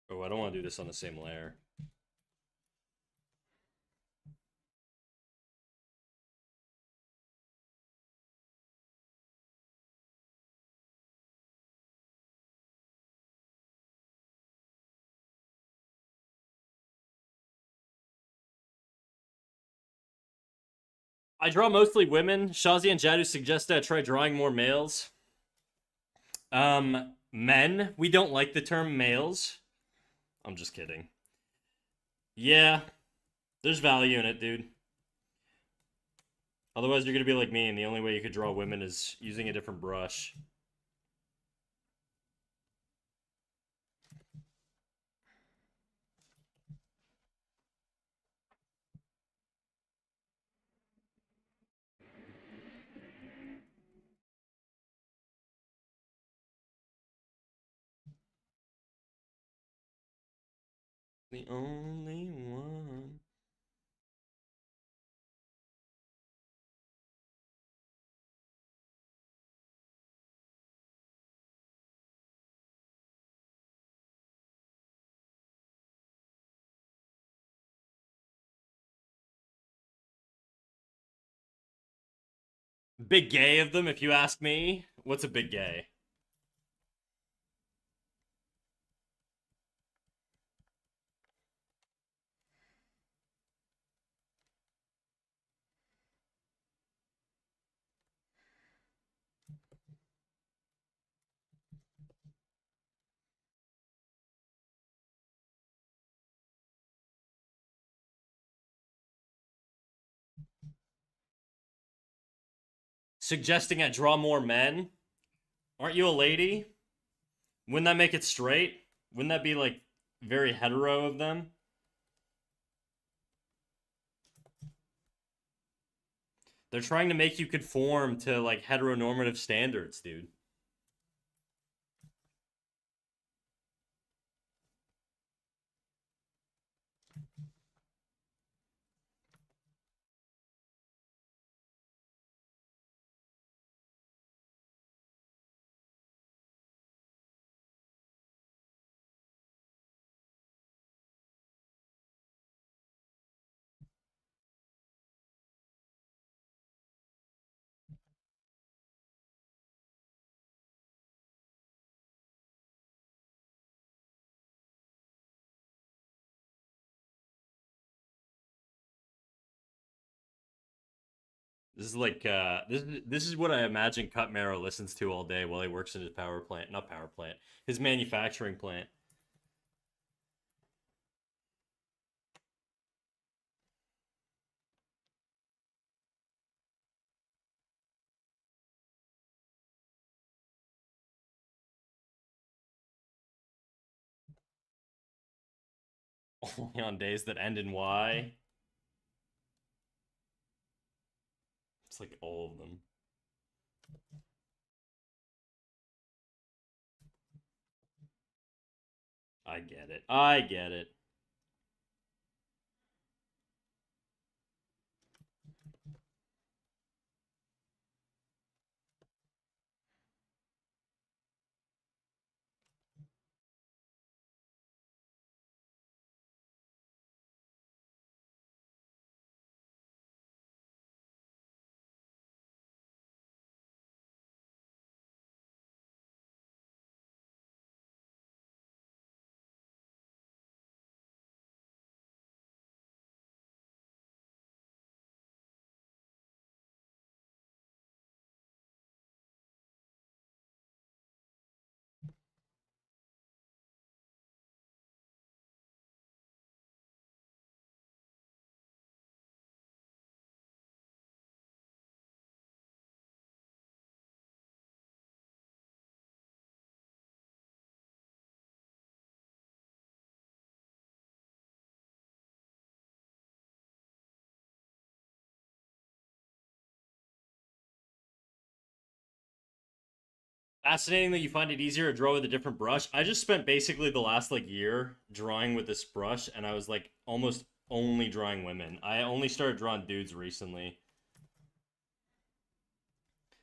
Oh, I don't want to do this on the same layer. I draw mostly women. Shazi and Jadu suggested I try drawing more males. Men. We don't like the term males. I'm just kidding. Yeah, there's value in it, dude. Otherwise, you're gonna be like me, and the only way you could draw women is using a different brush. The only one. Big gay of them, if you ask me. What's a big gay? Suggesting I draw more men? Aren't you a lady? Wouldn't that make it straight? Wouldn't that be like very hetero of them? They're trying to make you conform to like heteronormative standards, dude. This is like this is what I imagine Cut Marrow listens to all day while he works in his power plant, not power plant, his manufacturing plant. Only on days that end in Y. It's like all of them. I get it. I get it. Fascinating that you find it easier to draw with a different brush. I just spent basically the last like year drawing with this brush, and I was like almost only drawing women. I only started drawing dudes recently,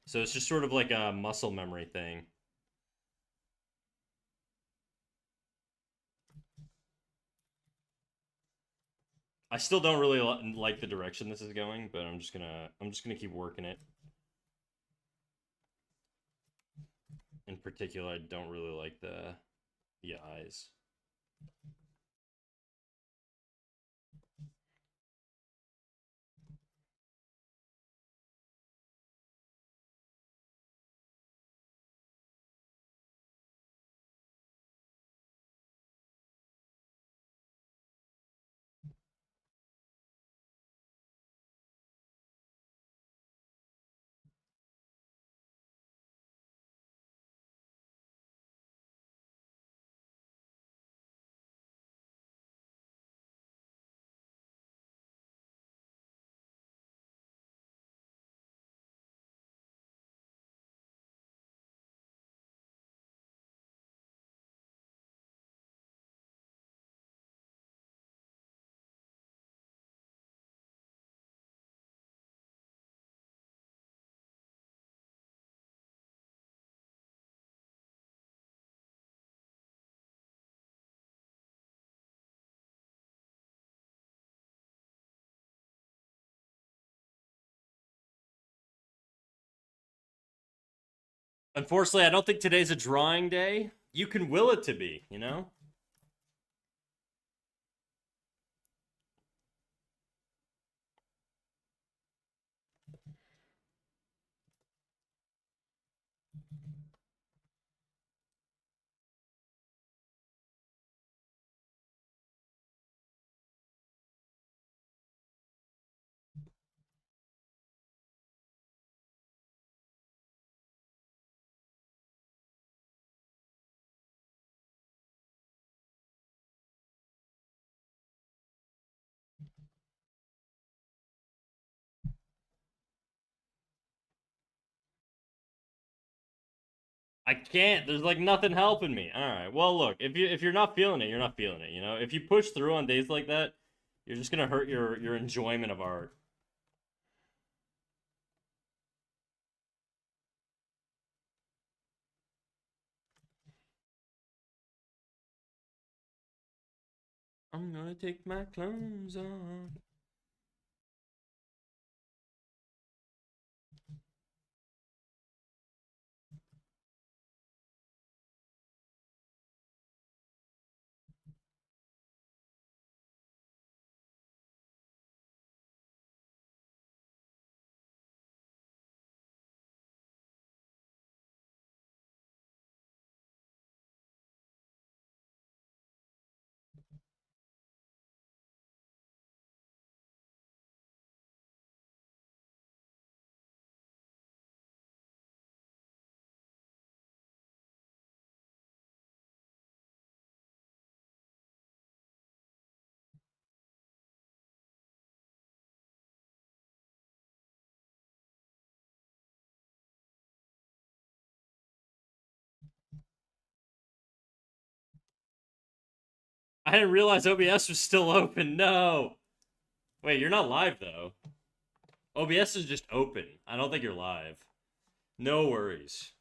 so it's just sort of like a muscle memory thing. I still don't really like the direction this is going, but I'm just gonna keep working it. In particular, I don't really like the eyes. Unfortunately, I don't think today's a drawing day. You can will it to be, you know? I can't. There's like nothing helping me. All right. Well, look, if you're not feeling it, you're not feeling it. You know, if you push through on days like that, you're just gonna hurt your enjoyment of art. I'm gonna take my clothes off. I didn't realize OBS was still open. No. Wait, you're not live though. OBS is just open. I don't think you're live. No worries.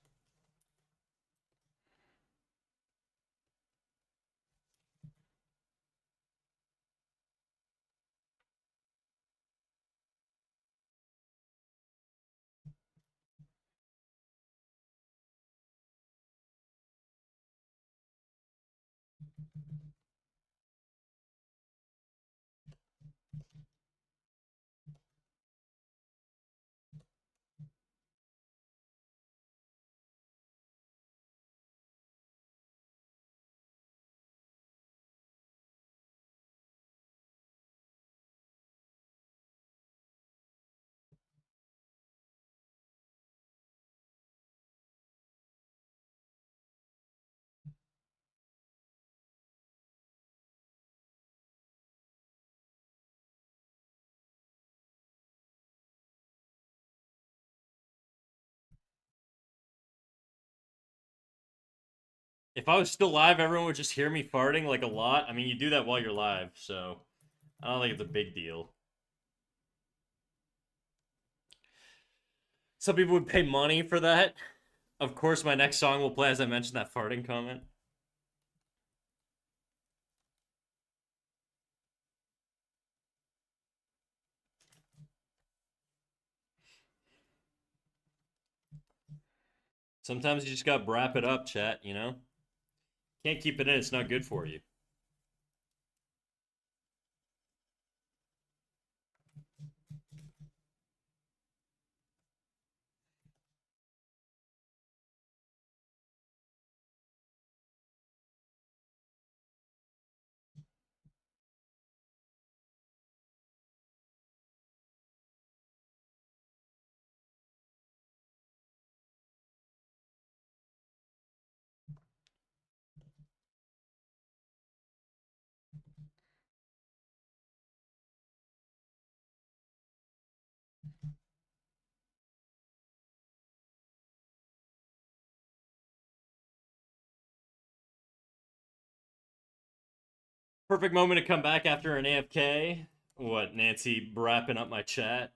If I was still live, everyone would just hear me farting like a lot. I mean, you do that while you're live, so I don't think it's a big deal. Some people would pay money for that. Of course, my next song will play as I mentioned that farting comment. Sometimes you just gotta wrap it up, chat, you know? Can't keep it in, it's not good for you. Perfect moment to come back after an AFK. What, Nancy wrapping up my chat?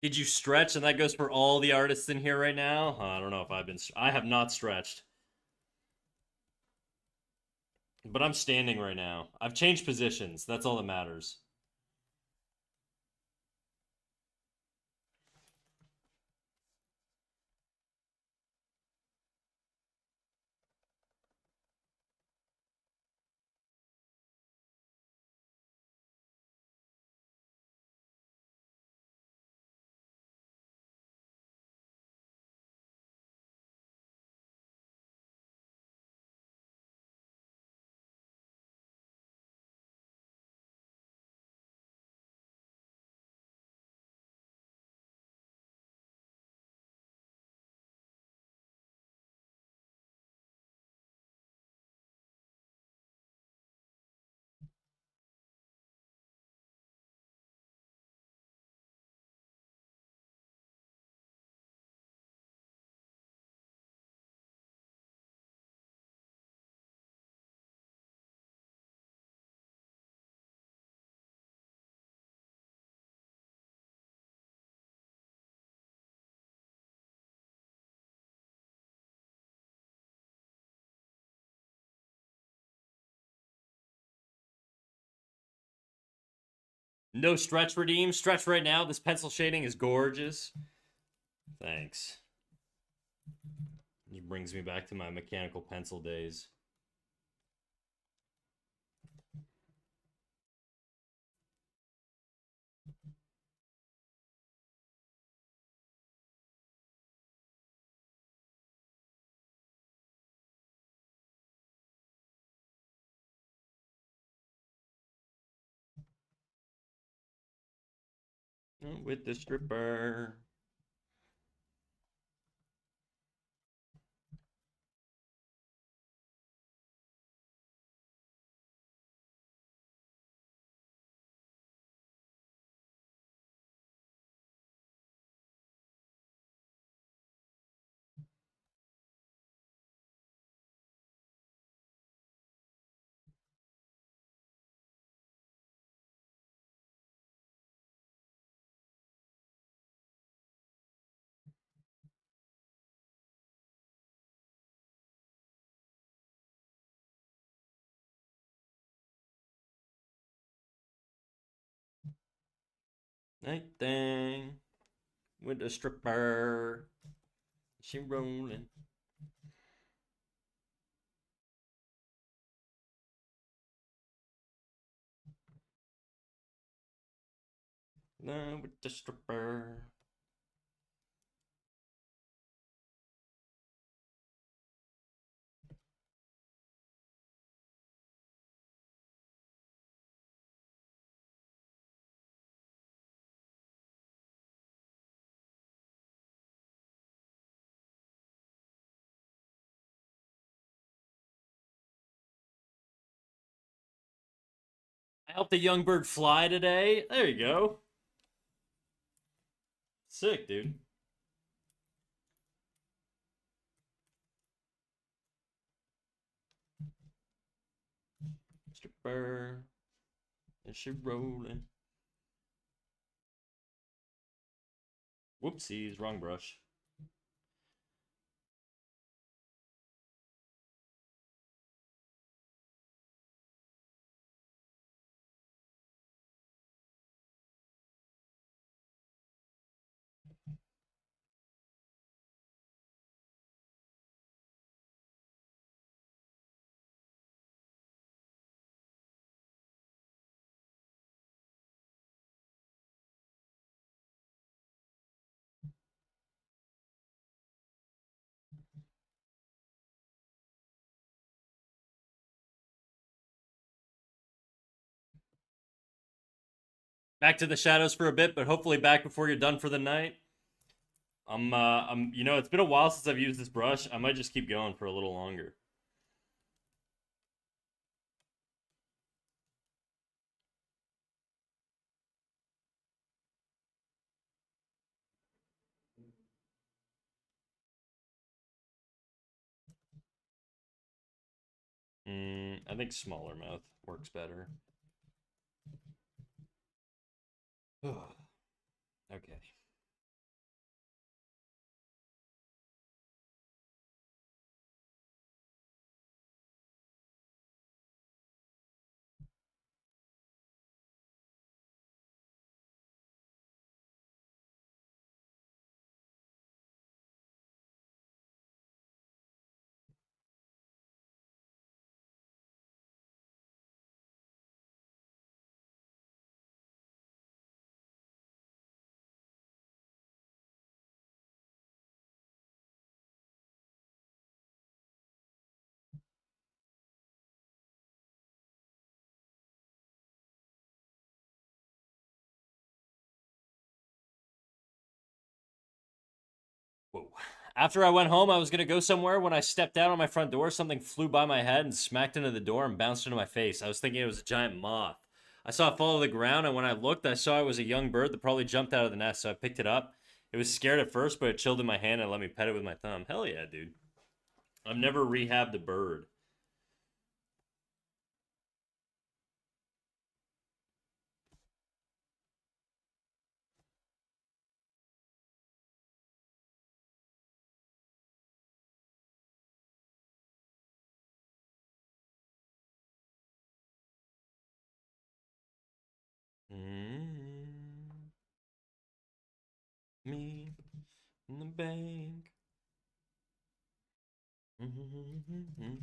Did you stretch? And that goes for all the artists in here right now. I don't know if I've been. I have not stretched, but I'm standing right now. I've changed positions. That's all that matters. No stretch redeem. Stretch right now. This pencil shading is gorgeous. Thanks. It brings me back to my mechanical pencil days. With the stripper. Anything with a stripper. She rolling. With the stripper. I helped a young bird fly today. There you go. Sick, dude. Stripper. Is she rolling? Whoopsies, wrong brush. Back to the shadows for a bit, but hopefully back before you're done for the night. You know, it's been a while since I've used this brush. I might just keep going for a little longer. I think smaller mouth works better. Okay. Whoa. After I went home, I was gonna go somewhere. When I stepped out on my front door, something flew by my head and smacked into the door and bounced into my face. I was thinking it was a giant moth. I saw it fall to the ground, and when I looked, I saw it was a young bird that probably jumped out of the nest, so I picked it up. It was scared at first, but it chilled in my hand and let me pet it with my thumb. Hell yeah, dude. I've never rehabbed a bird. Mm, me in the bank. Mm-hmm.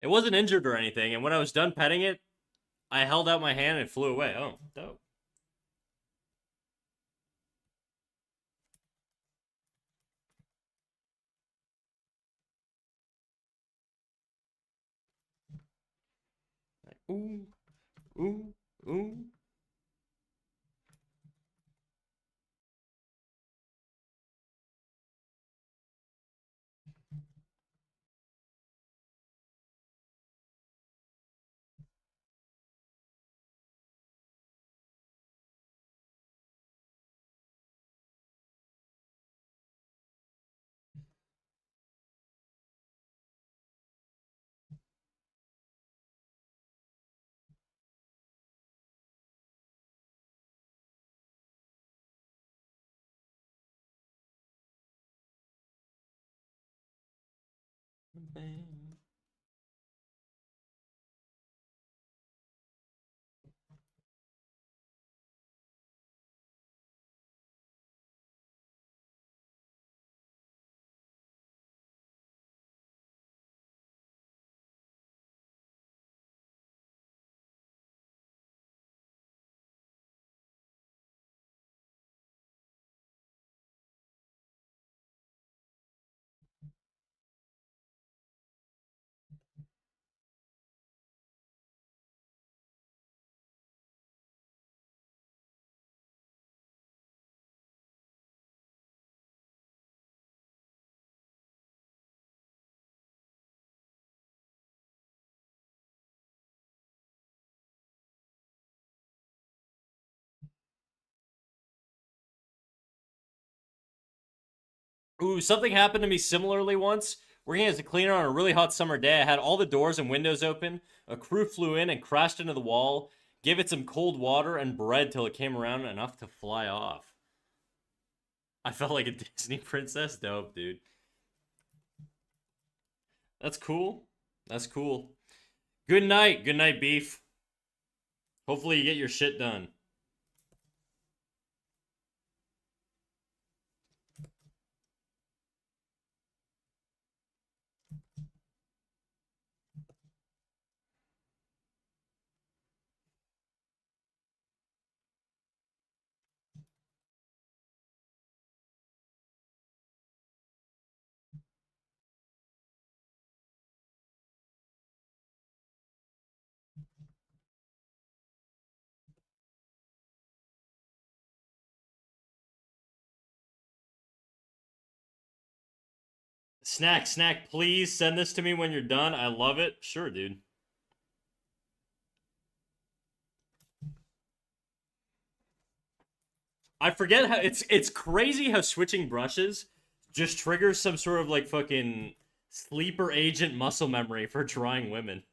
It wasn't injured or anything, and when I was done petting it, I held out my hand and it flew away. Oh, dope. Like, ooh, ooh, ooh. Ooh, something happened to me similarly once. Working as a cleaner on a really hot summer day, I had all the doors and windows open. A crew flew in and crashed into the wall, gave it some cold water and bread till it came around enough to fly off. I felt like a Disney princess. Dope, dude. That's cool. That's cool. Good night. Good night, Beef. Hopefully you get your shit done. Snack, please send this to me when you're done. I love it. Sure, dude. I forget how it's crazy how switching brushes just triggers some sort of like fucking sleeper agent muscle memory for drawing women.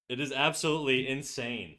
It is absolutely insane.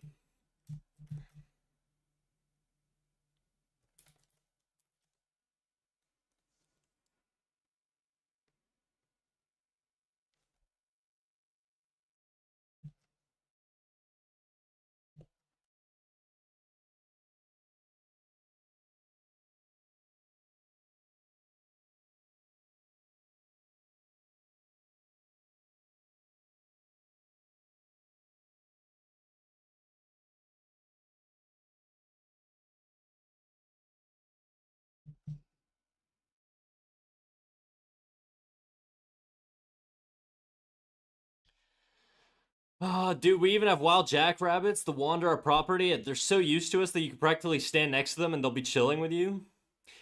Ah, dude, we even have wild jackrabbits that wander our property. They're so used to us that you can practically stand next to them and they'll be chilling with you.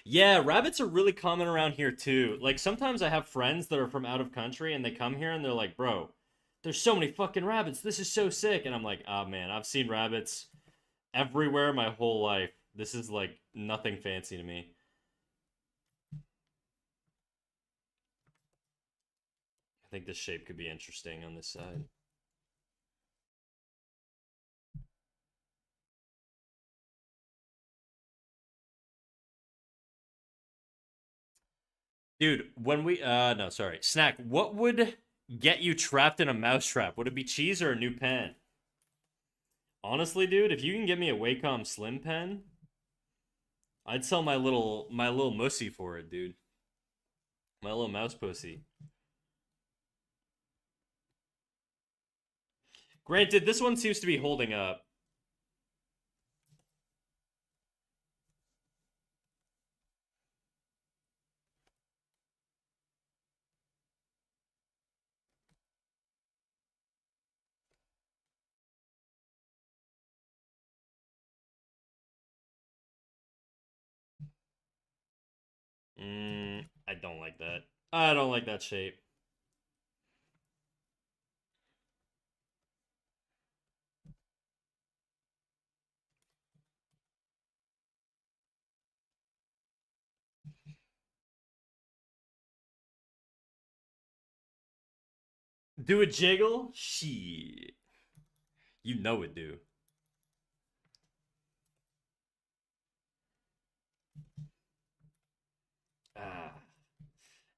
Yeah, rabbits are really common around here too. Like sometimes I have friends that are from out of country and they come here and they're like, "Bro, there's so many fucking rabbits. This is so sick." And I'm like, "Ah, man, I've seen rabbits everywhere my whole life. This is like nothing fancy to me." I think this shape could be interesting on this side. Dude, when we no, sorry. Snack, what would get you trapped in a mousetrap? Would it be cheese or a new pen? Honestly, dude, if you can get me a Wacom Slim pen, I'd sell my little mussy for it, dude. My little mouse pussy. Granted, this one seems to be holding up. I don't like that. I don't like that shape. Do a jiggle? Shit. You know it, do. Ah.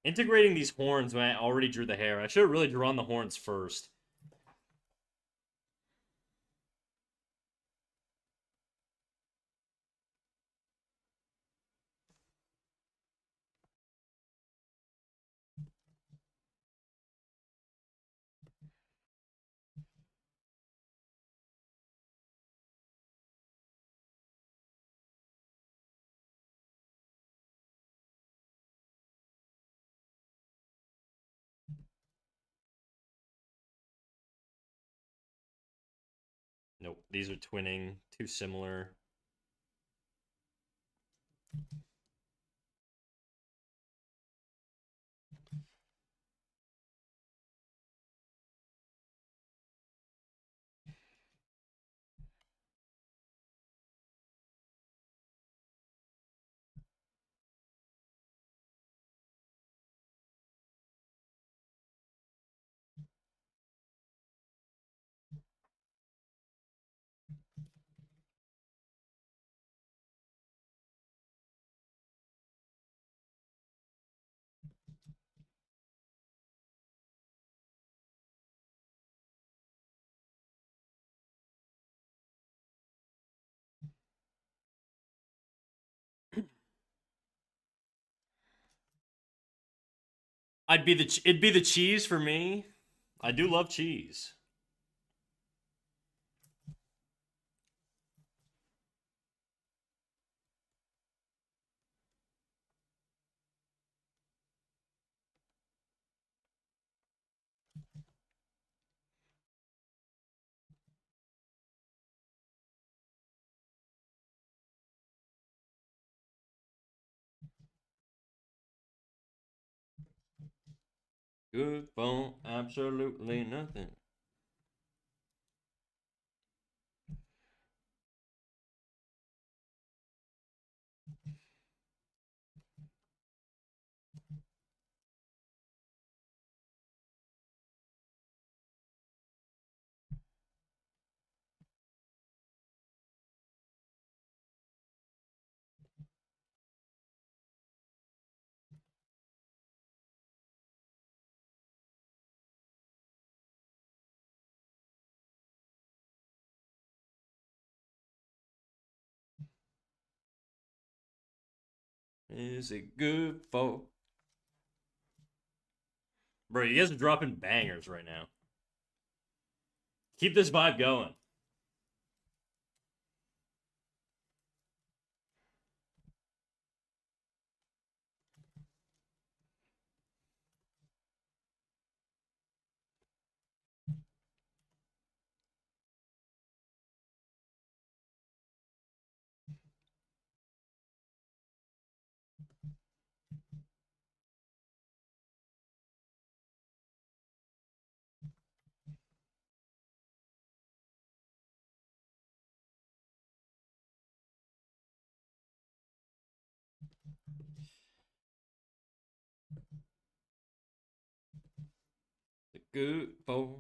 Integrating these horns when I already drew the hair. I should have really drawn the horns first. Nope, these are twinning. Too similar. It'd be the cheese for me. I do love cheese. Good for absolutely nothing. Is it good for? Bro, you guys are dropping bangers right now. Keep this vibe going. The good for.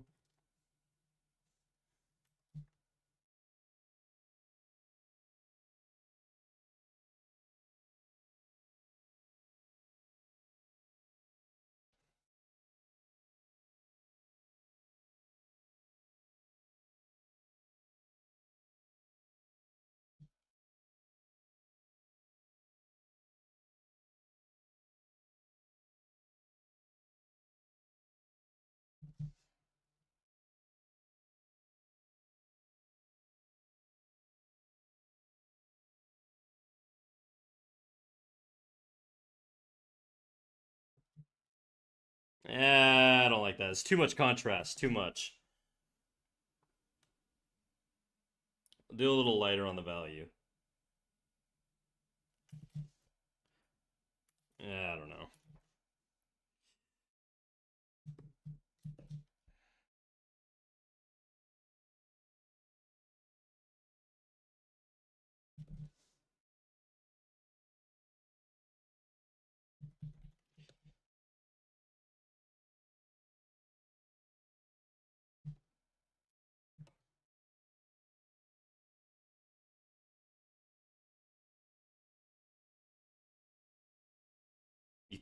I don't like that. It's too much contrast. Too much. Do a little lighter on the value. I don't know.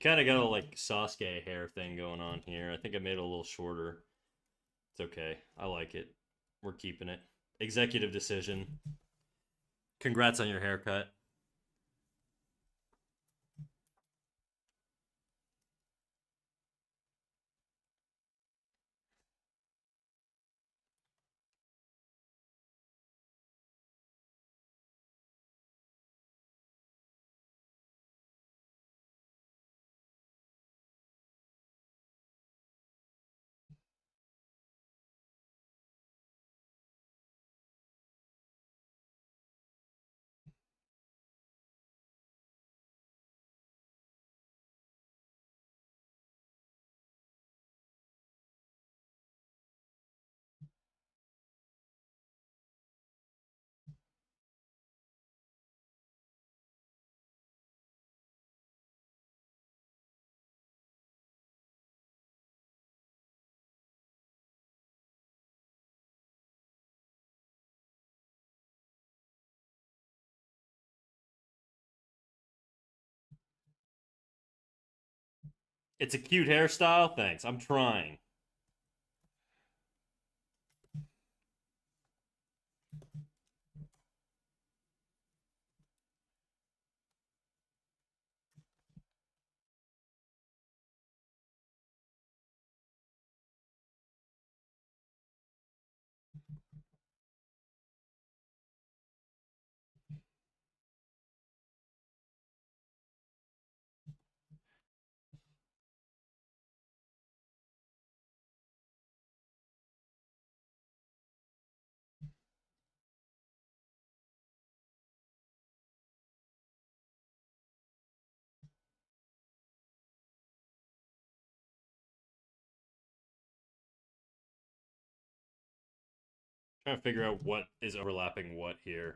kind of got a like Sasuke hair thing going on here. I think I made it a little shorter. It's okay. I like it. We're keeping it. Executive decision. Congrats on your haircut. It's a cute hairstyle. Thanks. I'm trying. Trying to figure out what is overlapping what here.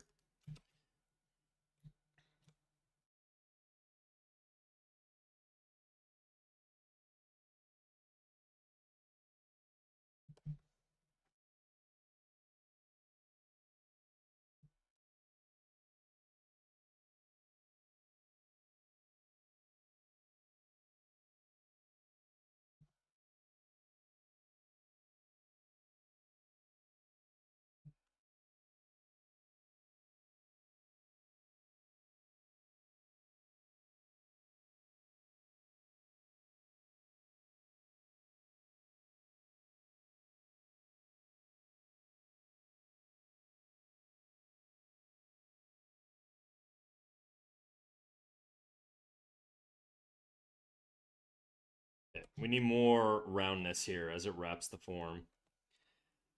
Yeah, we need more roundness here as it wraps the form.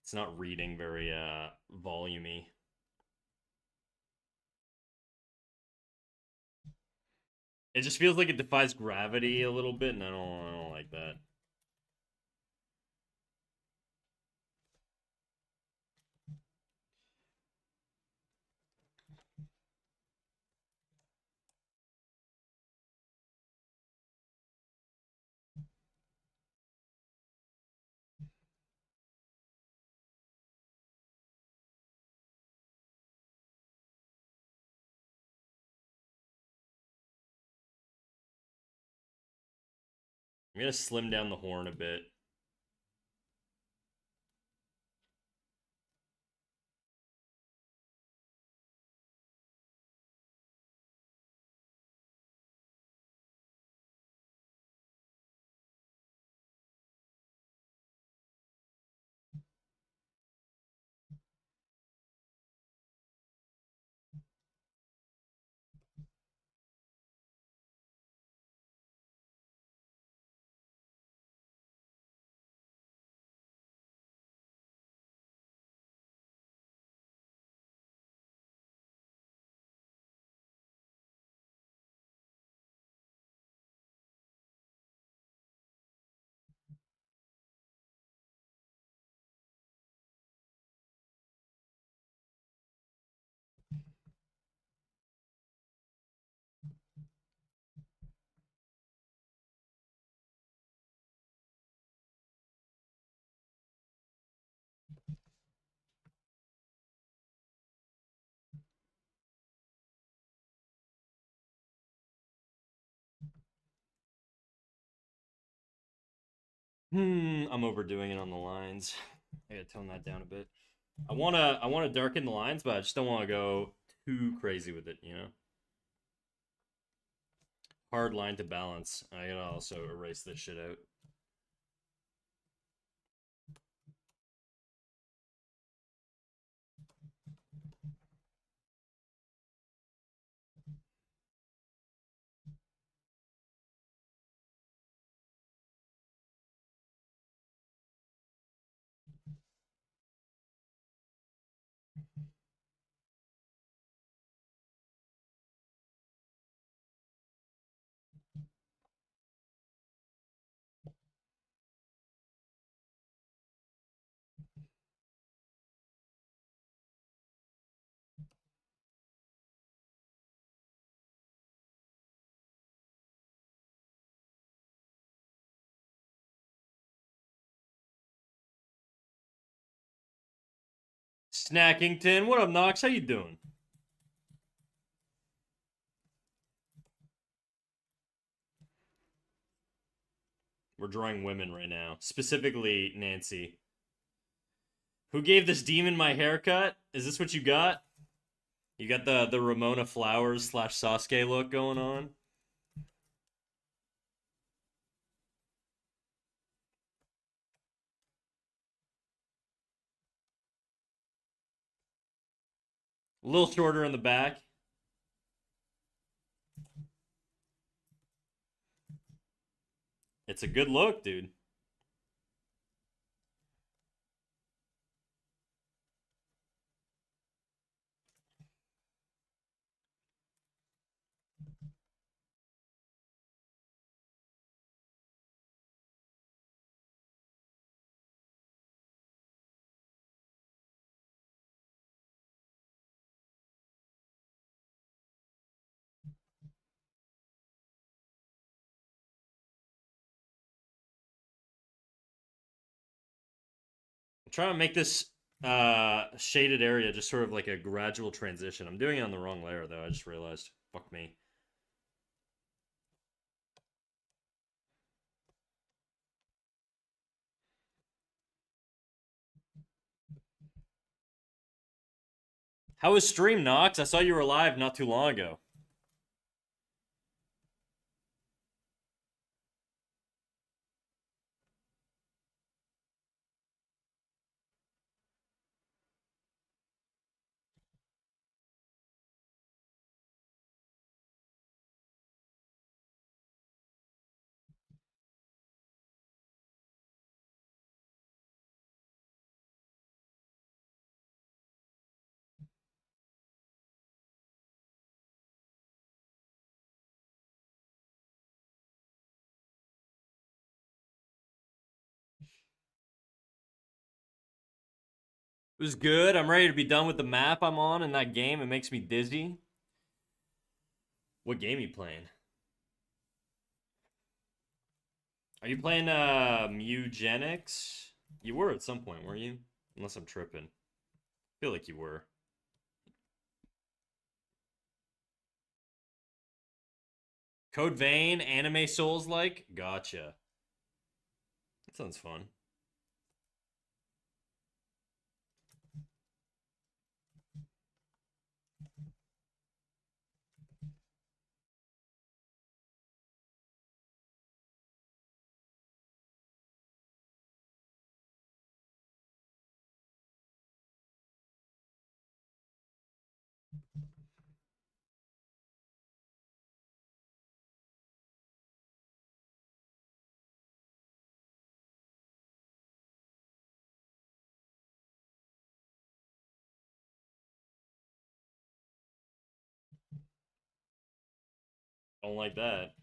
It's not reading very volumey. It just feels like it defies gravity a little bit, and I don't like that. I'm gonna slim down the horn a bit. I'm overdoing it on the lines. I gotta tone that down a bit. I wanna darken the lines, but I just don't want to go too crazy with it, you know? Hard line to balance. I gotta also erase this shit out. Snackington, what up, Knox? How you doing? We're drawing women right now, specifically Nancy. Who gave this demon my haircut? Is this what you got? You got the Ramona Flowers slash Sasuke look going on? A little shorter in the back. It's a good look, dude. I'm trying to make this shaded area just sort of like a gradual transition. I'm doing it on the wrong layer though. I just realized. Fuck me. How was stream, Nox? I saw you were live not too long ago. It was good. I'm ready to be done with the map I'm on in that game. It makes me dizzy. What game are you playing? Are you playing Mugenics? You were at some point, were you? Unless I'm tripping. I feel like you were. Code Vein, Anime Souls like? Gotcha. That sounds fun. Don't like that.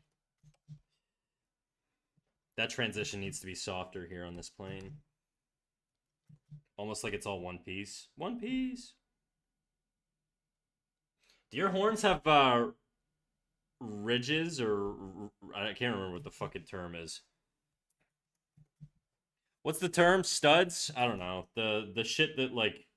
That transition needs to be softer here on this plane. Almost like it's all one piece. One piece. Do your horns have ridges or I can't remember what the fucking term is. What's the term? Studs? I don't know. The shit that like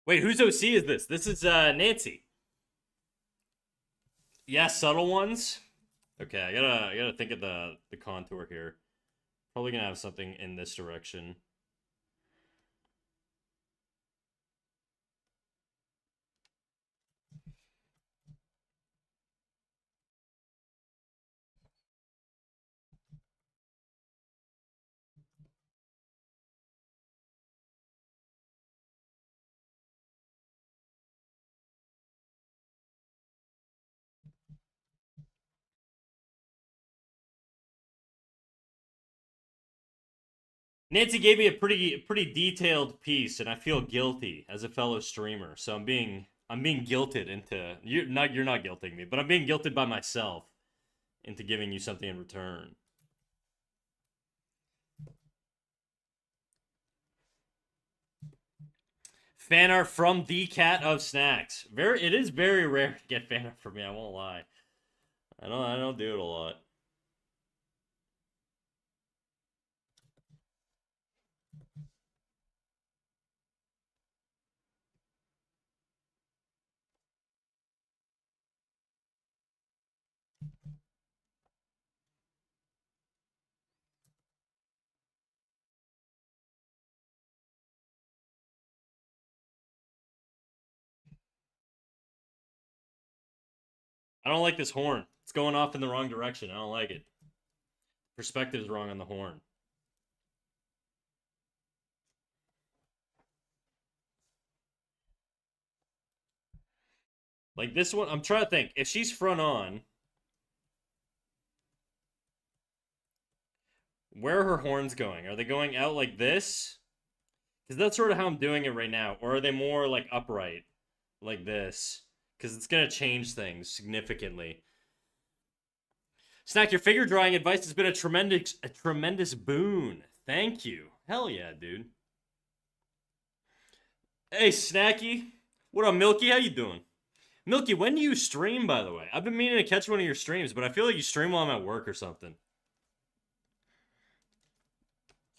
Wait, whose OC is this? This is Nancy. Yeah, subtle ones. Okay, I gotta think of the contour here. Probably gonna have something in this direction. Nancy gave me a pretty detailed piece, and I feel guilty as a fellow streamer. So I'm being guilted into you're not guilting me, but I'm being guilted by myself into giving you something in return. Fan art from the cat of snacks. It is very rare to get fan art from me. I won't lie. I don't do it a lot. I don't like this horn. It's going off in the wrong direction. I don't like it. Perspective's wrong on the horn. Like this one, I'm trying to think. If she's front on, where are her horns going? Are they going out like this? Because that's sort of how I'm doing it right now. Or are they more like upright, like this? Because it's gonna change things significantly. Snack, your figure drawing advice has been a tremendous boon. Thank you. Hell yeah, dude. Hey, Snacky. What up, Milky? How you doing? Milky, when do you stream, by the way? I've been meaning to catch one of your streams, but I feel like you stream while I'm at work or something.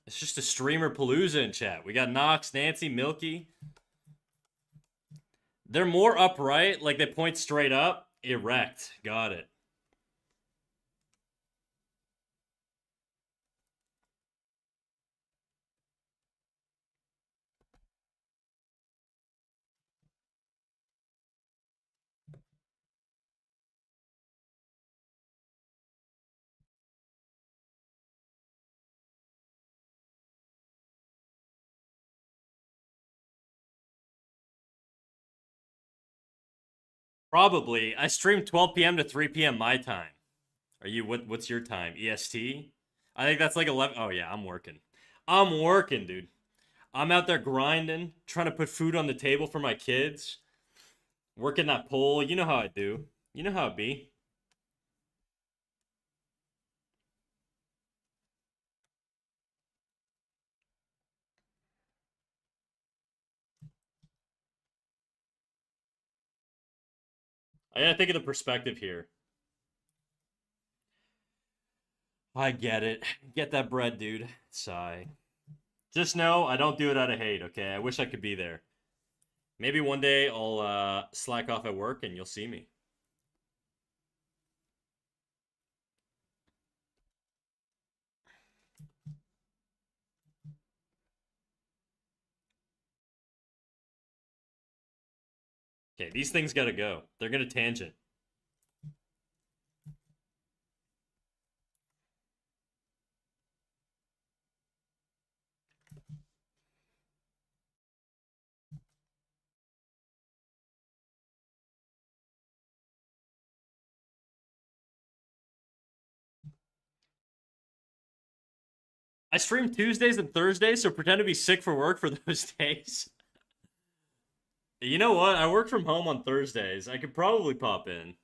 It's just a streamer palooza in chat. We got Knox, Nancy, Milky. They're more upright, like they point straight up. Erect. Got it. Probably. I stream 12 p.m. to 3 p.m. my time. Are you what's your time? EST? I think that's like 11. Oh yeah, I'm working. I'm working, dude. I'm out there grinding, trying to put food on the table for my kids, working that pole. You know how I do. You know how it be. I gotta think of the perspective here. I get it. Get that bread, dude. Sigh. Just know I don't do it out of hate, okay? I wish I could be there. Maybe one day I'll slack off at work and you'll see me. Okay, these things gotta go. They're gonna tangent. I stream Tuesdays and Thursdays, so pretend to be sick for work for those days. You know what? I work from home on Thursdays. I could probably pop in.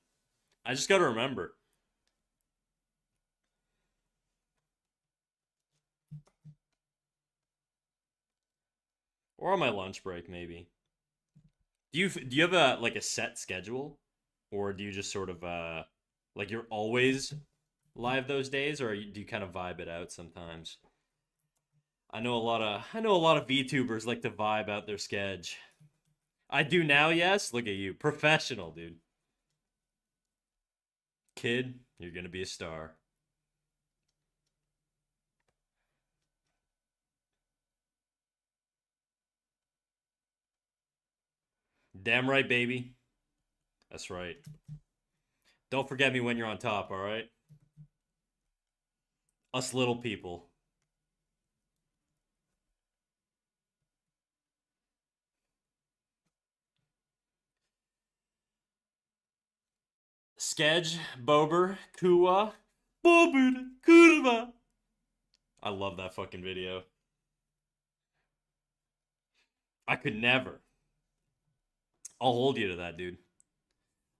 I just gotta remember. Or on my lunch break, maybe. Do you have a set schedule, or do you just sort of like you're always live those days, or do you kind of vibe it out sometimes? I know a lot of VTubers like to vibe out their sketch. I do now, yes. Look at you. Professional, dude. Kid, you're gonna be a star. Damn right, baby. That's right. Don't forget me when you're on top, alright? Us little people. Skedge, Bober, Kua, Bober, Kurva. I love that fucking video. I could never. I'll hold you to that, dude.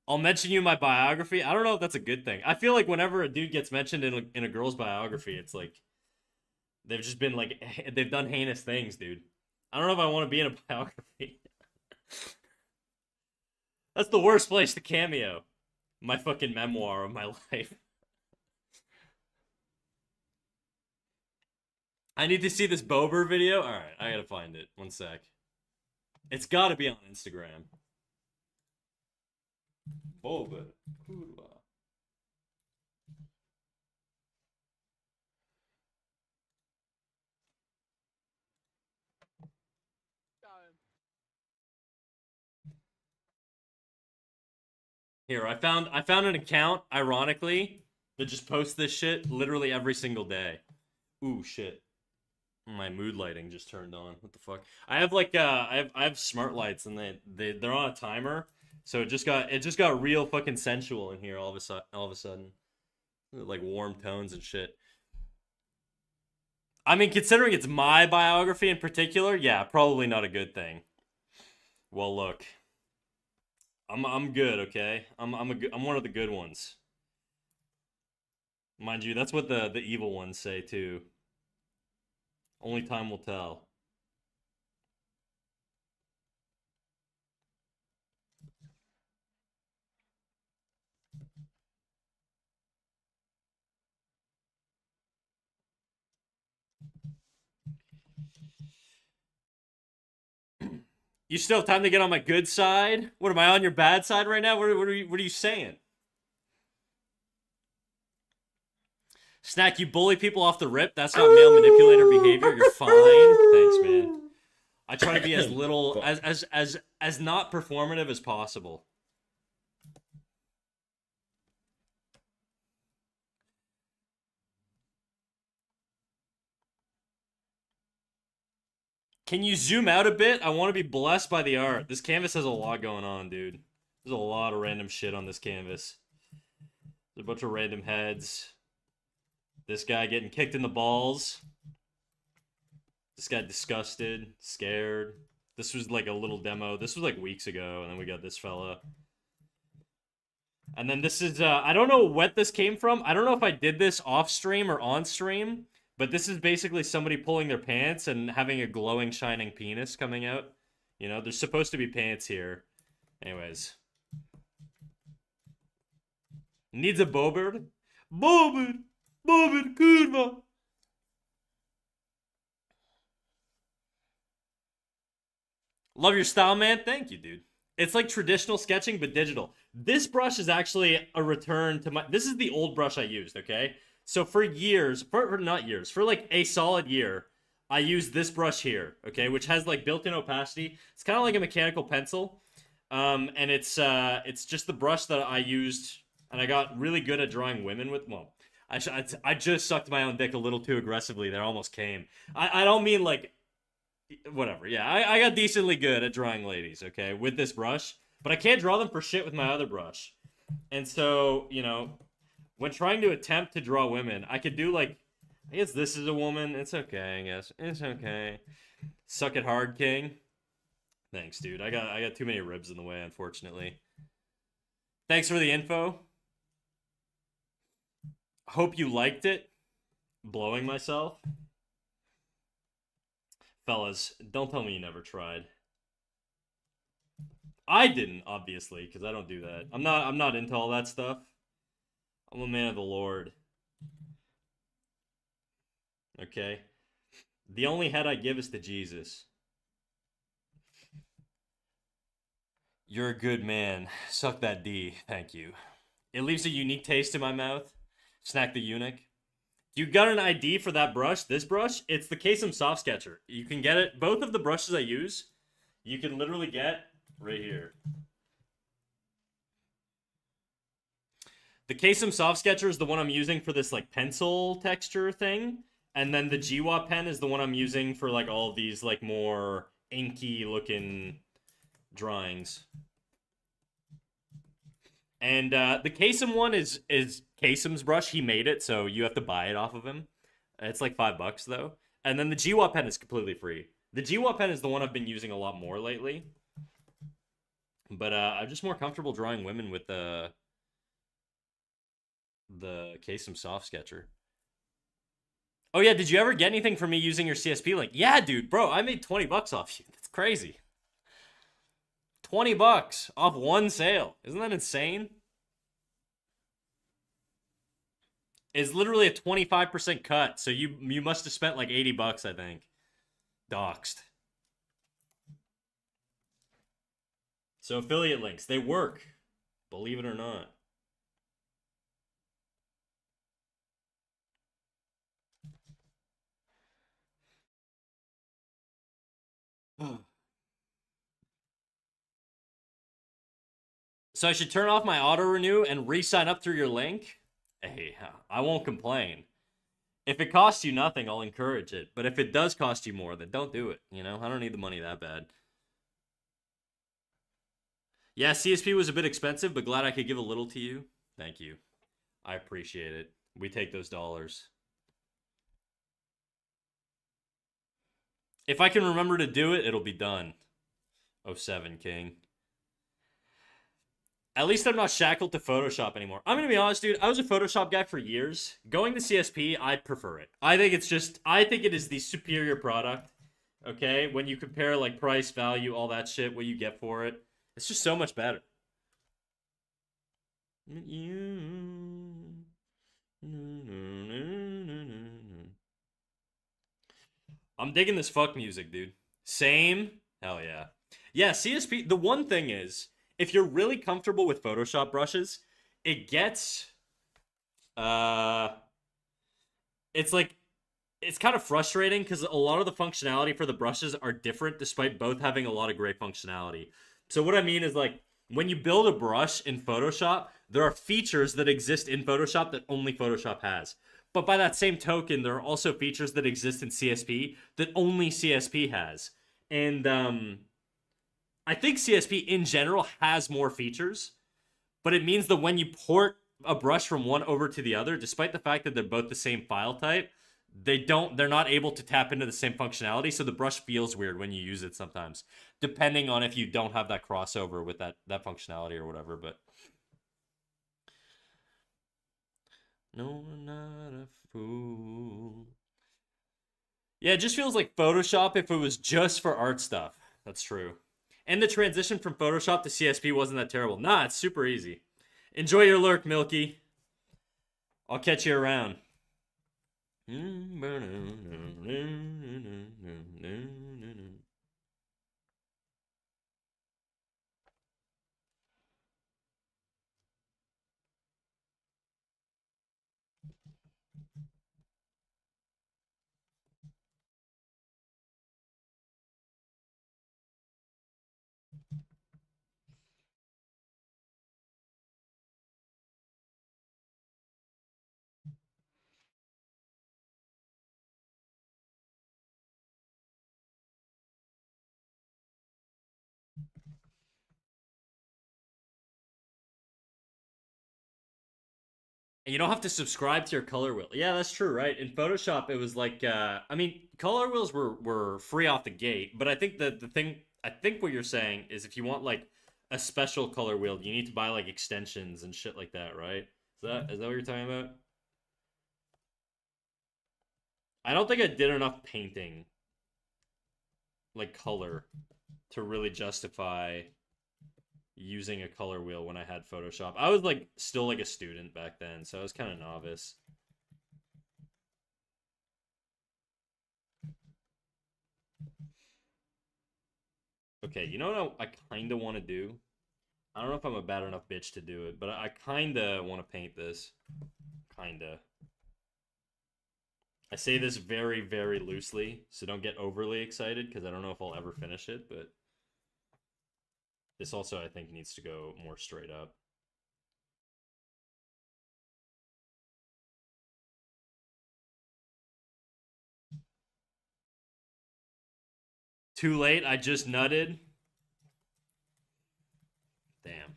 I'll mention you in my biography. I don't know if that's a good thing. I feel like whenever a dude gets mentioned in a girl's biography, it's like they've just been like they've done heinous things, dude. I don't know if I want to be in a biography. That's the worst place to cameo. My fucking memoir of my life. I need to see this Bober video. All right, I gotta find it. One sec. It's gotta be on Instagram. Bober. Kurwa. Here, I found an account, ironically, that just posts this shit literally every single day. Ooh, shit. My mood lighting just turned on. What the fuck? I have like I have smart lights and they're on a timer. So it just got real fucking sensual in here all of a sudden. Like warm tones and shit. I mean, considering it's my biography in particular, yeah, probably not a good thing. Well, look. I'm good, okay? I'm one of the good ones. Mind you, that's what the evil ones say too. Only time will tell. You still have time to get on my good side? What am I on your bad side right now? What are you saying? Snack, you bully people off the rip. That's not male manipulator behavior. You're fine. Thanks, man. I try to be as little as not performative as possible. Can you zoom out a bit? I want to be blessed by the art. This canvas has a lot going on, dude. There's a lot of random shit on this canvas. There's a bunch of random heads. This guy getting kicked in the balls. This guy disgusted, scared. This was like a little demo. This was like weeks ago, and then we got this fella. And then this is, I don't know what this came from. I don't know if I did this off stream or on stream, but this is basically somebody pulling their pants and having a glowing, shining penis coming out. You know, there's supposed to be pants here. Anyways. Needs a bobard. Bobard! Bobard, kurva! Love your style, man. Thank you, dude. It's like traditional sketching, but digital. This brush is actually a return to my. This is the old brush I used, okay? So for years, for not years, for like a solid year, I used this brush here, okay, which has like built-in opacity. It's kind of like a mechanical pencil, and it's just the brush that I used, and I got really good at drawing women with. Well, I just sucked my own dick a little too aggressively. There almost came. I don't mean like whatever. Yeah, I got decently good at drawing ladies, okay, with this brush, but I can't draw them for shit with my other brush. And so, when trying to attempt to draw women, I could do like, I guess this is a woman. It's okay, I guess. It's okay. Suck it hard, King. Thanks, dude. I got too many ribs in the way, unfortunately. Thanks for the info. Hope you liked it. Blowing myself. Fellas, don't tell me you never tried. I didn't, obviously, because I don't do that. I'm not into all that stuff. I'm a man of the Lord. Okay? The only head I give is to Jesus. You're a good man. Suck that D. Thank you. It leaves a unique taste in my mouth. Snack the eunuch. You got an ID for that brush? This brush? It's the Kasem Soft Sketcher. You can get it. Both of the brushes I use, you can literally get right here. The Kasem Soft Sketcher is the one I'm using for this like pencil texture thing, and then the Jiwa pen is the one I'm using for like all of these like more inky looking drawings. And the Kasem one is Kasem's brush. He made it, so you have to buy it off of him. It's like $5 though. And then the Jiwa pen is completely free. The Jiwa pen is the one I've been using a lot more lately. But I'm just more comfortable drawing women with the Kasem Soft Sketcher. Oh yeah, did you ever get anything from me using your CSP link? Yeah, dude, bro, I made $20 off you. That's crazy. $20 off one sale. Isn't that insane? It's literally a 25% cut, so you must have spent like $80, I think. Doxed. So affiliate links, they work. Believe it or not. So I should turn off my auto renew and re-sign up through your link? Hey, I won't complain. If it costs you nothing, I'll encourage it. But if it does cost you more, then don't do it. You know, I don't need the money that bad. Yeah, CSP was a bit expensive, but glad I could give a little to you. Thank you. I appreciate it. We take those dollars. If I can remember to do it, it'll be done. Oh, 07 King. At least I'm not shackled to Photoshop anymore. I'm gonna be honest, dude. I was a Photoshop guy for years. Going to CSP, I prefer it. I think it is the superior product. Okay, when you compare like price, value, all that shit, what you get for it, it's just so much better. I'm digging this fuck music, dude. Same. Hell yeah. Yeah, CSP. The one thing is, if you're really comfortable with Photoshop brushes, it gets uh it's like it's kind of frustrating because a lot of the functionality for the brushes are different despite both having a lot of great functionality. So what I mean is like when you build a brush in Photoshop, there are features that exist in Photoshop that only Photoshop has. But by that same token, there are also features that exist in CSP that only CSP has. And I think CSP in general has more features, but it means that when you port a brush from one over to the other, despite the fact that they're both the same file type, they're not able to tap into the same functionality, so the brush feels weird when you use it sometimes, depending on if you don't have that crossover with that functionality or whatever. But no, I'm not a fool. Yeah, it just feels like Photoshop if it was just for art stuff. That's true. And the transition from Photoshop to CSP wasn't that terrible. Nah, it's super easy. Enjoy your lurk, Milky. I'll catch you around. And you don't have to subscribe to your color wheel. Yeah, that's true, right? In Photoshop, it was like, I mean, color wheels were free off the gate, but I think the thing, I think what you're saying is if you want like a special color wheel, you need to buy like extensions and shit like that, right? Is that what you're talking about? I don't think I did enough painting, like color, to really justify using a color wheel when I had Photoshop. I was like still like a student back then, so I was kind of novice. Okay, you know what I kind of want to do? I don't know if I'm a bad enough bitch to do it, but I kinda want to paint this. Kinda. I say this very, very loosely, so don't get overly excited because I don't know if I'll ever finish it, but this also I think needs to go more straight up. Too late, I just nutted. Damn.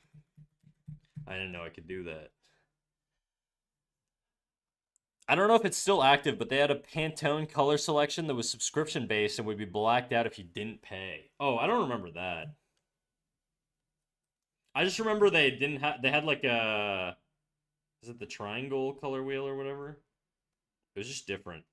I didn't know I could do that. I don't know if it's still active, but they had a Pantone color selection that was subscription based and would be blacked out if you didn't pay. Oh, I don't remember that. I just remember they didn't have. They had like a. Is it the triangle color wheel or whatever? It was just different.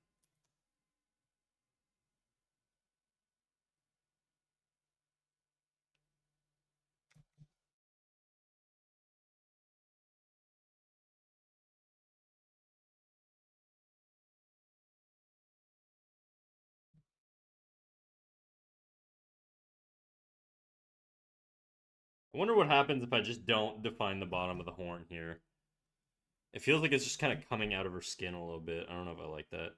I wonder what happens if I just don't define the bottom of the horn here. It feels like it's just kind of coming out of her skin a little bit. I don't know if I like that.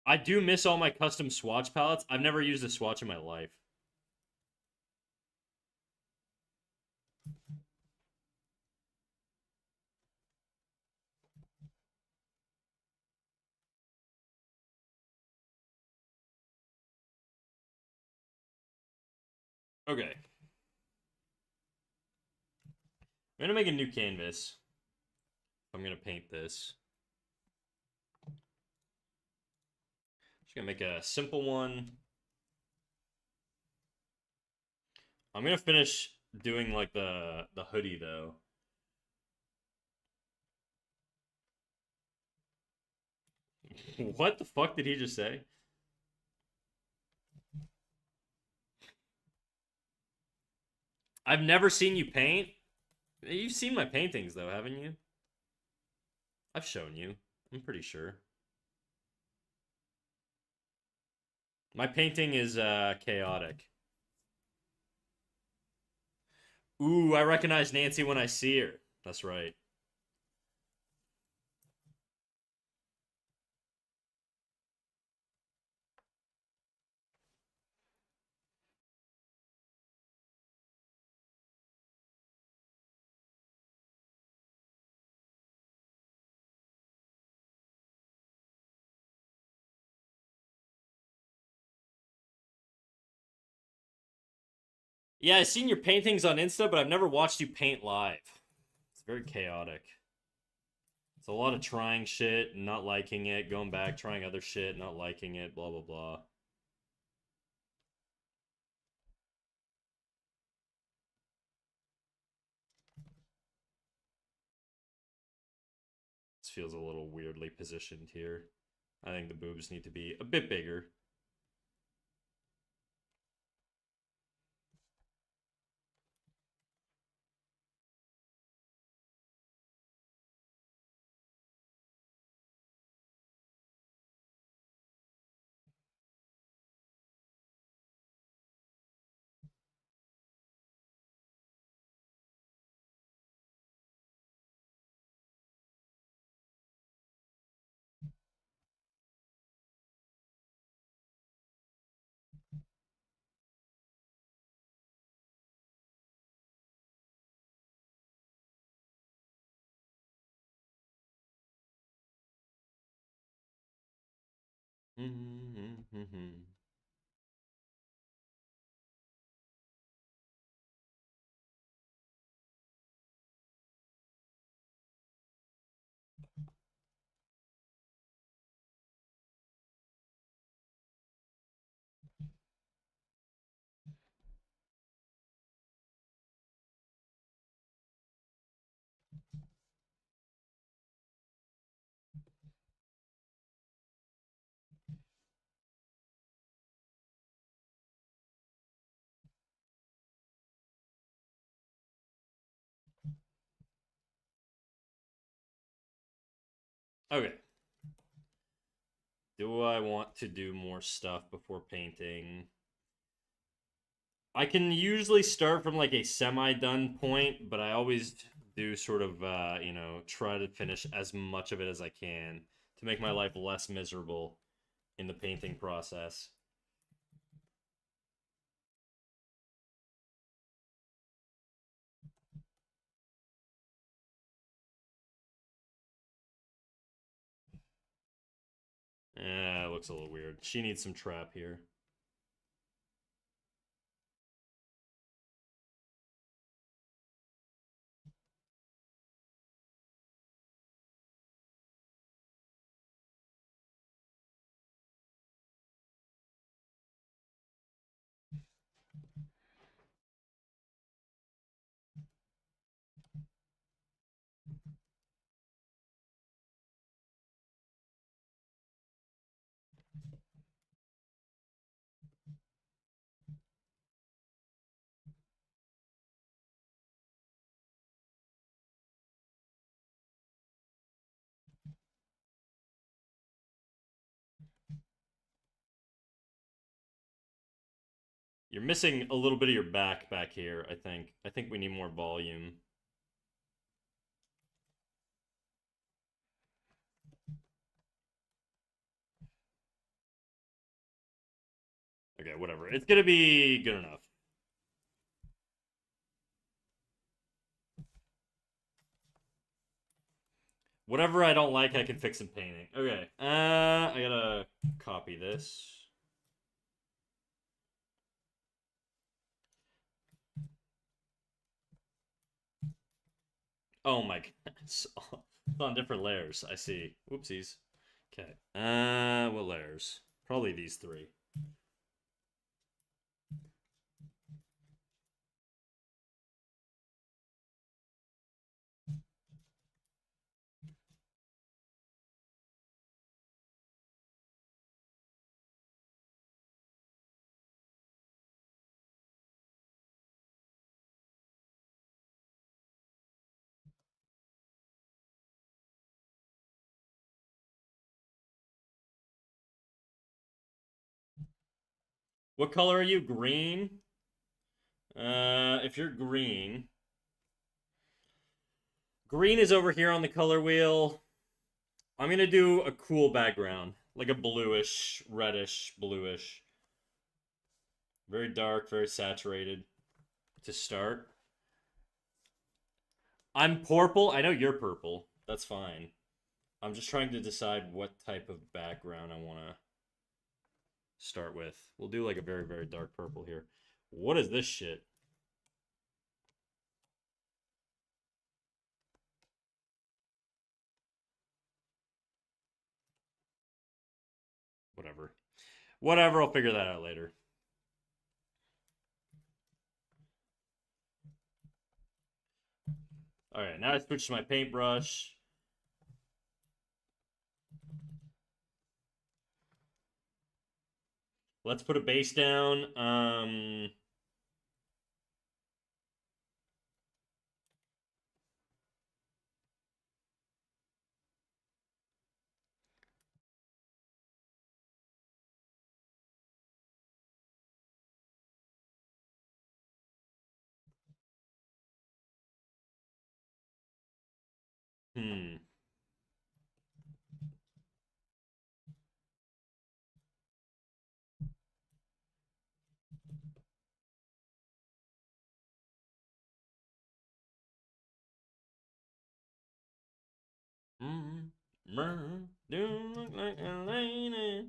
I do miss all my custom swatch palettes. I've never used a swatch in my life. Okay. I'm gonna make a new canvas. I'm gonna paint this. Just gonna make a simple one. I'm gonna finish doing like the hoodie though. What the fuck did he just say? I've never seen you paint. You've seen my paintings though, haven't you? I've shown you. I'm pretty sure. My painting is chaotic. Ooh, I recognize Nancy when I see her. That's right. Yeah, I've seen your paintings on Insta, but I've never watched you paint live. It's very chaotic. It's a lot of trying shit, not liking it, going back, trying other shit, not liking it, blah blah blah. This feels a little weirdly positioned here. I think the boobs need to be a bit bigger. Okay. Do I want to do more stuff before painting? I can usually start from like a semi-done point, but I always do sort of, try to finish as much of it as I can to make my life less miserable in the painting process. Yeah, it looks a little weird. She needs some trap here. You're missing a little bit of your back here, I think. I think we need more volume. Okay, whatever. It's gonna be good enough. Whatever I don't like, I can fix in painting. Okay. I gotta copy this. Oh my god. It's on different layers. I see. Whoopsies. Okay. What layers? Probably these three. What color are you? Green? If you're green, green is over here on the color wheel. I'm gonna do a cool background, like a bluish, reddish, bluish. Very dark, very saturated to start. I'm purple. I know you're purple. That's fine. I'm just trying to decide what type of background I want to start with. We'll do like a very, very dark purple here. What is this shit? Whatever. Whatever, I'll figure that out later. Alright, now I switch to my paintbrush. Let's put a base down. Hmm. Do look like a lady.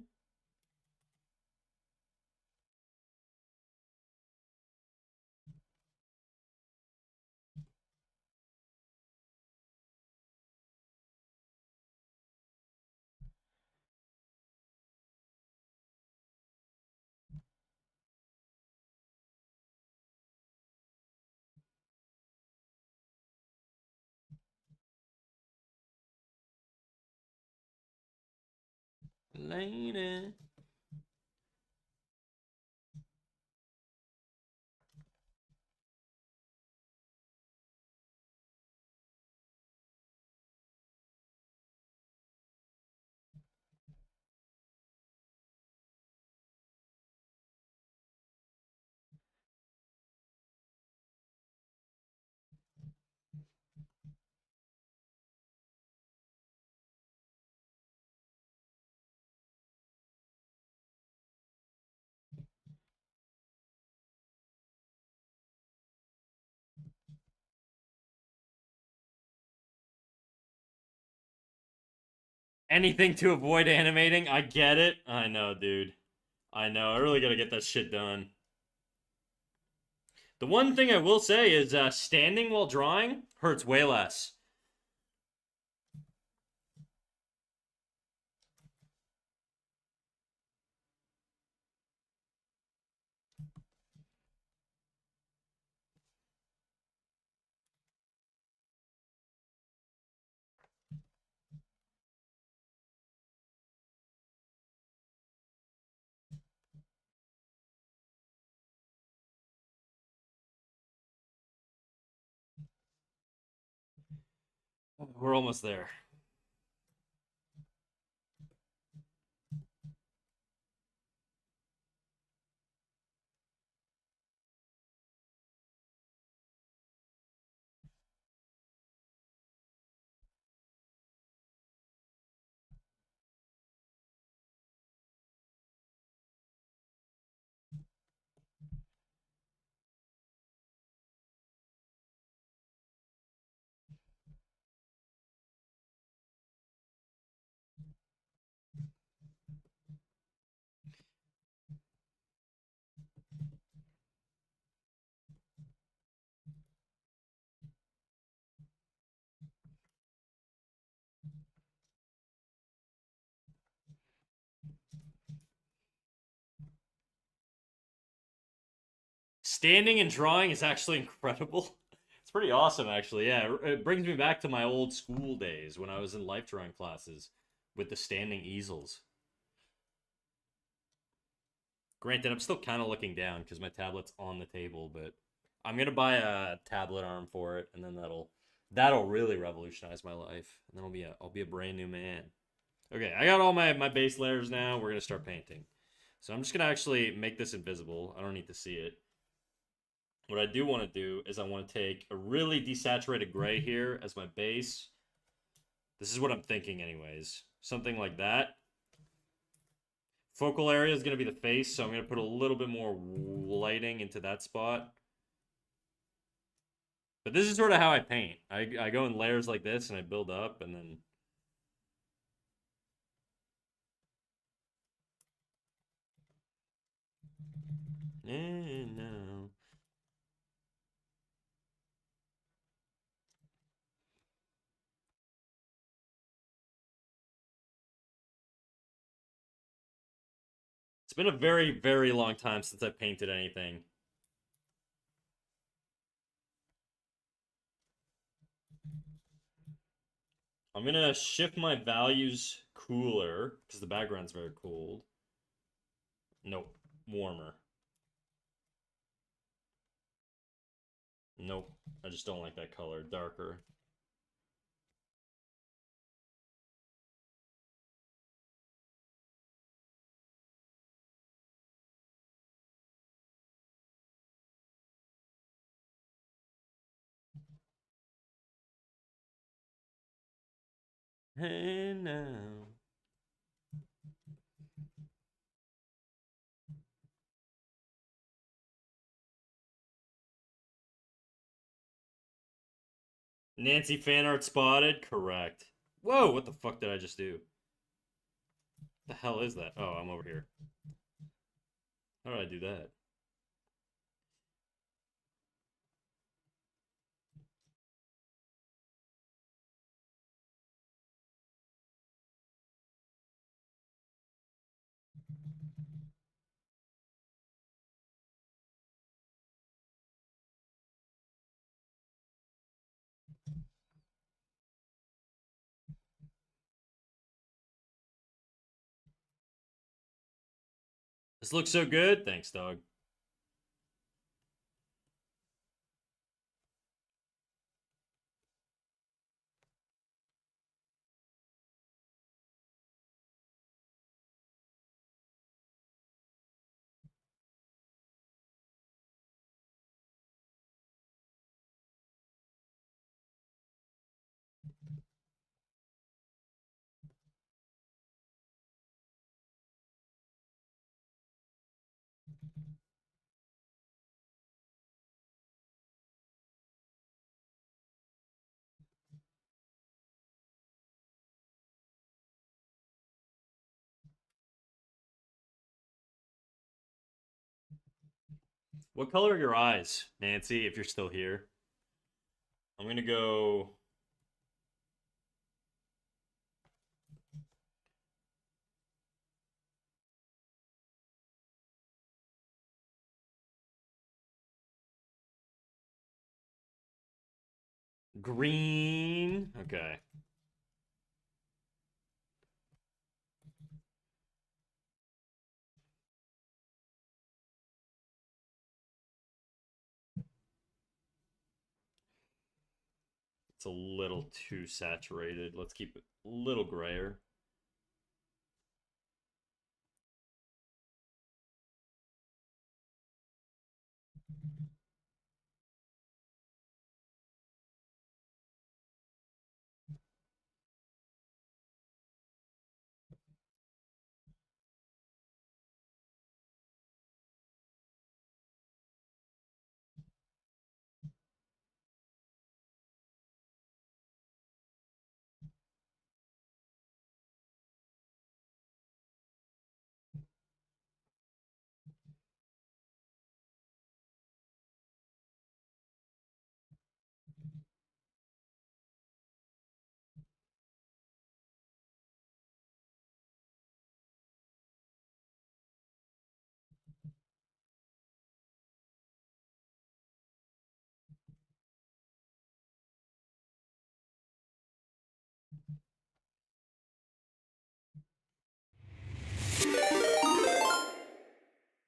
Lady. Anything to avoid animating. I get it. I know, dude. I know. I really gotta get that shit done. The one thing I will say is standing while drawing hurts way less. We're almost there. Standing and drawing is actually incredible. It's pretty awesome, actually. Yeah, it brings me back to my old school days when I was in life drawing classes with the standing easels. Granted, I'm still kind of looking down because my tablet's on the table, but I'm gonna buy a tablet arm for it, and then that'll really revolutionize my life, and then I'll be a brand new man. Okay, I got all my base layers now. We're gonna start painting. So I'm just gonna actually make this invisible. I don't need to see it. What I do want to do is I want to take a really desaturated gray here as my base. This is what I'm thinking anyways. Something like that. Focal area is going to be the face, so I'm going to put a little bit more lighting into that spot. But this is sort of how I paint. I go in layers like this and I build up and then... no. It's been a very, very long time since I painted anything. I'm going to shift my values cooler because the background's very cold. Nope. Warmer. Nope. I just don't like that color. Darker. Hey now. Nancy fan art spotted? Correct. Whoa, what the fuck did I just do? The hell is that? Oh, I'm over here. How did I do that? This looks so good. Thanks, dog. What color are your eyes, Nancy, if you're still here? I'm gonna go... green. Okay. It's a little too saturated. Let's keep it a little grayer.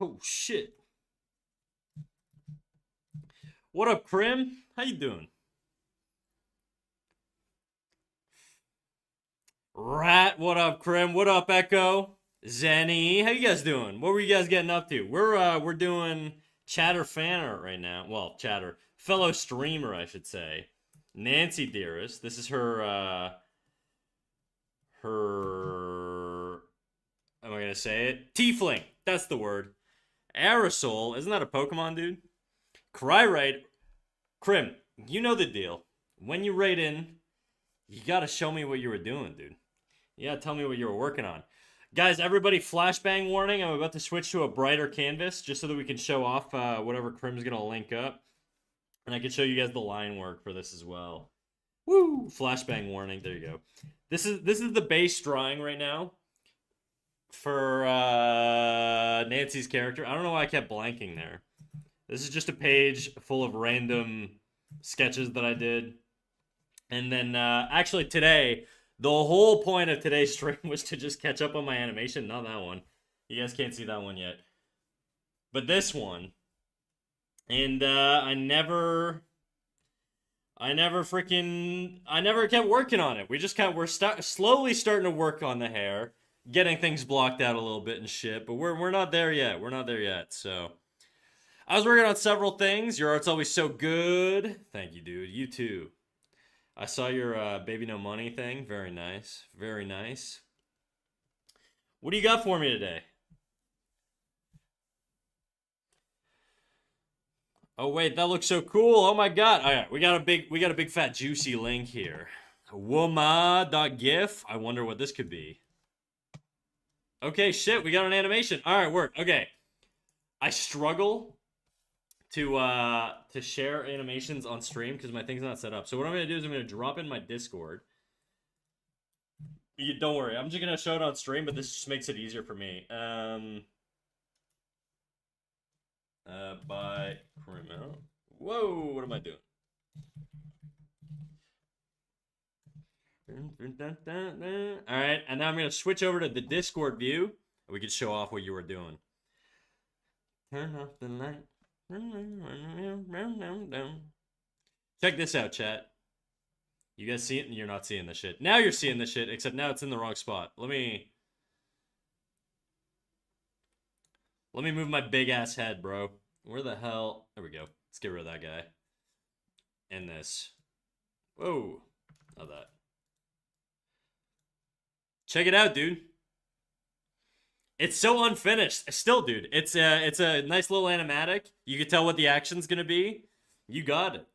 Oh, shit. What up, Krim? How you doing? Rat, what up, Krim? What up, Echo? Zenny, how you guys doing? What were you guys getting up to? We're doing chatter fan art right now. Well, chatter fellow streamer, I should say. Nancy Dearest. This is her am I gonna say it? Tiefling. That's the word. Aerosol. Isn't that a Pokemon, dude? Cryrite. Krim, you know the deal. When you write in, you gotta show me what you were doing, dude. You gotta tell me what you were working on. Guys, everybody, flashbang warning. I'm about to switch to a brighter canvas just so that we can show off whatever Krim's gonna link up. And I can show you guys the line work for this as well. Woo! Flashbang warning. There you go. This is the base drawing right now for Nancy's character. I don't know why I kept blanking there. This is just a page full of random sketches that I did. And then actually today, the whole point of today's stream was to just catch up on my animation. Not that one. You guys can't see that one yet. But this one. And I never kept working on it. We're slowly starting to work on the hair, getting things blocked out a little bit and shit, but we're not there yet. We're not there yet. So I was working on several things. Your art's always so good. Thank you, dude. You too. I saw your baby no money thing. Very nice. Very nice. What do you got for me today? Oh wait, that looks so cool. Oh my god. All right, we got a big fat juicy link here. Woma.gif. I wonder what this could be. Okay, shit, we got an animation. All right, work. Okay. I struggle to share animations on stream because my thing's not set up. So what I'm gonna do is I'm gonna drop in my Discord. Don't worry, I'm just gonna show it on stream, but this just makes it easier for me. By criminal. Whoa, what am I doing? All right, and now I'm gonna switch over to the Discord view, and we can show off what you were doing. Turn off the light. Check this out, chat. You guys see it? And you're not seeing the shit. Now you're seeing the shit, except now it's in the wrong spot. Let me move my big ass head, bro. Where the hell? There we go. Let's get rid of that guy. And this. Whoa. Not that. Check it out, dude. It's so unfinished. Still, dude. It's a nice little animatic. You can tell what the action's gonna be. You got it.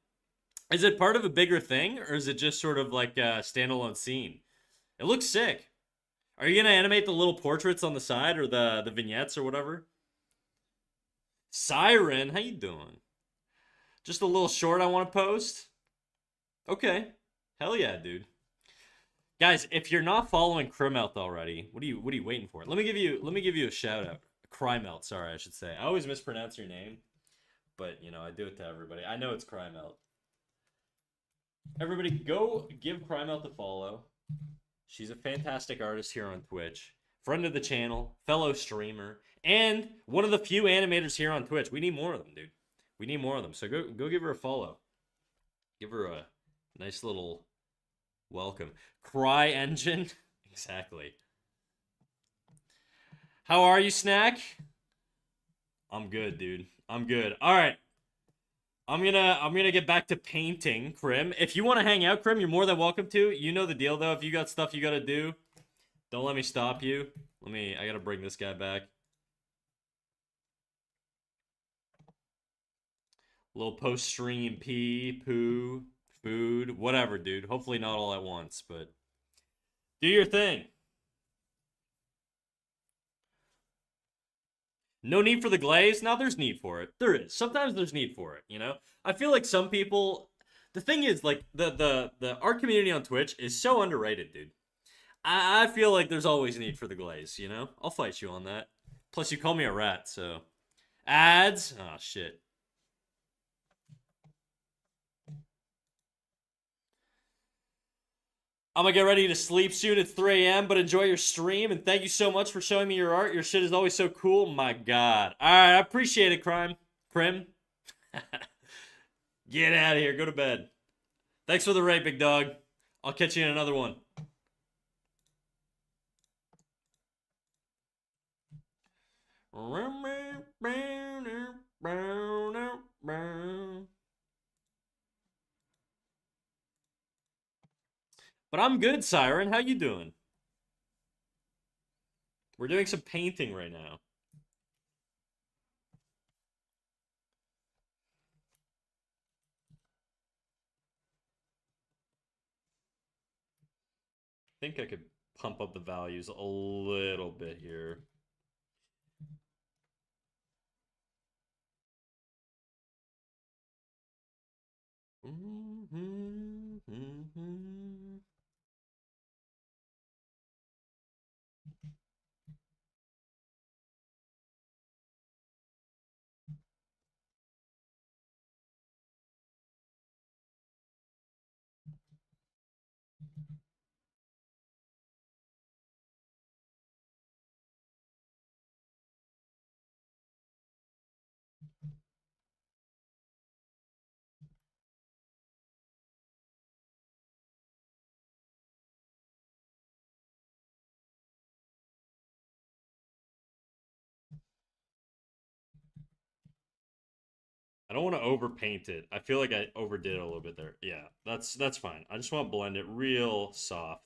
Is it part of a bigger thing, or is it just sort of like a standalone scene? It looks sick. Are you gonna animate the little portraits on the side, or the vignettes, or whatever? Siren, how you doing? Just a little short I want to post. Okay. Hell yeah, dude. Guys, if you're not following Crimelt already, what are you waiting for? Let me give you a shout out. Crimelt, sorry, I should say. I always mispronounce your name, but you know, I do it to everybody. I know it's Crimelt. Everybody go give Crimelt a follow. She's a fantastic artist here on Twitch. Friend of the channel, fellow streamer, and one of the few animators here on Twitch. We need more of them, dude. We need more of them. So go give her a follow. Give her a nice little welcome. Cry engine. Exactly. How are you, Snack? I'm good, dude. I'm good. All right. I'm gonna get back to painting, Krim. If you want to hang out, Krim, you're more than welcome to. You know the deal, though. If you got stuff you gotta do, don't let me stop you. I gotta bring this guy back. Little post-stream pee, poo, food, whatever, dude. Hopefully not all at once, but do your thing. No need for the glaze? Now there's need for it. There is. Sometimes there's need for it, you know? I feel like some people the thing is like the art community on Twitch is so underrated, dude. I feel like there's always a need for the glaze, you know? I'll fight you on that. Plus you call me a rat, so ads? Oh shit. I'm gonna get ready to sleep soon. It's 3 a.m., but enjoy your stream, and thank you so much for showing me your art. Your shit is always so cool. My god. Alright, I appreciate it, Crim. Get out of here. Go to bed. Thanks for the raid, big dog. I'll catch you in another one. But I'm good, Siren. How you doing? We're doing some painting right now. I think I could pump up the values a little bit here. I don't want to overpaint it. I feel like I overdid it a little bit there. Yeah, that's fine. I just want to blend it real soft.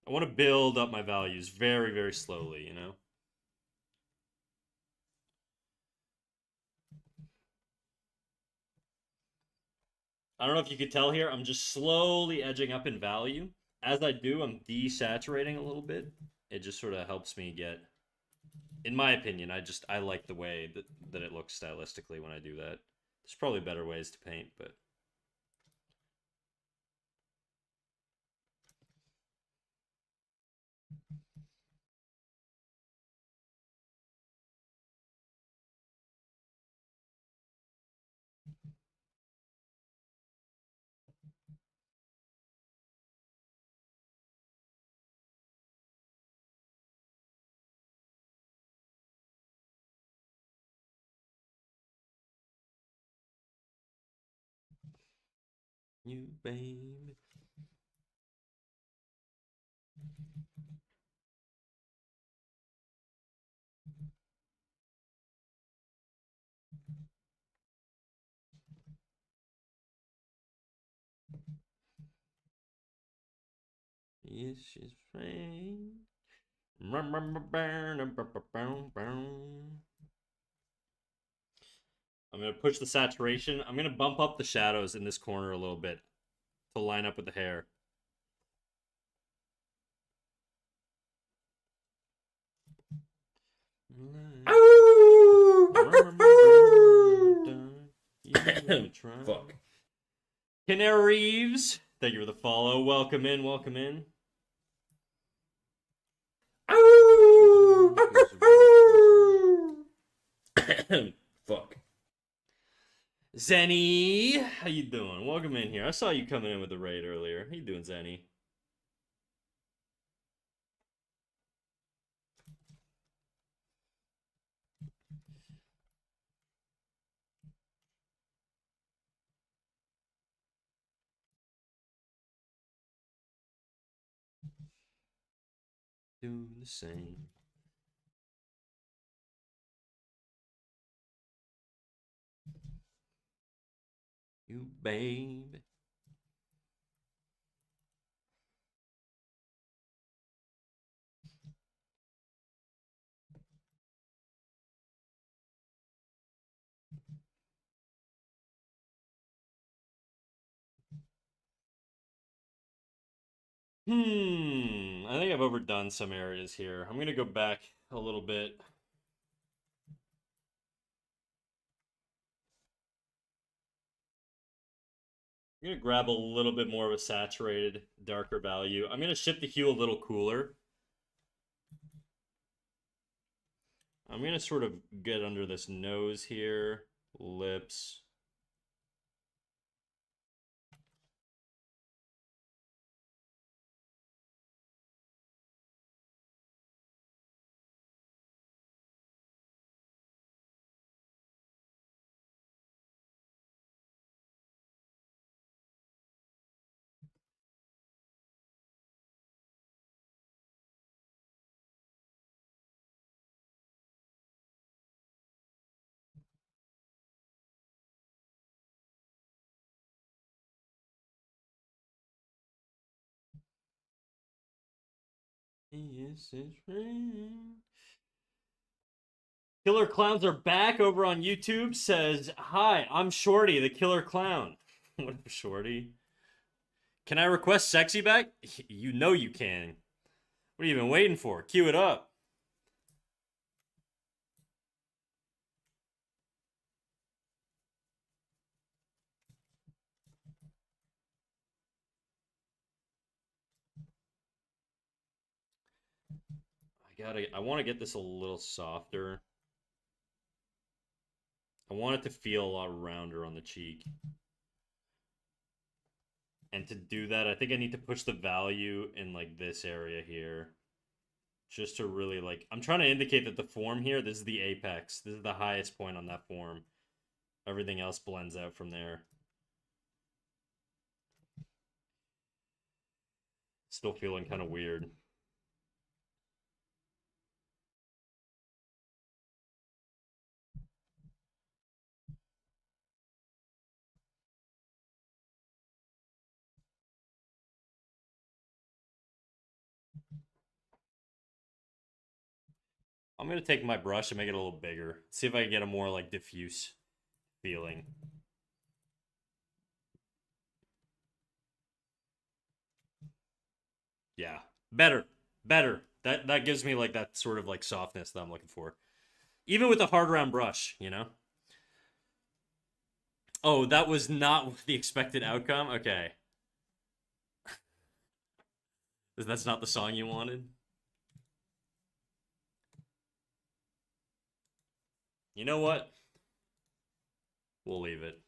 I want to build up my values very, very slowly, you know? I don't know if you could tell here, I'm just slowly edging up in value. As I do, I'm desaturating a little bit. It just sort of helps me get, in my opinion, I like the way that it looks stylistically when I do that. There's probably better ways to paint, but you baby. Yes, she's fine. I'm gonna push the saturation. I'm gonna bump up the shadows in this corner a little bit to line up with the hair. Fuck. Canary Reeves, thank you for the follow. Welcome in, welcome in. Fuck. Zenny, how you doing? Welcome in here. I saw you coming in with the raid earlier. How you doing, Zenny? Doing the same. You babe. I think I've overdone some areas here. I'm gonna go back a little bit. I'm gonna grab a little bit more of a saturated, darker value. I'm gonna shift the hue a little cooler. I'm gonna sort of get under this nose here, lips. Yes, it's rain. Killer Clowns are back over on YouTube. Says, hi, I'm Shorty, the Killer Clown. What up, Shorty? Can I request sexy back? You know you can. What are you even waiting for? Cue it up. I want to get this a little softer. I want it to feel a lot rounder on the cheek. And to do that, I think I need to push the value in like this area here. Just to really like, I'm trying to indicate that the form here, this is the apex. This is the highest point on that form. Everything else blends out from there. Still feeling kind of weird. I'm gonna take my brush and make it a little bigger. See if I can get a more like diffuse feeling. Yeah, better, better. That gives me like that sort of like softness that I'm looking for, even with a hard round brush. You know. Oh, that was not the expected outcome. Okay, that's not the song you wanted. You know what? We'll leave it.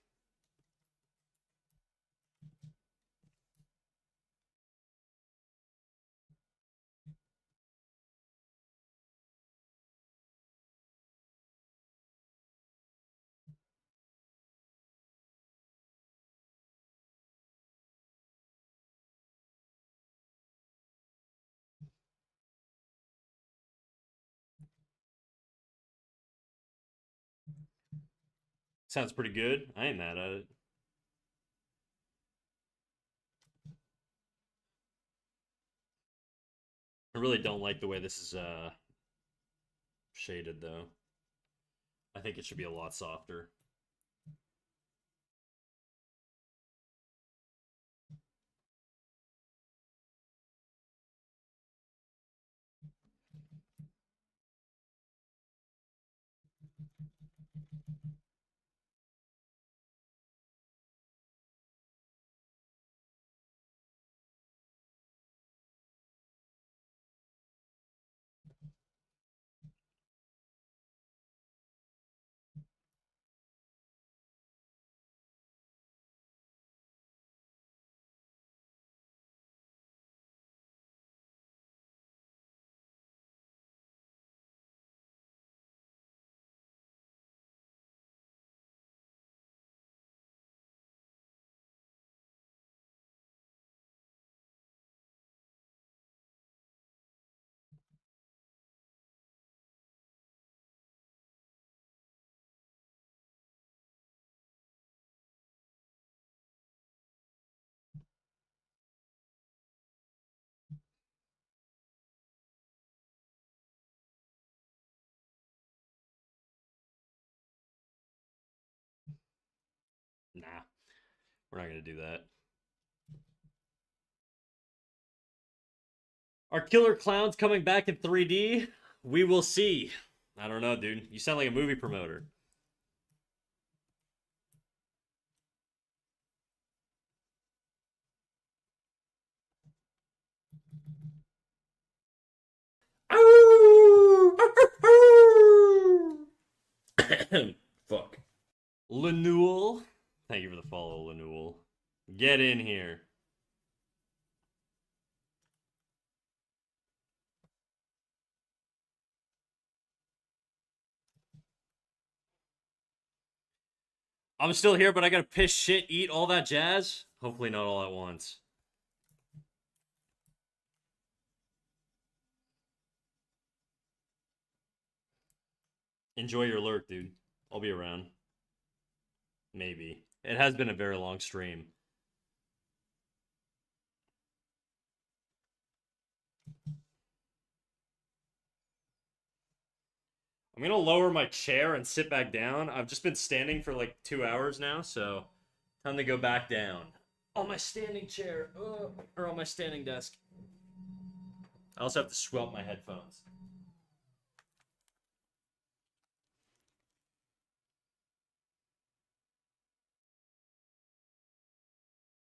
Sounds pretty good. I ain't mad at it. I really don't like the way this is shaded though. I think it should be a lot softer. Nah, we're not gonna do that. Are Killer Clowns coming back in 3D? We will see. I don't know, dude. You sound like a movie promoter. Fuck. Lenul. Thank you for the follow, Lenul. Get in here. I'm still here, but I gotta piss, shit, eat, all that jazz. Hopefully not all at once. Enjoy your lurk, dude. I'll be around. Maybe. It has been a very long stream. I'm gonna lower my chair and sit back down. I've just been standing for like 2 hours now, so time to go back down. On my standing chair, or on my standing desk. I also have to swap my headphones.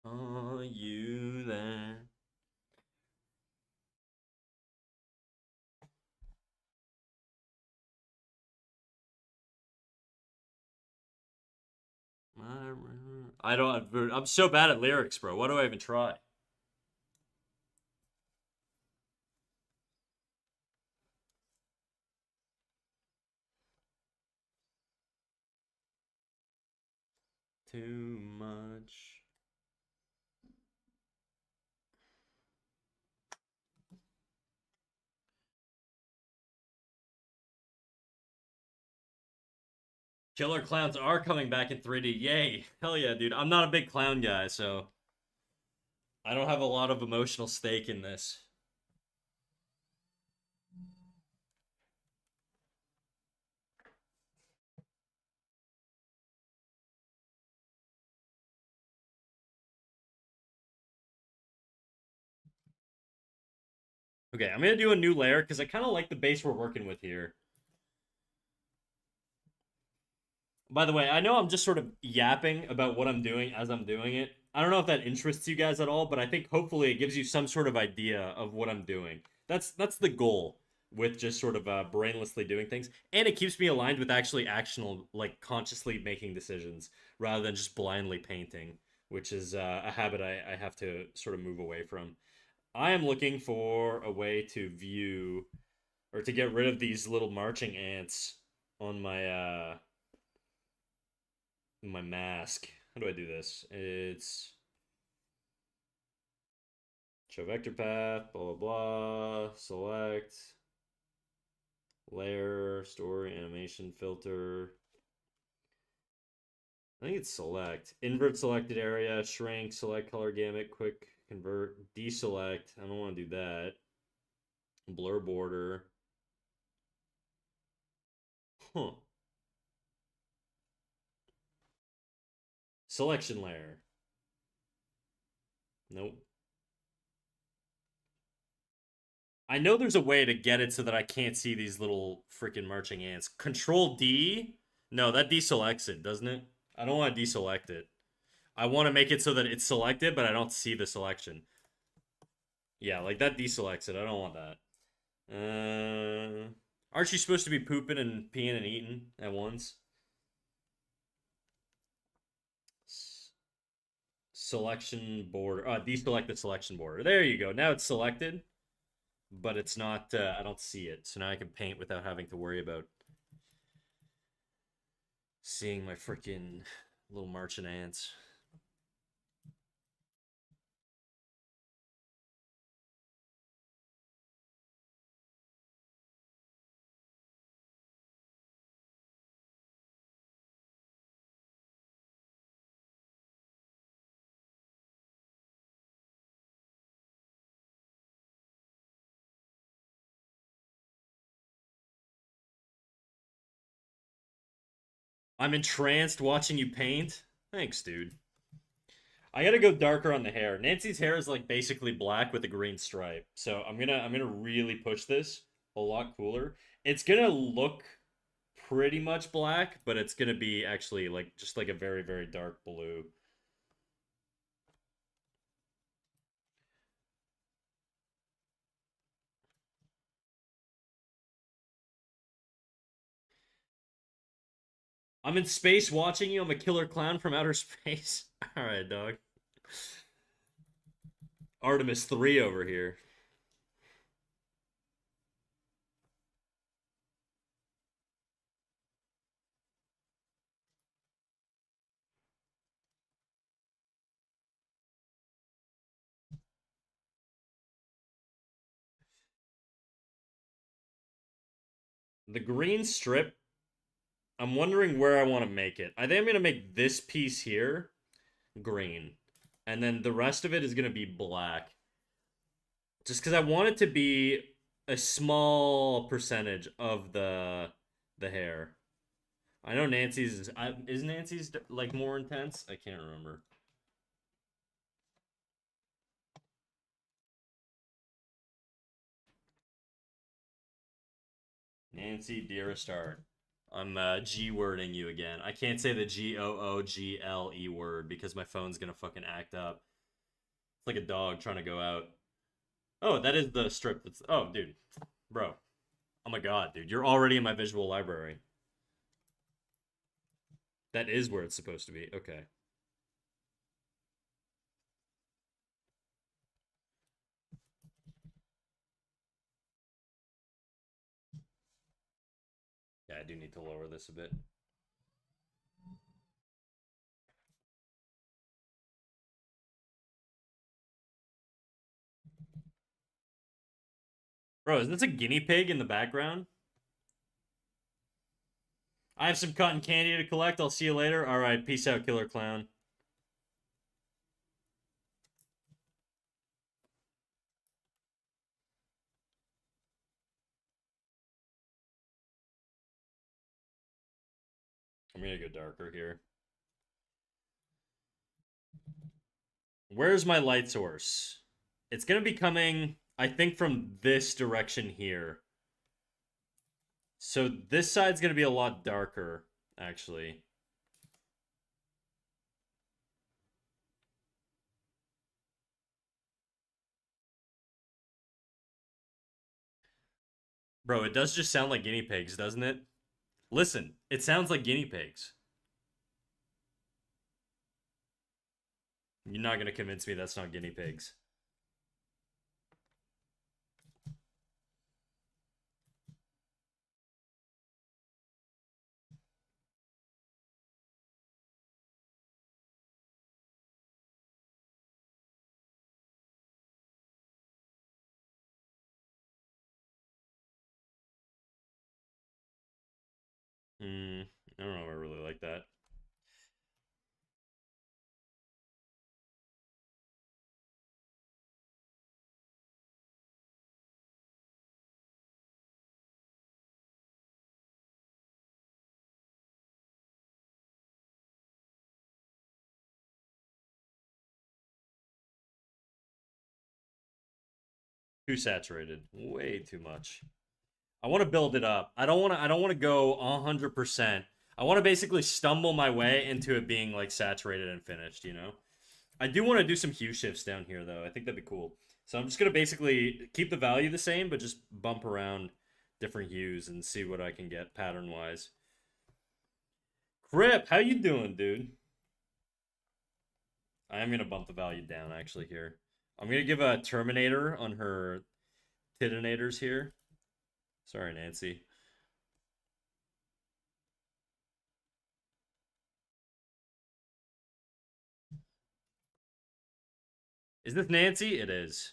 Are you there? I don't. I'm so bad at lyrics, bro. Why do I even try? Too much. Killer Clowns are coming back in 3D. Yay. Hell yeah, dude. I'm not a big clown guy, so I don't have a lot of emotional stake in this. Okay, I'm gonna do a new layer because I kind of like the base we're working with here. By the way, I know I'm just sort of yapping about what I'm doing as I'm doing it. I don't know if that interests you guys at all, but I think hopefully it gives you some sort of idea of what I'm doing. That's the goal with just sort of brainlessly doing things, and it keeps me aligned with actually actional, like consciously making decisions rather than just blindly painting, which is a habit I have to sort of move away from. I am looking for a way to view or to get rid of these little marching ants on my mask. How do I do this? It's show vector path, blah blah blah, select, layer, story, animation, filter. I think it's select. Invert selected area, shrink, select color gamut, quick convert, deselect. I don't want to do that. Blur border. Huh. Selection layer. Nope. I know there's a way to get it so that I can't see these little freaking marching ants. Control D? No, that deselects it, doesn't it? I don't want to deselect it. I want to make it so that it's selected, but I don't see the selection. Yeah, like that deselects it. I don't want that. Aren't you supposed to be pooping and peeing and eating at once? Selection border. Deselect the selection border. There you go. Now it's selected, but it's not. I don't see it. So now I can paint without having to worry about seeing my freaking little marching ants. I'm entranced watching you paint. Thanks, dude. I gotta go darker on the hair. Nancy's hair is like basically black with a green stripe. So I'm gonna really push this a lot cooler. It's gonna look pretty much black, but it's gonna be actually like just like a very, very dark blue. I'm in space watching you. I'm a killer clown from outer space. Alright, dog. Artemis 3 over here. The green strip, I'm wondering where I want to make it. I think I'm going to make this piece here green. And then the rest of it is going to be black. Just because I want it to be a small percentage of the hair. I know Nancy's is Nancy's like more intense? I can't remember. Nancy dearest art. I'm G wording you again. I can't say the Google word because my phone's gonna fucking act up. It's like a dog trying to go out. Oh, that is the strip that's oh dude. Bro. Oh my god, dude. You're already in my visual library. That is where it's supposed to be. Okay. Yeah, I do need to lower this a bit. Bro, is this a guinea pig in the background? I have some cotton candy to collect. I'll see you later. All right, peace out, killer clown. I'm gonna go darker here. Where's my light source? It's gonna be coming, I think, from this direction here. So this side's gonna be a lot darker, actually. Bro, it does just sound like guinea pigs, doesn't it? Listen, it sounds like guinea pigs. You're not gonna convince me that's not guinea pigs. Hmm, I don't know if I really like that. Too saturated. Way too much. I want to build it up. I don't want to go 100%. I want to basically stumble my way into it being like saturated and finished, you know? I do want to do some hue shifts down here though. I think that'd be cool. So I'm just going to basically keep the value the same but just bump around different hues and see what I can get pattern-wise. Crip, how you doing, dude? I am going to bump the value down actually here. I'm going to give a Terminator on her titinators here. Sorry, Nancy. Is this Nancy? It is.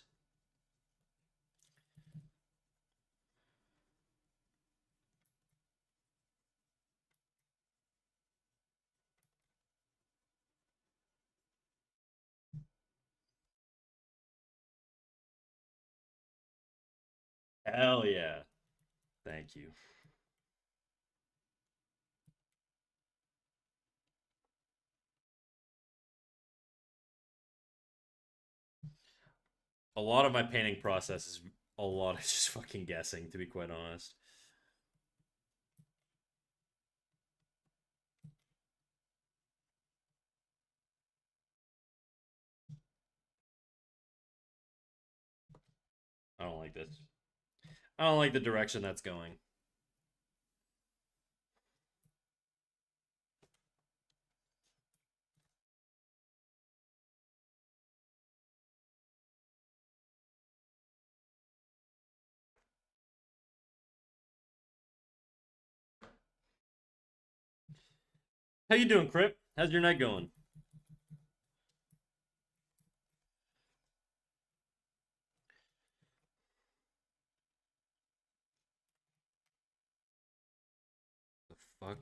Hell yeah. Thank you. A lot of my painting process is a lot of just fucking guessing, to be quite honest. I don't like this. I don't like the direction that's going. How you doing, Crip? How's your night going? The fuck?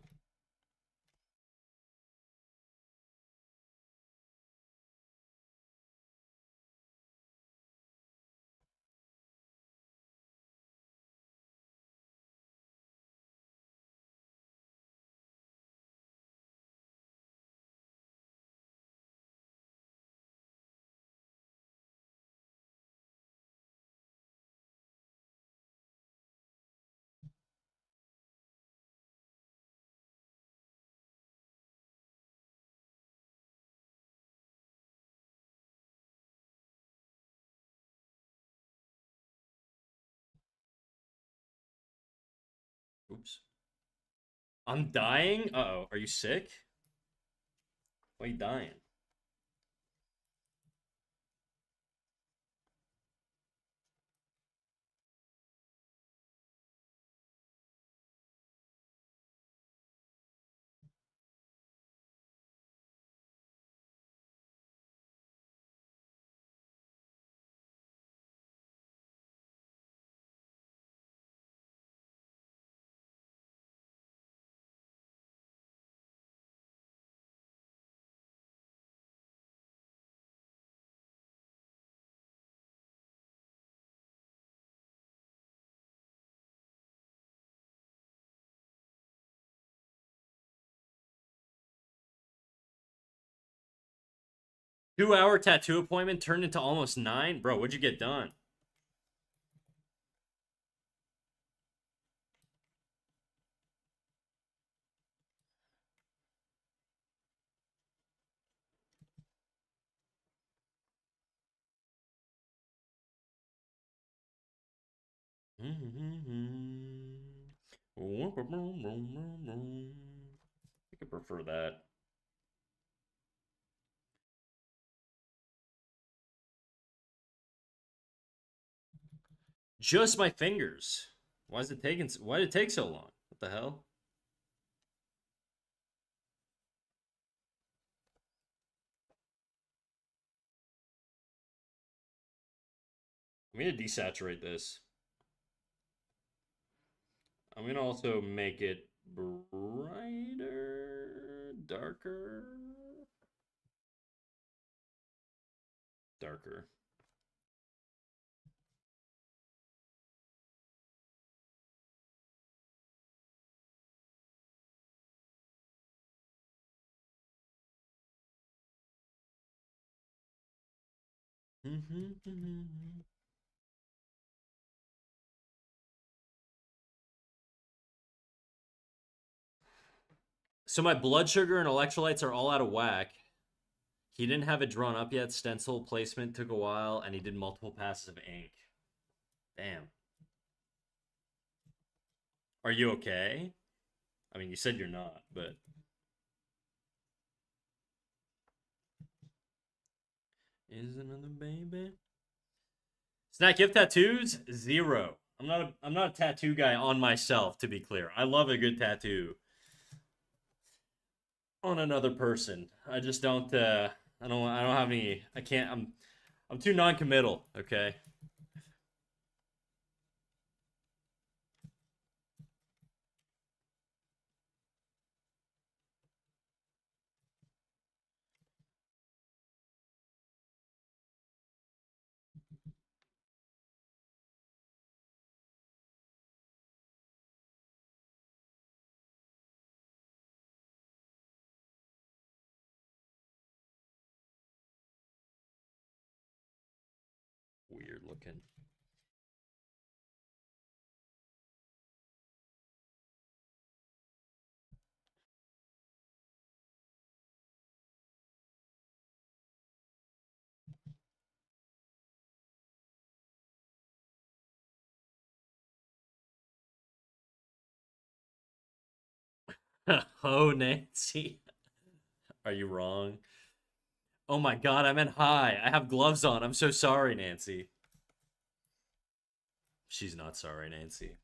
'Oops. I'm dying? Uh-oh. Are you sick? Why are you dying? Two-hour tattoo appointment turned into almost 9? Bro, what'd you get done? I could prefer that. Just my fingers. Why is it taking? Why did it take so long? What the hell? I'm gonna desaturate this. I'm gonna also make it brighter, darker, darker. So my blood sugar and electrolytes are all out of whack. He didn't have it drawn up yet. Stencil placement took a while, and he did multiple passes of ink. Damn. Are you okay? I mean, you said you're not, but is another baby? Snack gift tattoos? Zero. I'm not a tattoo guy on myself, to be clear. I love a good tattoo on another person. I just don't I don't have any I can't I'm too non-committal, okay? Weird. looking. Oh, Nancy. Are you wrong? Oh my god, I meant hi. I have gloves on. I'm so sorry, Nancy. She's not sorry, Nancy.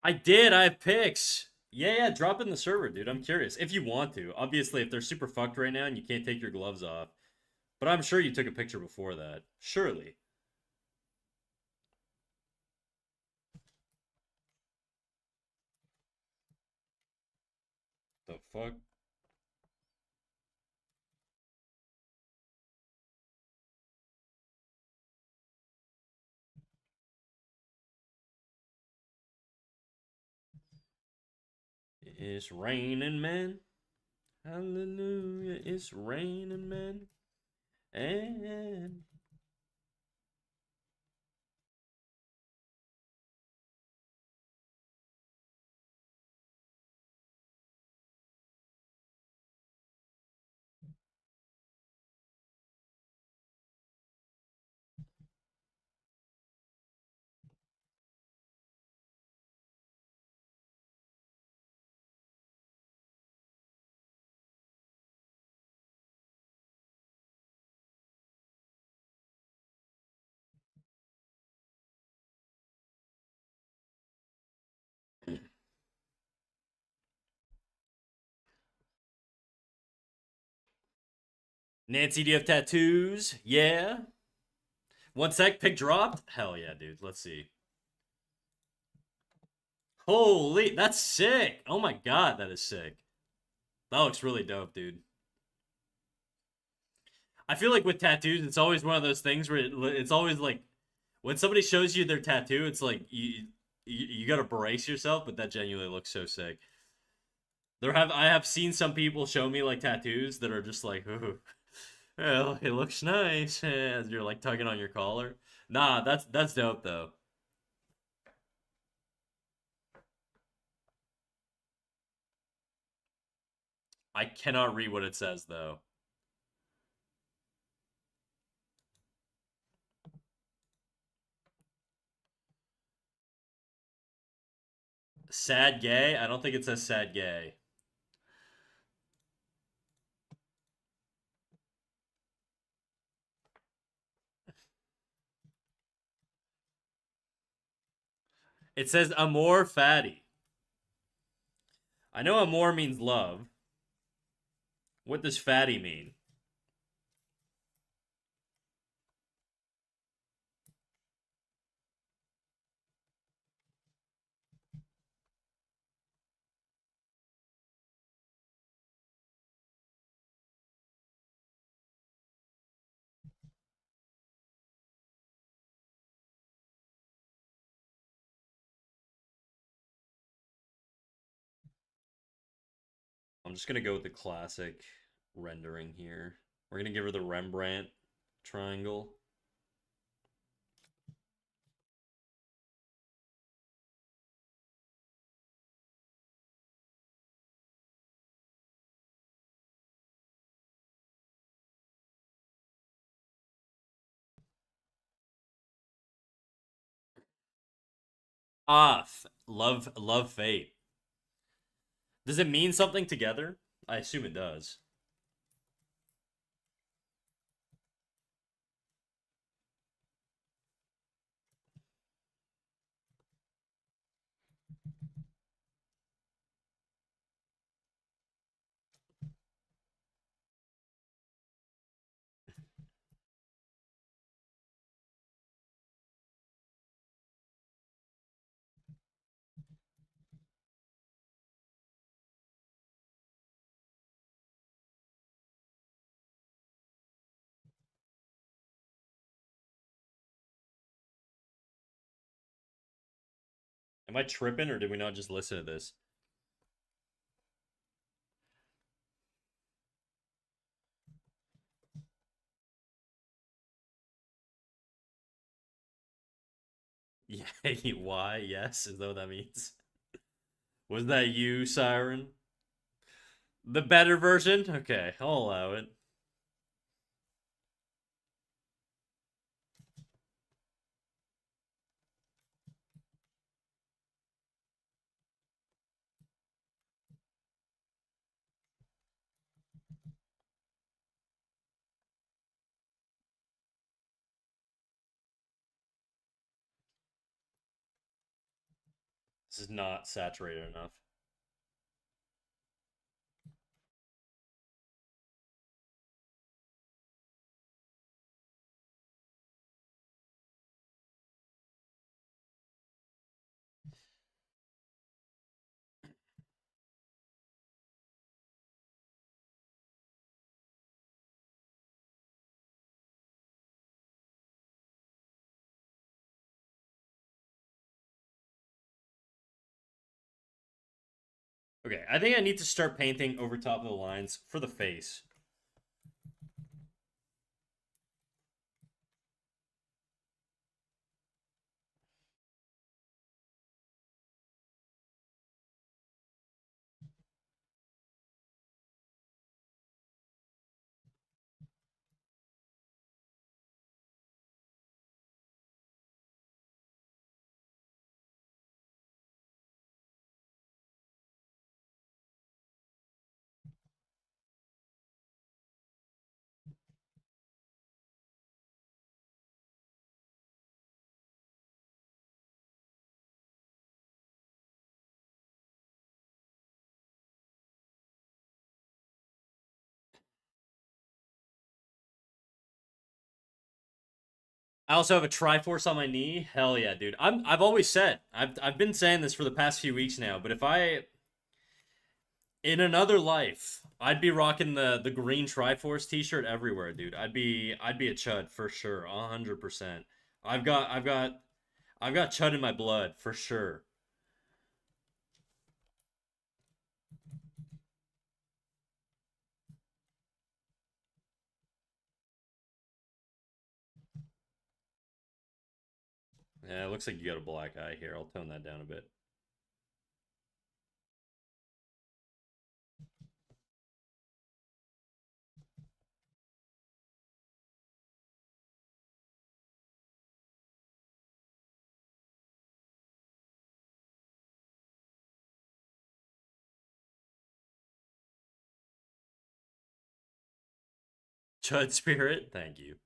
I did. I have pics. Yeah, yeah. Drop in the server, dude. I'm curious. If you want to. Obviously, if they're super fucked right now and you can't take your gloves off. But I'm sure you took a picture before that. Surely. The fuck? It's raining, man. Hallelujah. It's raining, man. And Nancy, do you have tattoos? Yeah. One sec, pick dropped? Hell yeah, dude. Let's see. Holy, that's sick. Oh my god, that is sick. That looks really dope, dude. I feel like with tattoos, it's always one of those things where it's always like when somebody shows you their tattoo, it's like you gotta brace yourself, but that genuinely looks so sick. I have seen some people show me like tattoos that are just like, ooh, well, it looks nice as you're like tugging on your collar. Nah, that's dope though. I cannot read what it says though. Sad gay? I don't think it says sad gay. It says amor fatty. I know amor means love. What does fatty mean? I'm just gonna go with the classic rendering here. We're gonna give her the Rembrandt triangle. Ah, love fate. Does it mean something together? I assume it does. Am I tripping or did we not just listen to this? Yeah, why? Yes, is that what that means? Was that you, Siren? The better version? Okay, I'll allow it. This is not saturated enough. Okay, I think I need to start painting over top of the lines for the face. I also have a Triforce on my knee. Hell yeah, dude. I've always said, I've been saying this for the past few weeks now, but if I in another life, I'd be rocking the green Triforce t-shirt everywhere, dude. I'd be a chud for sure, 100%. I've got chud in my blood for sure. Yeah, it looks like you got a black eye here. I'll tone that down a bit. Chud spirit, thank you.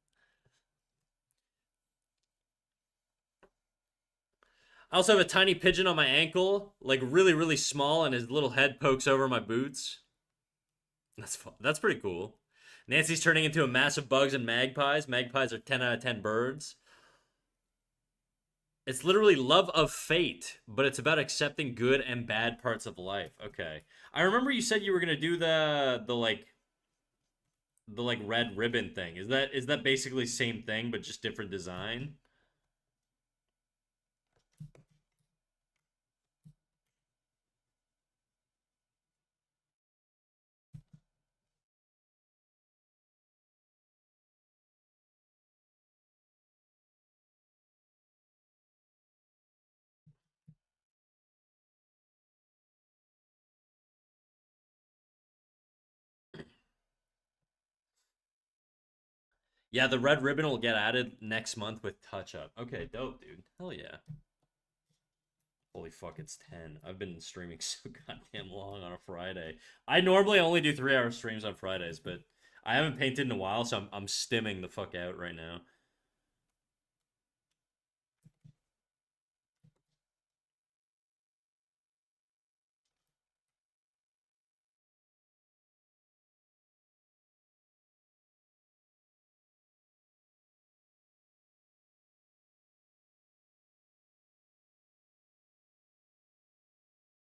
I also have a tiny pigeon on my ankle, like really, really small, and his little head pokes over my boots. That's fun. That's pretty cool. Nancy's turning into a mass of bugs and magpies. Magpies are 10 out of 10 birds. It's literally love of fate, but it's about accepting good and bad parts of life. Okay. I remember you said you were gonna do the red ribbon thing. Is that basically same thing but just different design? Yeah, the red ribbon will get added next month with touch up. Okay, dope, dude. Hell yeah. Holy fuck, it's 10. I've been streaming so goddamn long on a Friday. I normally only do 3 hour streams on Fridays, but I haven't painted in a while, so I'm stimming the fuck out right now.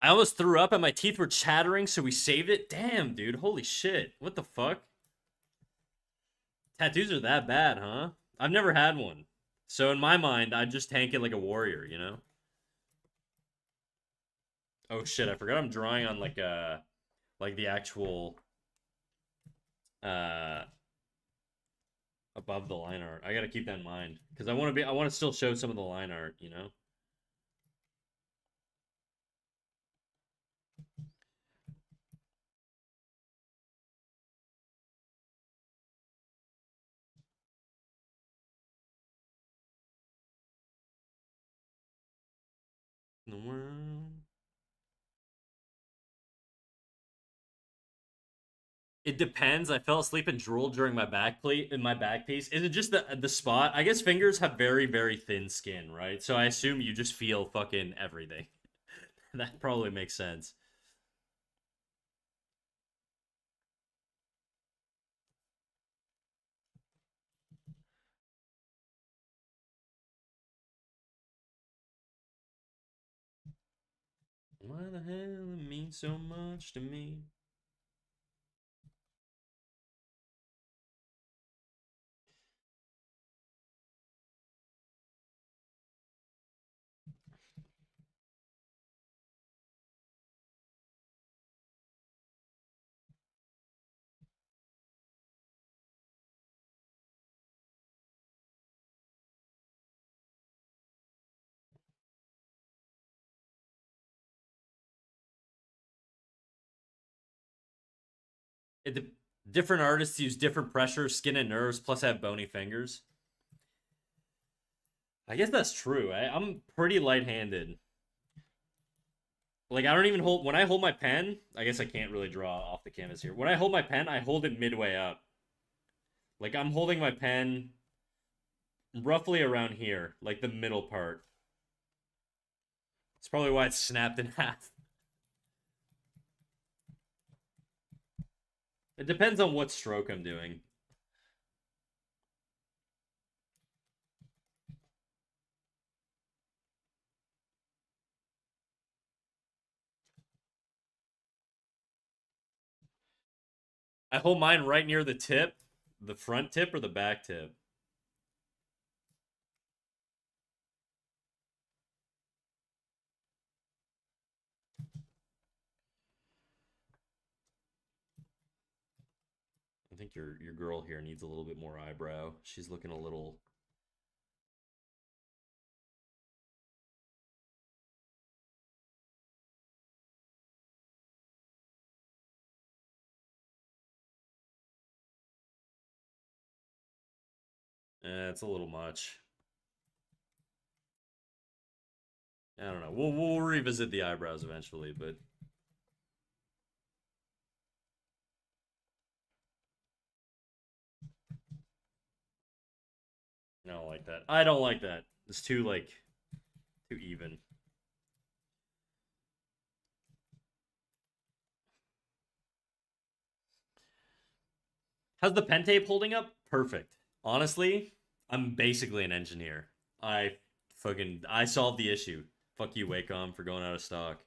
I almost threw up and my teeth were chattering, so we saved it. Damn, dude. Holy shit. What the fuck? Tattoos are that bad, huh? I've never had one. So in my mind, I just tank it like a warrior, you know? Oh shit, I forgot I'm drawing on like the actual uh above the line art. I gotta keep that in mind because I want to still show some of the line art, you know. It depends. I fell asleep and drooled during my back plate in my back piece. Is it just the spot? I guess fingers have very thin skin, right? So I assume you just feel fucking everything. That probably makes sense. Why the hell it means so much to me? It, different artists use different pressure, skin, and nerves, plus have bony fingers. I guess that's true. I'm pretty light-handed. Like I don't even hold when I hold my pen. I guess I can't really draw off the canvas here. When I hold my pen, I hold it midway up. Like I'm holding my pen roughly around here, like the middle part. It's probably why it's snapped in half. It depends on what stroke I'm doing. I hold mine right near the tip, the front tip or the back tip. I think your girl here needs a little bit more eyebrow. She's looking a little. It's a little much. I don't know. We'll revisit the eyebrows eventually, but I don't like that. I don't like that. It's too even. How's the pen tape holding up? Perfect. Honestly, I'm basically an engineer. I solved the issue. Fuck you, Wacom, for going out of stock.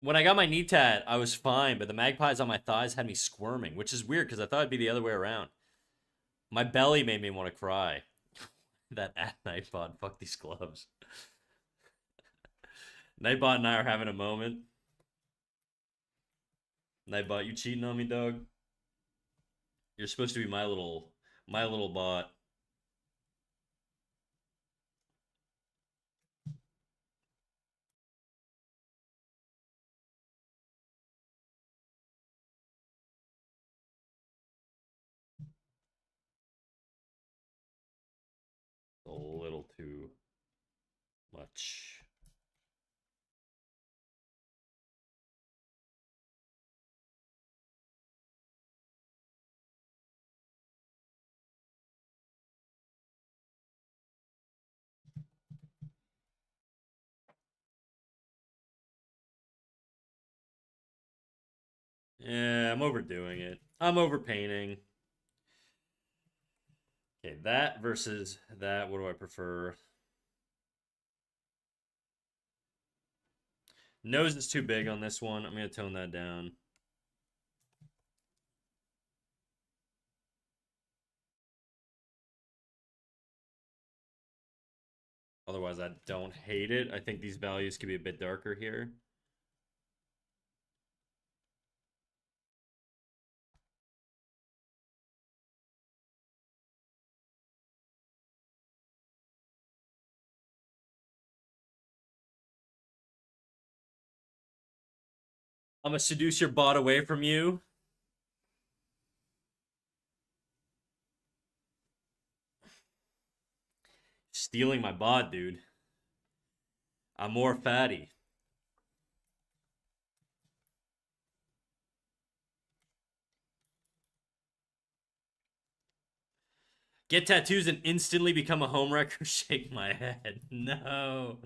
When I got my knee tat, I was fine, but the magpies on my thighs had me squirming, which is weird because I thought it'd be the other way around. My belly made me want to cry. That at Nightbot, fuck these gloves. Nightbot and I are having a moment. Nightbot, you cheating on me, dog? You're supposed to be my little bot. A little too much. Yeah, I'm overdoing it. I'm overpainting. Okay, that versus that. What do I prefer? Nose is too big on this one. I'm going to tone that down. Otherwise, I don't hate it. I think these values could be a bit darker here. I'm going to seduce your bot away from you. Stealing my bot, dude. I'm more fatty. Get tattoos and instantly become a homewrecker? Shake my head. No.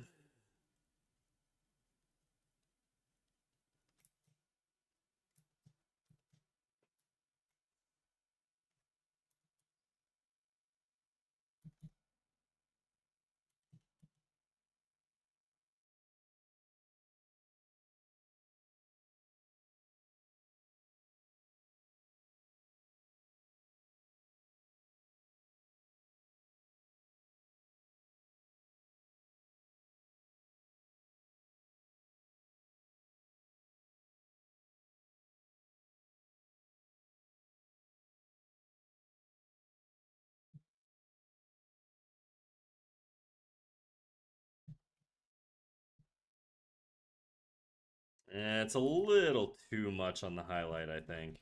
It's a little too much on the highlight, I think.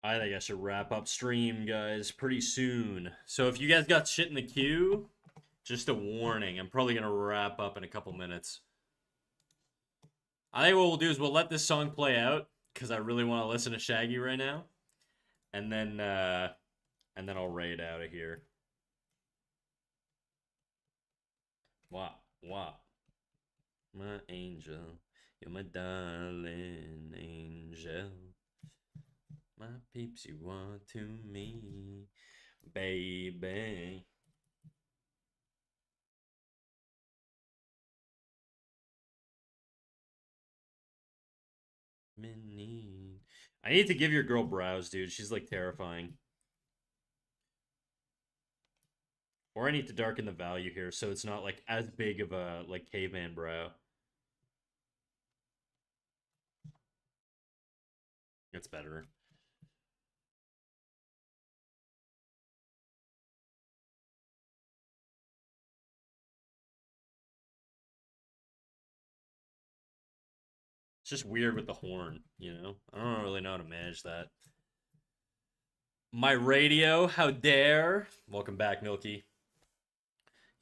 I think I should wrap up stream, guys, pretty soon. So if you guys got shit in the queue, just a warning. I'm probably going to wrap up in a couple minutes. I think what we'll do is we'll let this song play out because I really want to listen to Shaggy right now. And then I'll raid out of here. Wop, wop. My angel. You're my darling angel. My peeps you are to me, baby. Minnie. I need to give your girl brows, dude. She's like terrifying. Or I need to darken the value here so it's not like as big of a like caveman brow. It's better. It's just weird with the horn, you know? I don't really know how to manage that. My radio, how dare? Welcome back, Milky.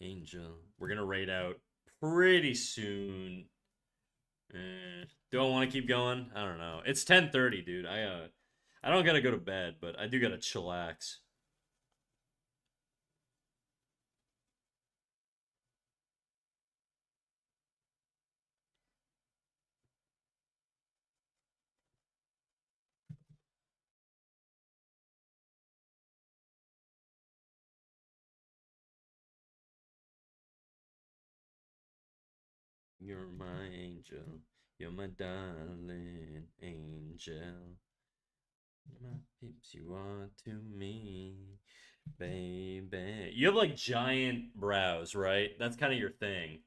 Angel. We're gonna raid out pretty soon. Do I want to keep going? I don't know. It's 10:30, dude. I don't gotta go to bed, but I do gotta chillax. You're my angel. You're my darling angel. My peeps, you are to me, baby. You have like giant brows, right? That's kind of your thing.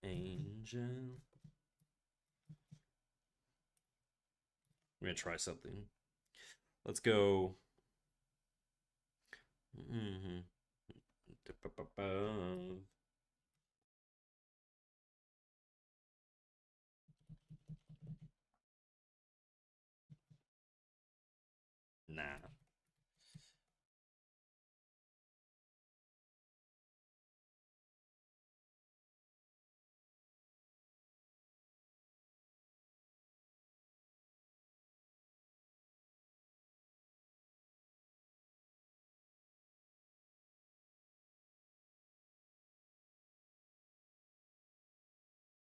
Angel. I'm gonna try something. Let's go. Mm-hmm.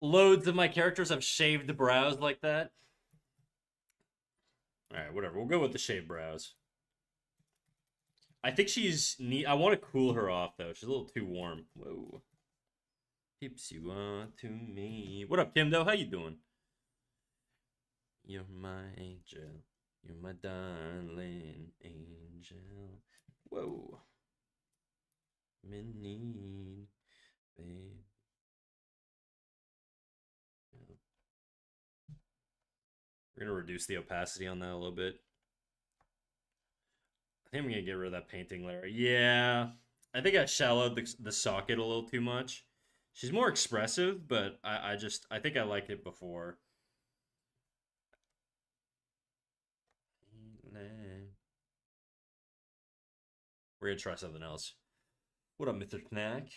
Loads of my characters have shaved brows like that. All right, whatever. We'll go with the shaved brows. I think she's neat. I want to cool her off though. She's a little too warm. Whoa. Keeps you on to me. What up, Kimdo? How you doing? You're my angel. You're my darling angel. Whoa. I'm in need, babe. We're gonna reduce the opacity on that a little bit. I think I'm gonna get rid of that painting layer. Yeah, I think I shallowed the socket a little too much. She's more expressive, but I think I liked it before. We're gonna try something else. What up, Mr. Knack?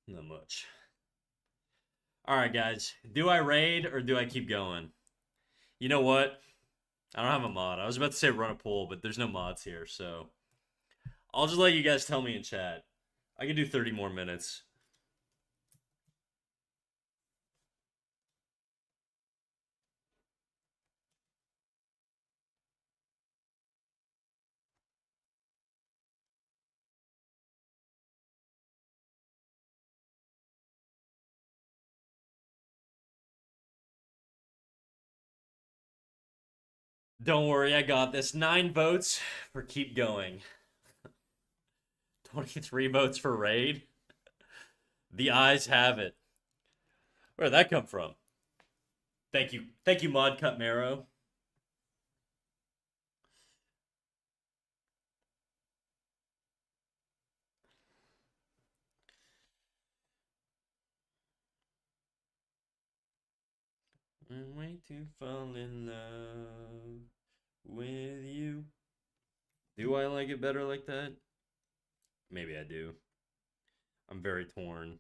Not much. Alright, guys. Do I raid or do I keep going? You know what? I don't have a mod. I was about to say run a poll, but there's no mods here, so I'll just let you guys tell me in chat. I can do 30 more minutes. Don't worry, I got this. 9 votes for keep going. 23 votes for raid. The eyes have it. Where'd that come from? Thank you, Mod Cut Marrow. I'm way to fall in love with you. Do I like it better like that? Maybe I do. I'm very torn.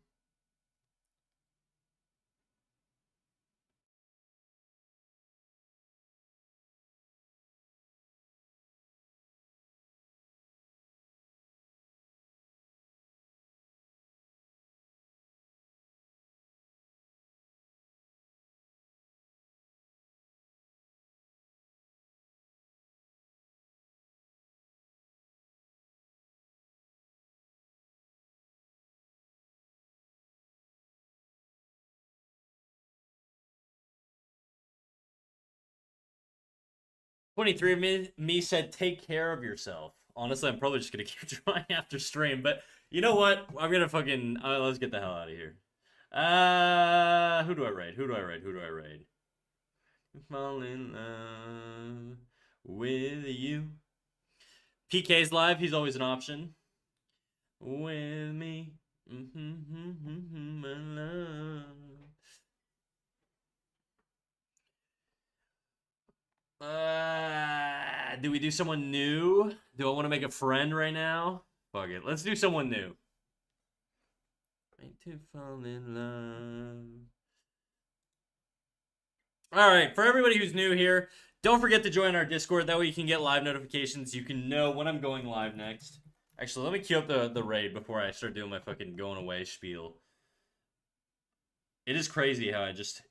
"23 of me said take care of yourself." Honestly, I'm probably just gonna keep trying after stream, but you know what? I'm gonna fucking let's get the hell out of here. Who do I raid? Who do I raid? Who do I raid? Fall in love with you. PK's live. He's always an option. With me, my love. Do we do someone new? Do I want to make a friend right now? Fuck it. Let's do someone new. Right to fall in love. Alright, for everybody who's new here, don't forget to join our Discord. That way you can get live notifications. You can know when I'm going live next. Actually, let me queue up the raid before I start doing my fucking going away spiel. It is crazy how I just,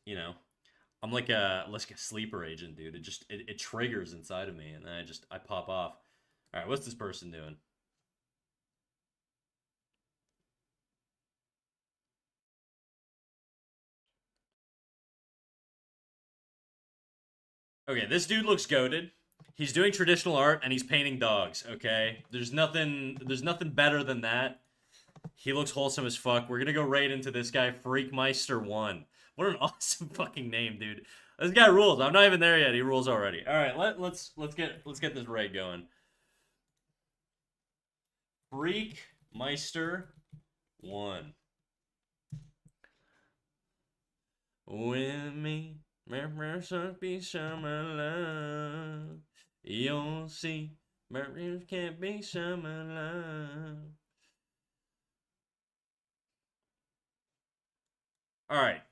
I'm like a sleeper agent, dude. It triggers inside of me, and then I pop off. All right, what's this person doing? Okay, this dude looks goated. He's doing traditional art and he's painting dogs. Okay, there's nothing better than that. He looks wholesome as fuck. We're gonna go right into this guy, Freakmeister1. What an awesome fucking name, dude. This guy rules. I'm not even there yet. He rules already. All right, let's get this raid going. Freakmeister1. With me, be summer love. You'll see, can't be summer love. All right.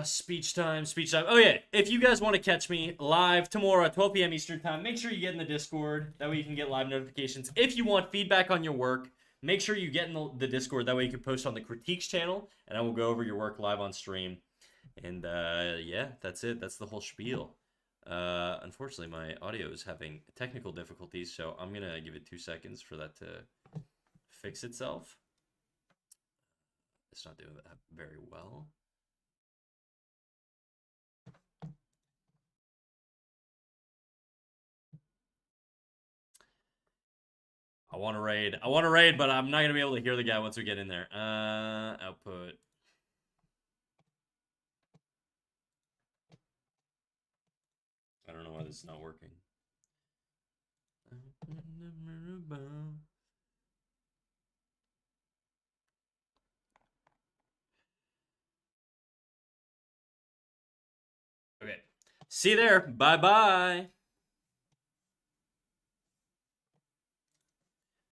Speech time. Oh yeah, if you guys want to catch me live tomorrow at 12 p.m. Eastern time, make sure you get in the Discord. That way you can get live notifications. If you want feedback on your work, make sure you get in the Discord. That way you can post on the critiques channel, and I will go over your work live on stream. And yeah, that's it. That's the whole spiel. Unfortunately, my audio is having technical difficulties, so I'm gonna give it 2 seconds for that to fix itself. It's not doing that very well. I want to raid. I want to raid, but I'm not gonna be able to hear the guy once we get in there. Output. I don't know why this is not working. Okay. See you there. Bye bye.